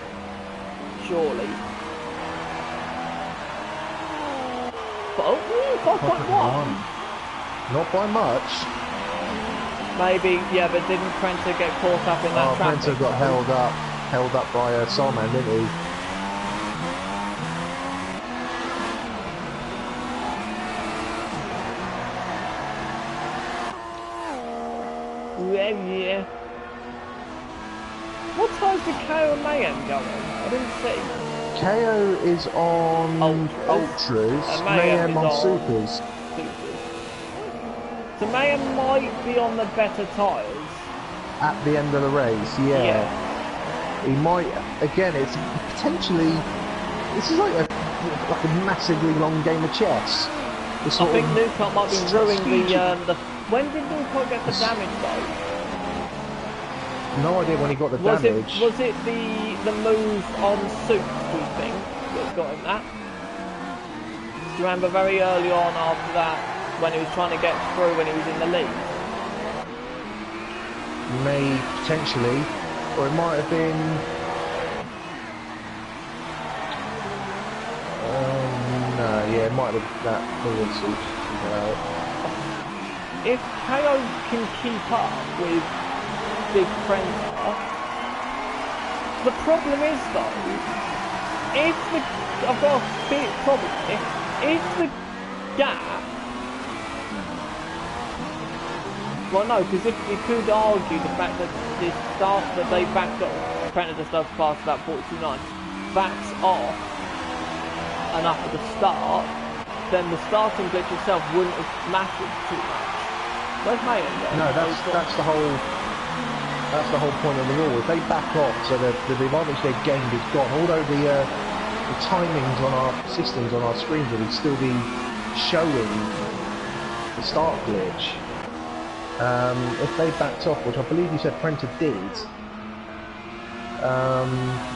Surely. But oh, 5.1. Not by much. Maybe, yeah, but didn't Prenter get caught up in that traffic? Prenter got held up by Soulman, didn't he? Yeah. What times did KO and Mayhem go on? I didn't see. KO is on Ultras, Mayhem on Supers. So Mayhem might be on the better tyres. At the end of the race, yeah. He might, again, it's potentially, this is like a massively long game of chess. I think Newcott might be ruining the... When did Newcott get the damage though? No idea when he got the damage. Was it the move on Soup, do you think, that got him that? Do you remember very early on after that, when he was trying to get through when he was in the lead? May potentially, or it might have been. No, yeah, it might have been that move on Soup. If KO can keep up with Big Prenter, the problem is though, I've got a big problem, if the gap, well no, because if you could argue the fact that the start that they backed off, Prenter does pass about 42.9, backs off enough at the start, then the starting glitch itself wouldn't have mattered too much. Where's Mayhem though? No, that's the whole point of the rule. If they back off, so the advantage they've gained is gone. Although the timings on our systems, on our screens, will still be showing the start glitch. If they backed off, which I believe you said Prenter did,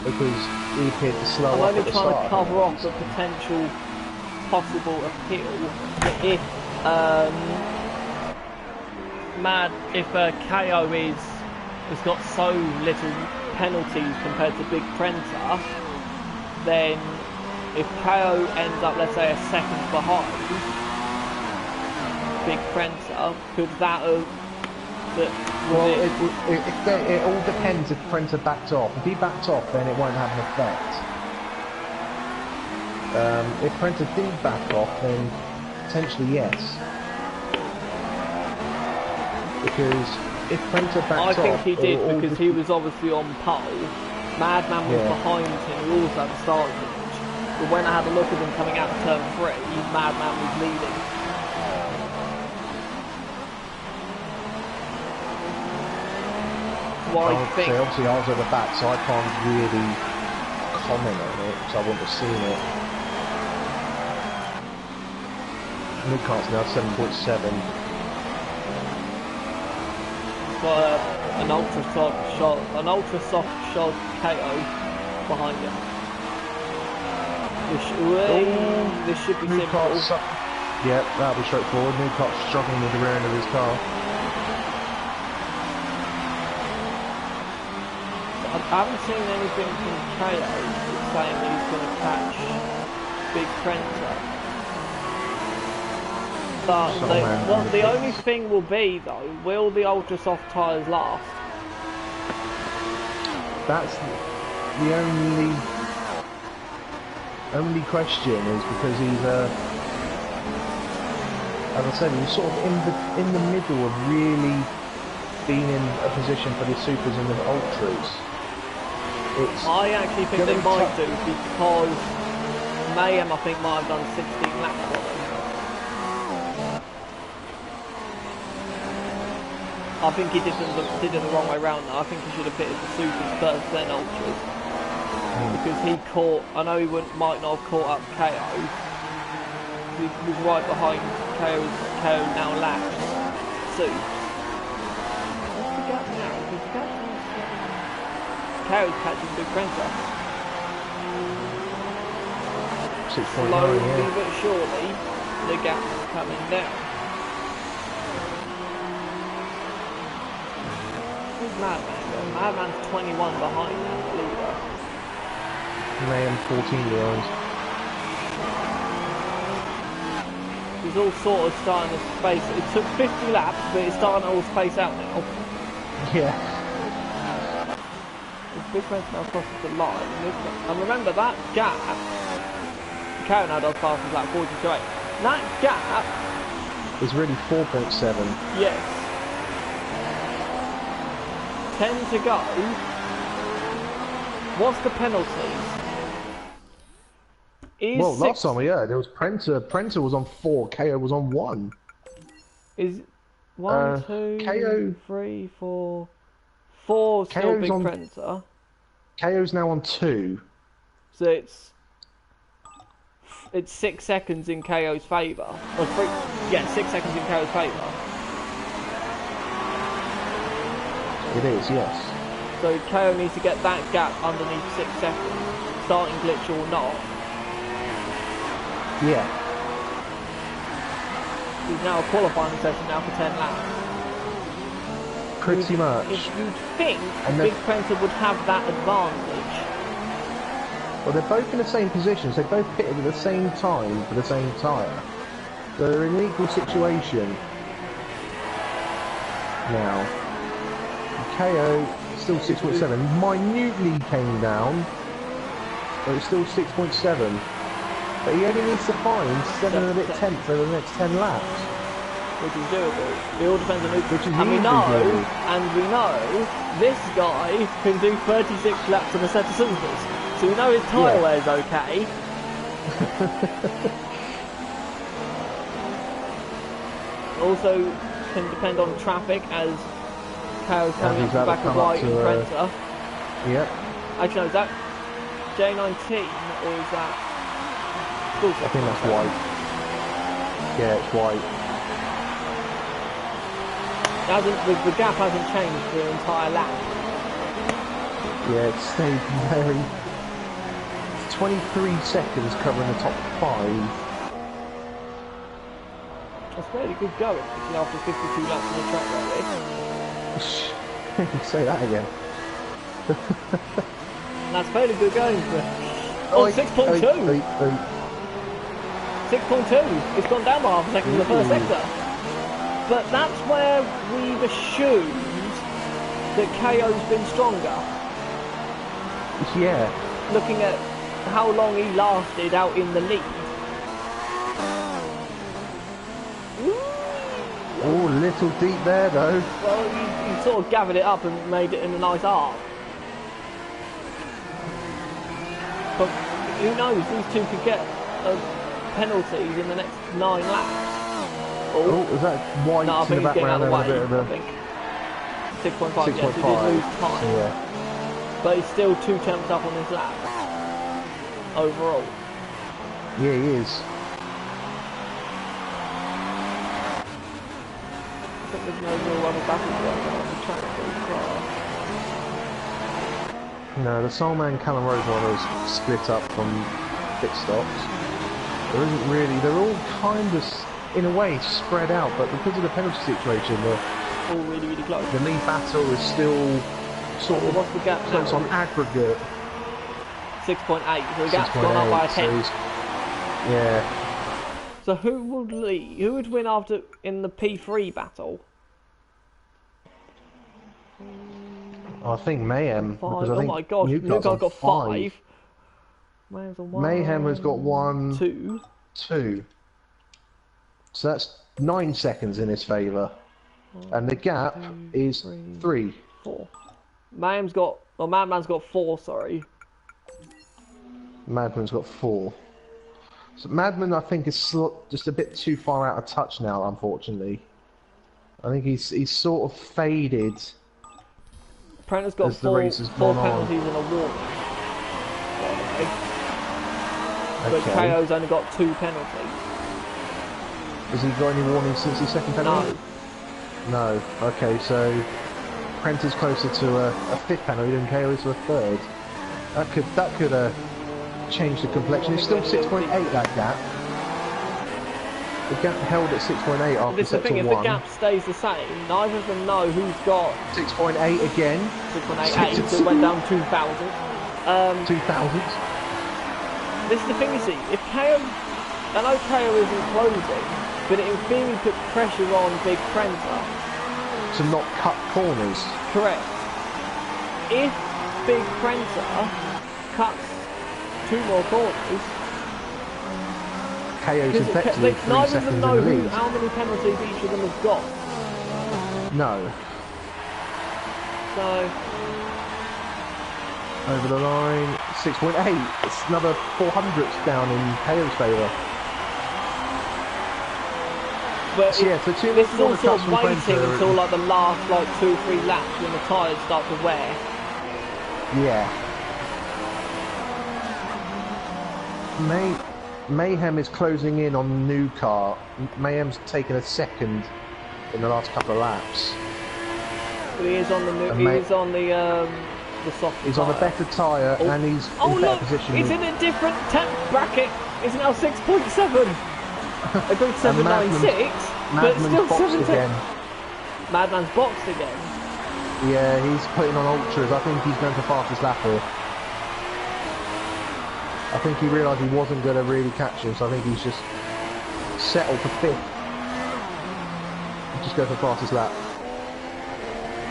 because he appeared to slow up at the start. I'm only trying to cover off the potential possible appeal if KO has got so little penalties compared to Big Prenter, then if KO ends up, let's say, a second behind Big Prenter, could that have... It all depends if Prenter backed off. If he backed off, then it won't have an effect. If Prenter did back off, then potentially yes. Because if Prenter backed off... I think he did, because he was obviously on pole. Madman was behind him, he also had the start glitch. But when I had a look at him coming out of turn 3, Madman was leading. So I think... Obviously I was at the back, so I can't really comment on it, because I wouldn't have seen it. Newcart's now 7.7. Got an ultra soft shot KO behind him. This should be simple. Yep, that'll be straightforward. Newcott's struggling with the rear end of his car. I haven't seen anything from KO saying that he's going to catch Big Trenta. But the only thing will be, though, will the ultra soft tyres last? That's the only question, is because he's as I said, he was sort of in the middle of really being in a position for the supers and the ultras. I actually think they might do, because Mayhem, I think, might have done 16 laps for them. I think he did it the wrong way round. I think he should have pitted the supers first, then ultras. Because he caught, I know he might not have caught up KO. He was right behind KO now laps. Supes. What's the gap now? Because the gap's KO's catching Big Trenta. 6.9, Slowly but surely, the gap's coming down. Who's Madman going? Madman's 21 behind now, the leader. Mayhem 14 behind. He's all sort of starting to space. It took 50 laps, but it's starting to all space out now. Yeah. Big Trenta now crosses the line. And remember that gap, KO now does fastest lap 42.8. That gap is really 4.7. Yes. 10 to go. What's the penalties? Well, last time we heard, it was Prenta was on 4, KO was on 1. Is 1, 2, KO, 3, 4... 4 still KO's Big on, Trenta. KO's now on 2. So it's 6 seconds in KO's favour. Or 3, yeah, 6 seconds in KO's favour. It is, yes. So KO needs to get that gap underneath 6 seconds, starting glitch or not. Yeah. He's now a qualifying session now for 10 laps. Pretty much. You'd think Big Trenta would have that advantage. Well, they're both in the same positions. They both pitted at the same time for the same tyre. So they're in an equal situation. Now, KO still 6.7. Minutely came down, but it's still 6.7. But he only needs to find 7 and a bit tenths over the next 10 laps. Which is doable. It all depends on who. Which is and we know this guy can do 36 laps on a set of supers. So we know his tyre wear's okay. Also can depend on traffic as KO's coming up the back of White and Trenta. Yep. Actually no, is that J19 or is that... I think that's White. Yeah, it's White. The gap hasn't changed for the entire lap. Yeah, it stayed very... 23 seconds covering the top 5. That's fairly good going, actually, after 52 laps on the track like this. Say that again. That's fairly good going for... Oh, 6.2! 6.2! It's gone down by half a second in the first sector. But that's where we've assumed that KO's been stronger. Yeah. Looking at how long he lasted out in the lead. Oh, a little deep there though. Well, you sort of gathered it up and made it in a nice arc. But who knows, these two could get penalties in the next 9 laps. Oh, is that White no, I think in the he's getting out background? of the way, A bit of a... I think. 6.5, yes, he did 6.5. lose time. Yeah. But he's still 2 tenths up on his lap. Overall. Yeah, he is. I think there's no real run back going on the track very far. No, the Soulman Callum Rose one is split up from pit stops. There isn't really, they're all kind of in a way, spread out, but because of the penalty situation, All really, really close. the lead battle is still sort of What's the gap close now? on aggregate. 6.8. So the gap's gone up by a 10. Yeah. So who would lead? Who would win after in the P3 battle? I think Mayhem. Five. Because I Oh think my gosh, Newcart's Luke got on 5. Mayhem's on 1. Mayhem has got 1, 2. 2. So that's 9 seconds in his favour. And the gap is 3. 4. Mayhem's got. Well, Madman's got 4. Sorry. Madman's got 4. So Madman, I think, is just a bit too far out of touch now, unfortunately. I think he's sort of faded. Prenter's got as the 4 race has gone penalties on. and a warning. But Okay. KO's only got 2 penalties. Has he got any warnings since his second penalty? No. No. Okay, so Prenter's closer to a 5th penalty than KO is to a 3rd. That could change the complexion. It's still 6.8, that gap. The gap held at 6.8 after This is the sector thing, if 1. the gap stays the same, neither of them know who's got 6.8 again. 6.88, so it went down 2,000. 2,000. This is the thing, you see, if KO, I know KO isn't closing, but it in theory put pressure on Big Prenter. To not cut corners. Correct. If Big Prenter cuts 2 more corners, KO's effectively 3 neither of seconds them in know the lead. how many penalties each of them has got. No. So, Over the line, 6.8. It's another 400ths down in KO's favour. but So yeah, so two this is all corner sort cuts of from waiting Prenter. until like the last 2 or 3 laps when the tyres start to wear. Yeah. Mayhem is closing in on the new car. Mayhem's taken a 2nd in the last couple of laps. But he is on the new, And he is on the soft He's tyre. on a better tyre and he's Oh in better look, position. it's in a different temp bracket. It's now 6.7. Agreed 796, but Madman's still boxed 17. again. Madman's boxed again. Yeah, he's putting on ultras. I think he's going for fastest lap here. I think he realised he wasn't going to really catch him, so I think he's just settled for 5th. Just go for fastest lap.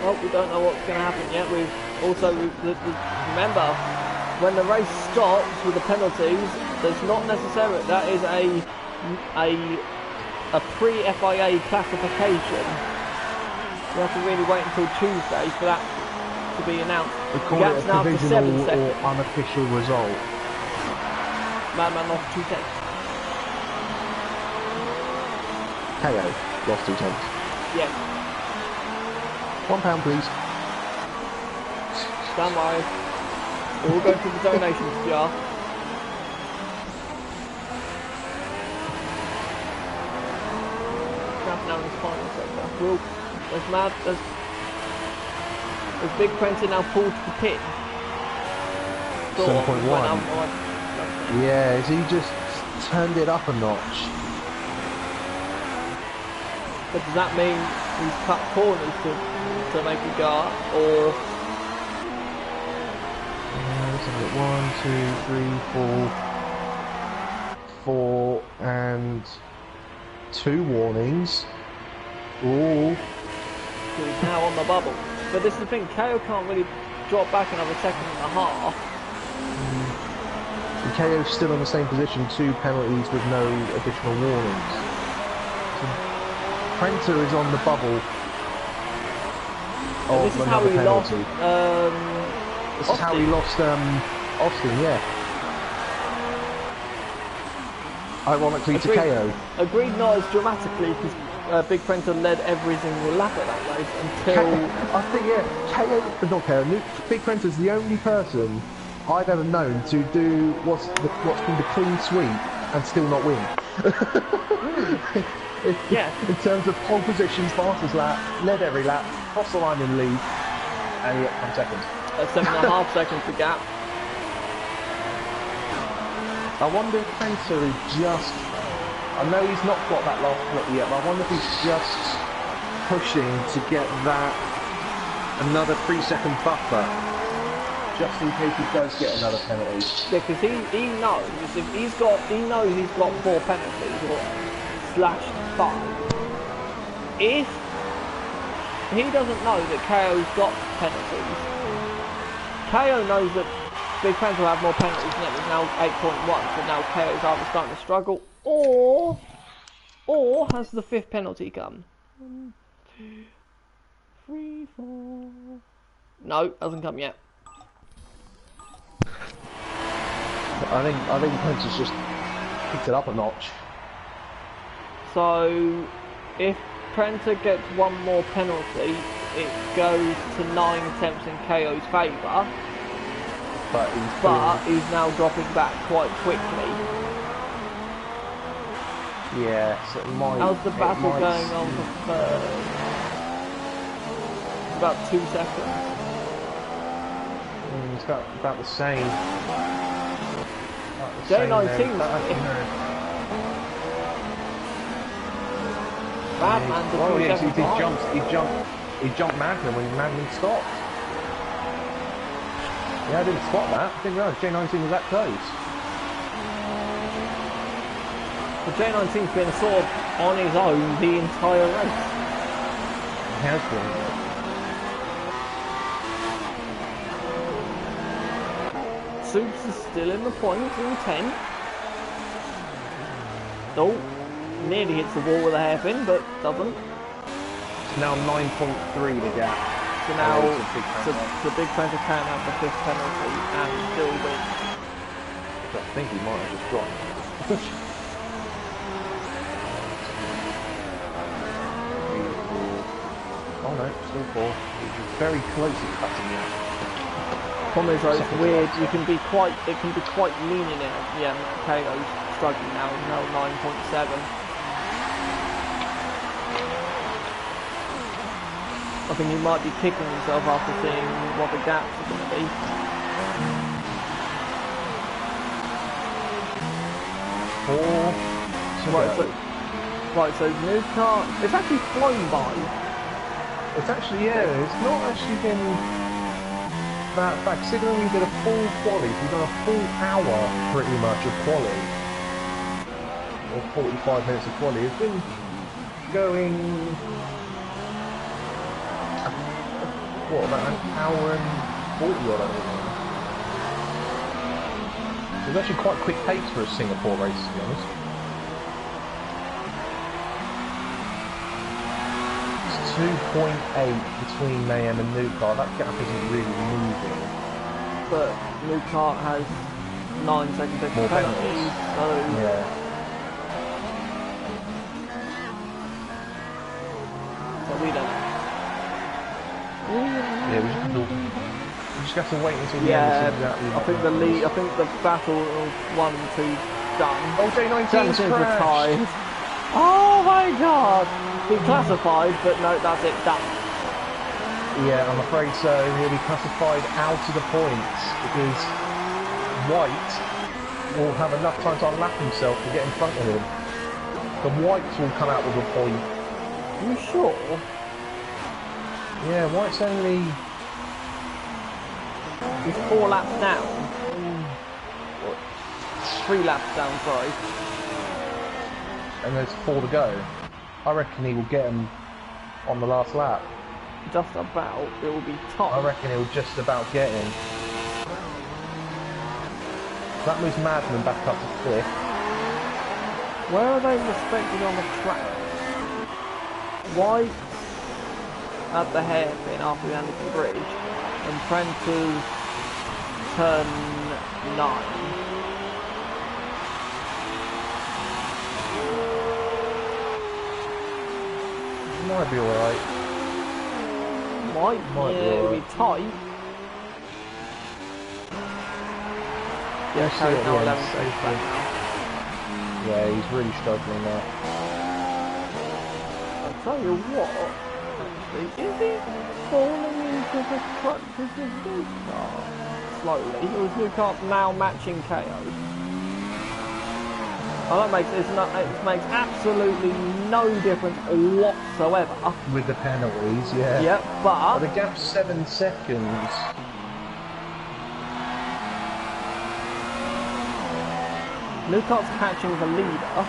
Well, we don't know what's going to happen yet. We've also, remember, when the race stops with the penalties, there's not necessarily, that is a pre-FIA classification. We have to really wait until Tuesday for that to be announced. We The call gap's it a now to 7 provisional or seconds. unofficial result. Madman lost 2 tenths. KO lost 2 tenths. Yeah, £1, please. don't worry. It will go to the donations jar. Now in his final sector. Will, there's Big Prenter now pulled to the pit. 7.1. Yeah, has he just turned it up a notch? But does that mean he's cut corners to make it go up, or? Let's have a look. 1, 2, 3, 4, and 2 warnings. Ooh. So he's now on the bubble. But this is the thing, KO can't really drop back another 1.5 seconds. And KO's still in the same position, 2 penalties with no additional warnings. So Prenter is on the bubble. And this is how he lost. This is how he lost Austin, yeah. Ironically to KO. Agreed, not as dramatically, because Big Prenter led every single lap at that race until... I think, yeah, Big Prenter's the only person I've ever known to do what's called a clean sweep and still not win. Yeah. In terms of pole position, fastest lap, led every lap, crossed the line in lead, and he got 1 second. 7.5 seconds the gap. I wonder if Prenter is just I know he's not got that last split yet, but I wonder if he's just pushing to get that another 3-second buffer, just in case he does get another penalty. Yeah, because he knows if he knows he's got 4 penalties or /5. If he doesn't know that KO's got penalties, KO knows that Big Friends will have more penalties than it is now 8.1, so now KO's either starting to struggle or has the 5th penalty come? 1, 2, 3, 4. No, hasn't come yet. I think Prince has just picked it up a notch. So if Prenta gets 1 more penalty, it goes to 9 attempts in KO's favour. But he's now dropping back quite quickly. Yeah, so it might... How's the battle going on for third? About 2 seconds. It's about the same. J19's Madman to 3 seconds. He jumped Magnum when Magnum stopped. Yeah, I didn't spot that. I didn't realise J19 was that close. But J19's been sort of on his own the entire race. He has been. Soups is still in the points in 10. Oh, nearly hits the wall with a hairpin, but doesn't. It's now 9.3 the gap. So now the Big Panther can have the 5th penalty and still win. I think he might have just dropped. Oh no, still 4. He's very close to cutting it. Problem is though, it's weird, it can be quite lenient. Yeah, KO's struggling now, 9.7. I think he might be kicking himself after seeing what the gaps are going to be. Right, so new car, it's actually flown by. It's actually, yeah, it's not actually been that bad. Considering we did a full quali, we've done a full hour pretty much of quali. Or 45 minutes of quali. It's been going... What, about an hour and 40 odd, I think. It was actually quite quick pace for a Singapore race, to be honest. It's 2.8 between Mayhem and Newcar. That gap isn't really moving. But Newcar has 9 seconds extra penalties, so... Yeah. So we don't. Yeah, we just have to wait until the end to see exactly what I think the battle of 1 and 2 done. Oh, J19's retired. Oh my god! He classified, but no, that's it, done. Yeah, I'm afraid so. He'll be classified out of the points because White will have enough time to unlap himself to get in front of him. The Whites will come out with a point. Are you sure? Yeah, White's only... He's 4 laps down. 3 laps down, sorry. And there's 4 to go. I reckon he will get him on the last lap. Just about. It will be tight. I reckon he'll just about get him. That moves Madman back up to 5th. Where are they respected on the track? White at the hairpin after the Anderson Bridge, and Prenta's turn 9. Might be alright. Might be tight. Yeah, carry now 11 seconds back now. Yeah, he's really struggling now. I'll tell you what, actually, is he falling into the crutches of Newcar? Slowly, or is Newcar now matching KO? Oh, that makes it makes absolutely no difference whatsoever. With the penalties, yeah. Yep, But but the gap's 7 seconds. Lucart's catching the leader,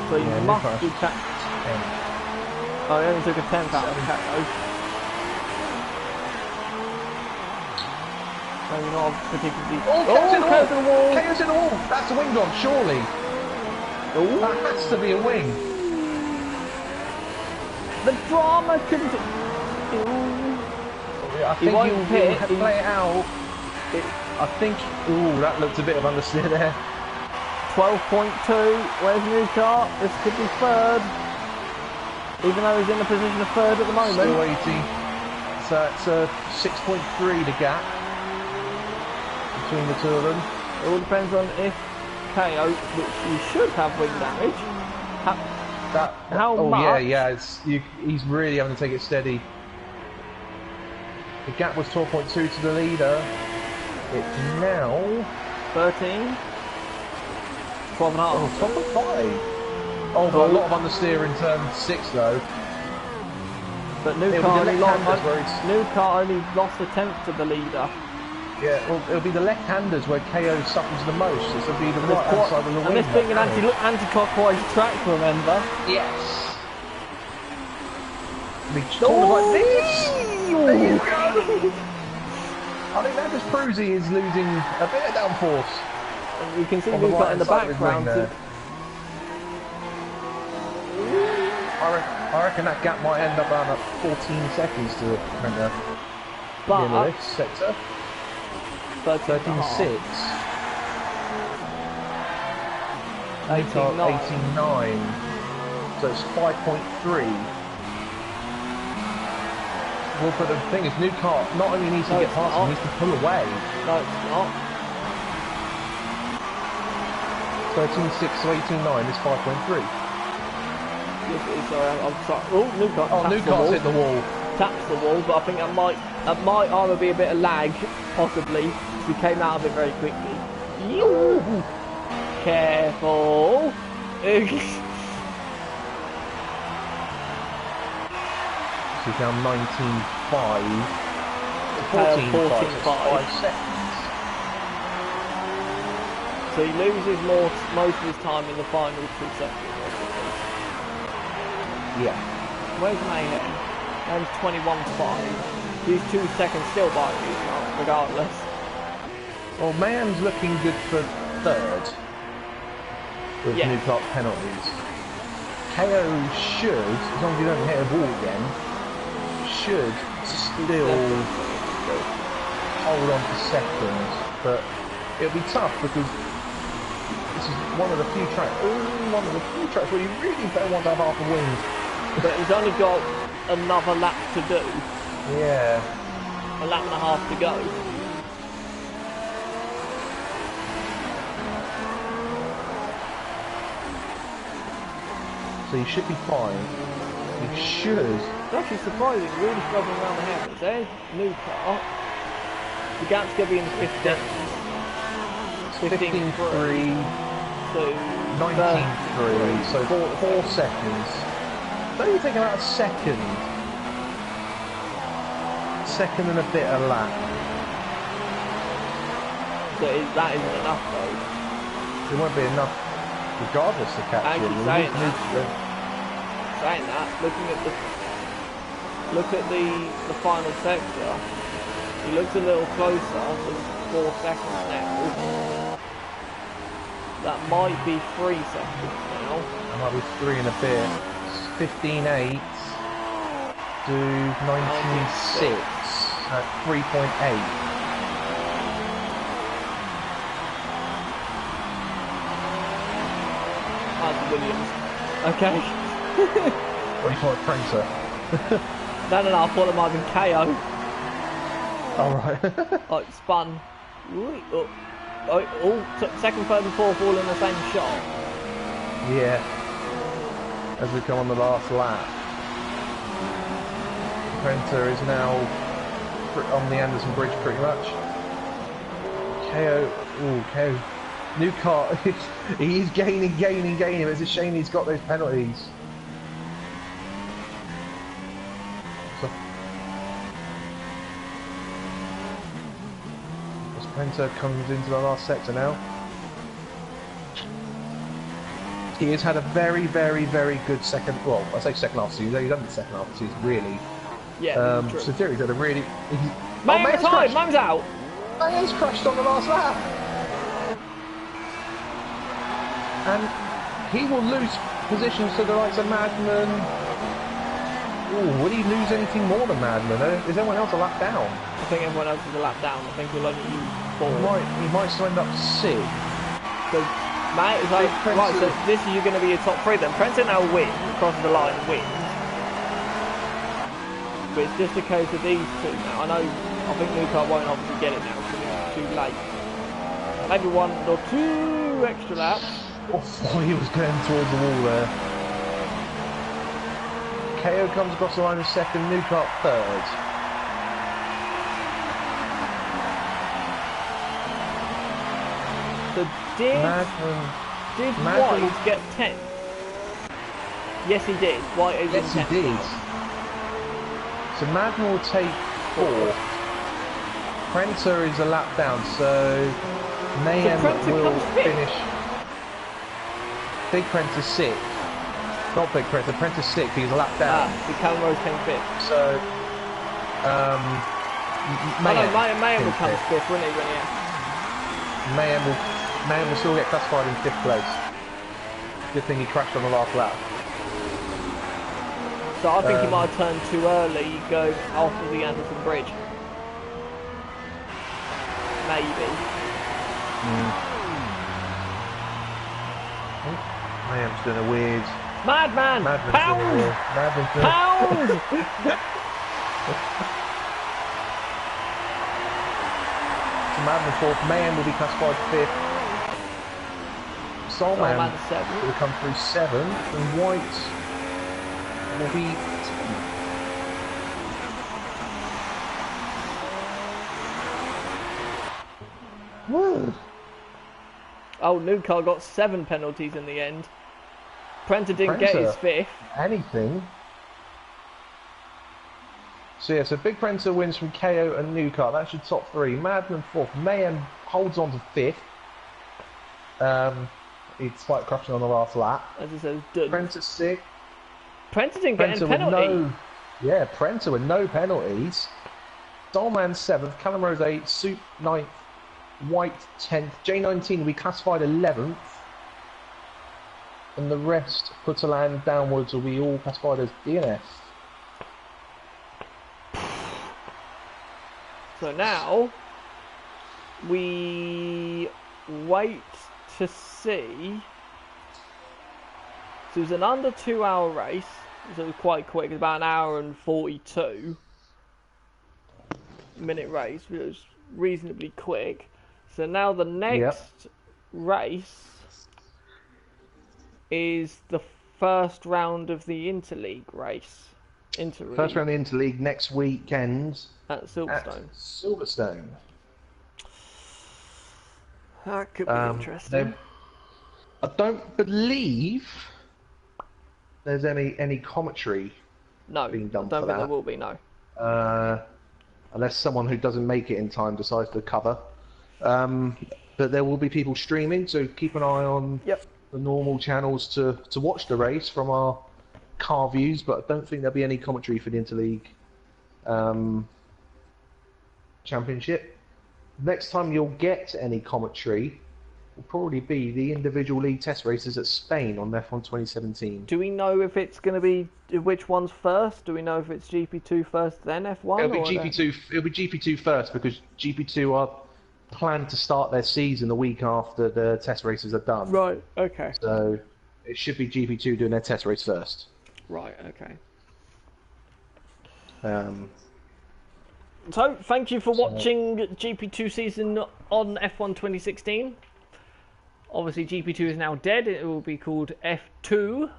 so you Yeah, must Lucart's be catching. Oh, he only took a 10th out of the KO. Maybe not particularly. KO's in the wall! KO's in the wall! KO's in the wall! That's a wing gone, surely! Ooh. That has to be a wing! The drama continues. I think won't pit, he'll play it out. I think... Ooh, that looked a bit of understeer there. 12.2. Where's Newcart? This could be third. Even though he's in the position of third at the moment. Still 80. So it's 6.3 the gap between the two of them. It all depends on if KO, which you should have wing damage. How oh much? yeah, he's really having to take it steady. The gap was 12.2 to the leader. It's now 13. 12.5. Oh, 12.5. Oh, but a lot of understeer in turn 6 though. But Newcart only lost a tenth to the leader. Yeah, well, it'll be the left-handers where KO suffers the most. It'll be the right-hand side of the wing. And this being an anti-clockwise track, remember? Yes. The corners like this. There you go. I think that just proves he is losing a bit of downforce. And you can see Newcart Newcart in the background. I reckon that gap might end up around at 14 seconds to the end of this sector. 13.6. 89. So it's 5.3. Well, but the thing is, Newcart not only needs to get past him, he needs to pull away. No, it's not. 13.6 to 18.9 is 5.3. Sorry, I'm sorry. Oh, Newcart. Oh, Newcart's hit the wall. Taps the wall, but I think that might either be a bit of lag, possibly. We came out of it very quickly. Careful. She's now 19.5. 14.5 seconds. So he loses most of his time in the final 2 seconds. Yeah. Where's Mayhem? Mayhem's 21.5. He's 2 seconds still by you, regardless. Well, Mayhem's looking good for third with Newcart penalties. KO should, as long as you don't hit a ball again, should still hold on for second. But it'll be tough because this is one of the few tracks. Where you really don't want to have half a wing. But he's only got another lap to do. Yeah. A lap and a half to go. So you should be fine. You should. It's actually surprising, really struggling around the heavens. There's Newcart. The gap's going to be in the 15. 15.3 to 19.3. So 4 seconds. Don't you think about a second? Second and a bit a lap. So that isn't enough though. It won't be enough regardless of catching. Saying that, look at the final sector. He looks a little closer, so 4 seconds now. That might be 3 seconds now. That might be 3 and a bit. 15.8 to 19.6 at 3.8. That's Williams. Okay. What do you call it, Prancer? No, I thought it might have been KO. Alright. Oh, it spun. Second, third and fourth all in the same shot. Yeah. As we come on the last lap. Prancer is now on the Anderson Bridge pretty much. KO New car, he's gaining. It's a shame he's got those penalties. So, as Penta comes into the last sector now. He has had a very good second. Well, I say second half season. He's done the second half season really. Yeah, true. So Jerry's had a really. May's retired. May's out. May's crashed on the last lap, and he will lose positions to the likes of Madman. Ooh, will he lose anything more than Madman? Is anyone else a lap down? I think everyone else is a lap down. I think he'll only use 4. He might still end up 6. So Matt is like, right, so this is going to be your top 3 then. Prenton now wins, crosses the line, wins. But it's just a case of these 2 now. I think Newcart won't obviously get it now because it's too late. Maybe 1 or 2 extra laps. Oh, he was going towards the wall there. KO comes across the line as second, Newcart third. So did White get 10th? Yes, he did. White is in 10th. Yes, he did. So Madden will take 4th. Prenter is a lap down, so Mayhem will finish. Big Prenter's 6th. Not Big Prenter, Prenter's 6th, he's a lap down. The Calrose came 5th. So, Mayhem will come 5th, wouldn't he? Mayhem will still get classified in 5th place. Good thing he crashed on the last lap. So I think he might have turned too early, go after the Anderson Bridge. Maybe. Mayhem's doing a weird... Madman! Pound! Pound! So Madman 4th, Mayhem will be classified 5th. Soulman will come through 7th, and White will be 10th. Woo! Oh, Newcar got 7 penalties in the end. Prenter didn't get his 5th. Anything. So yeah, so Big Prenter wins from KO and Newcar. That's your top 3. Madman 4th. Mayhem holds on to 5th. He's quite crushing on the last lap. As it says, done. Prenter 6th. Prenter didn't get a penalty. Yeah, Prenter with no penalties. Soulman 7th. Callum Rose 8th. Soup 9th. White 10th. J19 will be classified 11th. And the rest, Putterland downwards, will be all classified as DNF. So now, we wait to see. So it was an under 2 hour race, so it was quite quick, it was about 1 hour and 42 minute race, it was reasonably quick. So now the next race is the first round of the Interleague race. First round of the Interleague next weekend at Silverstone. That could be interesting. I don't believe there's any commentary being done for that. I don't think there will be, no. Unless someone who doesn't make it in time decides to cover. But there will be people streaming, so keep an eye on the normal channels to watch the race from our car views, but I don't think there'll be any commentary for the Interleague Championship. Next time you'll get any commentary will probably be the individual league test races at Spain on F1 2017. Do we know if it's going to be which one's first? Do we know if it's GP2 first, then F1? It'll be GP2. It'll be GP2 first because GP2 are planned to start their season the week after the test races are done. Right. Okay. So it should be GP2 doing their test race first. Right. Okay. So, thank you for watching GP2 season on F1 2016. Obviously, GP2 is now dead. It will be called F2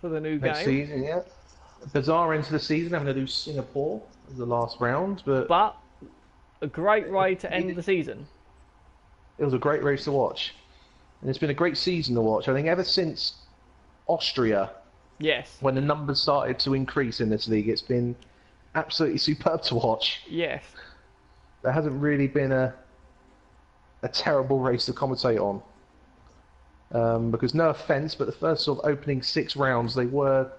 for the new next game. Season, yeah. Bizarre end to the season, having to do Singapore as the last round, but a great way to end the season. It was a great race to watch. and it's been a great season to watch. I think ever since Austria, Yes. when the numbers started to increase in this league, it's been absolutely superb to watch. Yes. There hasn't really been a terrible race to commentate on. Because no offence, but the first sort of opening 6 rounds, they were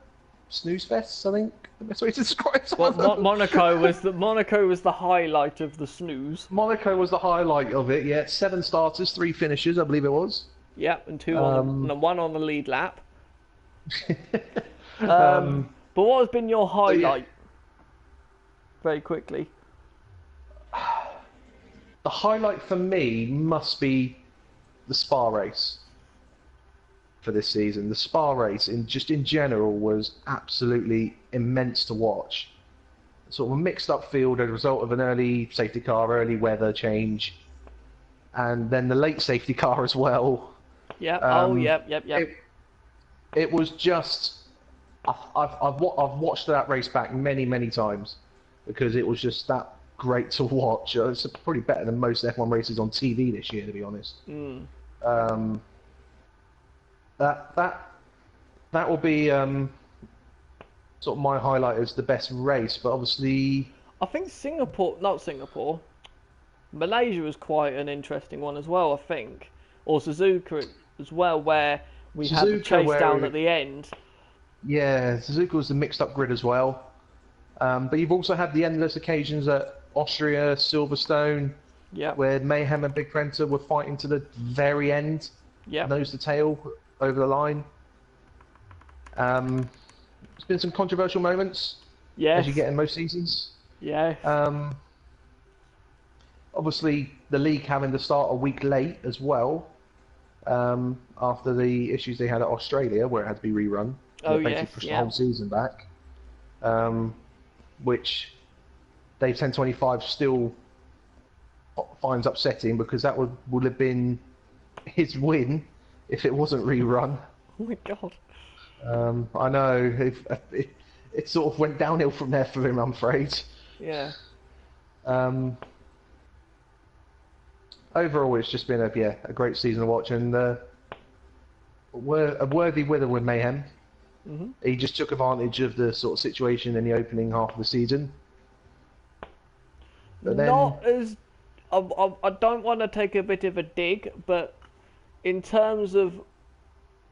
snooze fests, I think. The best way to describe some of them. Monaco was the highlight of the snooze. Monaco was the highlight of it, yeah. 7 starters, 3 finishers, I believe it was. Yep, and 2 and 1 on the lead lap. But what has been your highlight? Very quickly. The highlight for me must be the Spa race for this season. The Spa race, in general, was absolutely immense to watch. Sort of a mixed-up field as a result of an early safety car, early weather change, and then the late safety car as well. Yeah. Yep. It was just. I've watched that race back many times because it was just that great to watch. It's probably better than most F1 races on TV this year, to be honest. That will be sort of my highlight as the best race, but obviously I think Malaysia was quite an interesting one as well, I think. Or Suzuka as well, where we had the chase down at the end. Yeah, Suzuka was the mixed up grid as well. But you've also had the endless occasions at Austria, Silverstone, where Mayhem and Big Prenta were fighting to the very end, nose to tail over the line. There's been some controversial moments, as you get in most seasons. Yeah. Obviously, the league having to start a week late as well, after the issues they had at Australia, where it had to be rerun. Basically pushed the whole season back. Which Dave 1025 still finds upsetting because that would have been his win if it wasn't rerun. Oh my god. I know it sort of went downhill from there for him, I'm afraid. Yeah. Overall, it's just been a great season to watch, and a worthy winner with Mayhem. Mm-hmm. He just took advantage of the sort of situation in the opening half of the season. But then, not as I don't want to take a bit of a dig, but in terms of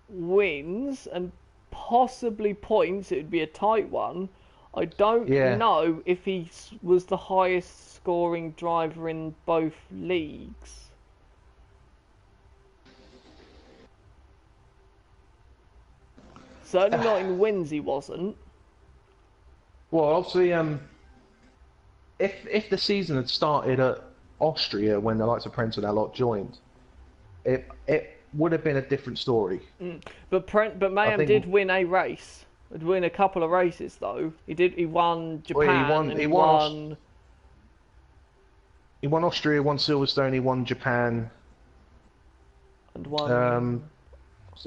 wins and possibly points, it would be a tight one. I don't know if he was the highest scoring driver in both leagues. Certainly not in wins, he wasn't. Well, obviously, if the season had started at Austria when the likes of Prenta and that lot joined, it would have been a different story. But Mayhem did win a race. He'd win a couple of races though. He won Japan. He won Austria, won Silverstone, he won Japan, and won. Was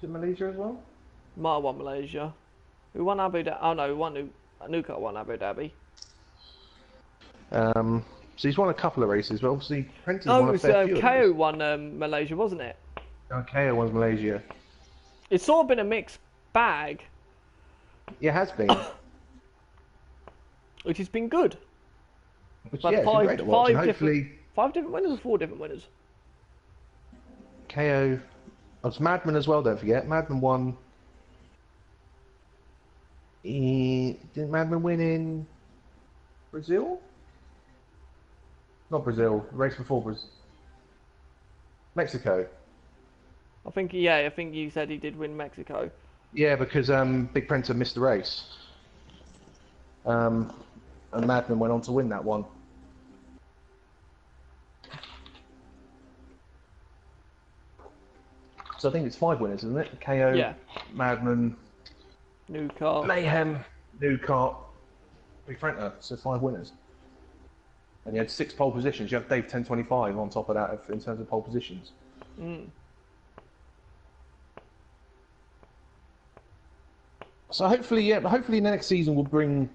it Malaysia as well? Might have won Malaysia. Who won Abu Dhabi? Oh no, Nuka won Abu Dhabi. So he's won a couple of races, but obviously Prenta's won a fair few. KO won Malaysia, wasn't it? KO won Malaysia. It's sort of been a mixed bag. Yeah, it has been. Which has been good. Which, it's been great to watch. Hopefully 5 different winners or 4 different winners? KO. Oh, it's Madman as well, don't forget. Madman won. Didn't Madman win in Brazil? Not Brazil. The race before Brazil. Mexico. I think you said he did win Mexico. Yeah, because Big Prenta missed the race. And Madman went on to win that one. So I think it's 5 winners, isn't it? KO, Madman, Nuka, Mayhem, Nuka, Big Prenta. So 5 winners. And you had 6 pole positions. You have Dave 1025 on top of that in terms of pole positions. So hopefully the next season will bring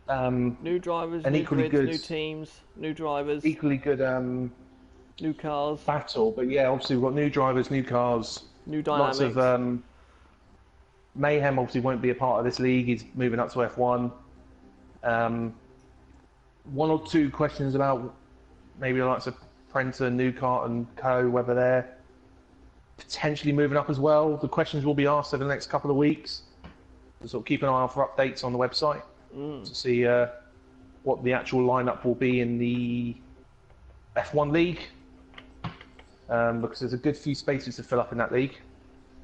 New drivers, an new equally grids, good, new teams, new drivers, equally good new cars, battle. But yeah, obviously we've got new drivers, new cars, new lots dynamics. of Mayhem. Obviously won't be a part of this league. He's moving up to F1. One or two questions about maybe the likes of Prenter, Newcart and Co, whether they're potentially moving up as well. The questions will be asked over the next couple of weeks. So sort of keep an eye out for updates on the website to see what the actual lineup will be in the F1 league, because there's a good few spaces to fill up in that league.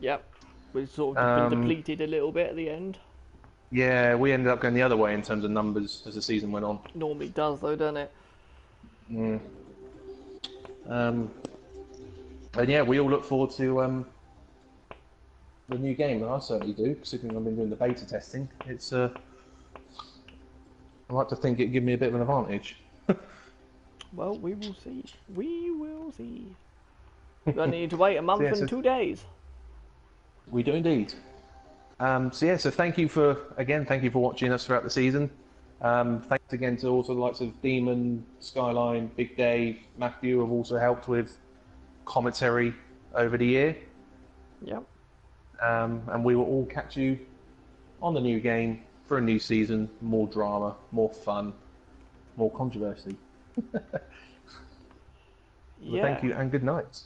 Yep, we've sort of been depleted a little bit at the end. Yeah, we ended up going the other way in terms of numbers as the season went on. Normally does though, doesn't it? And yeah, we all look forward to the new game, and I certainly do, considering I've been doing the beta testing. It's I like to think it'd give me a bit of an advantage. Well, we will see. We will see. We only need to wait a month and 2 days. We do indeed. So thank you for watching us throughout the season. Thanks again to also the likes of Demon, Skyline, Big Dave, Matthew, who have also helped with commentary over the year. Yep. And we will all catch you on the new game for a new season, more drama, more fun, more controversy. Yeah. Thank you and good night.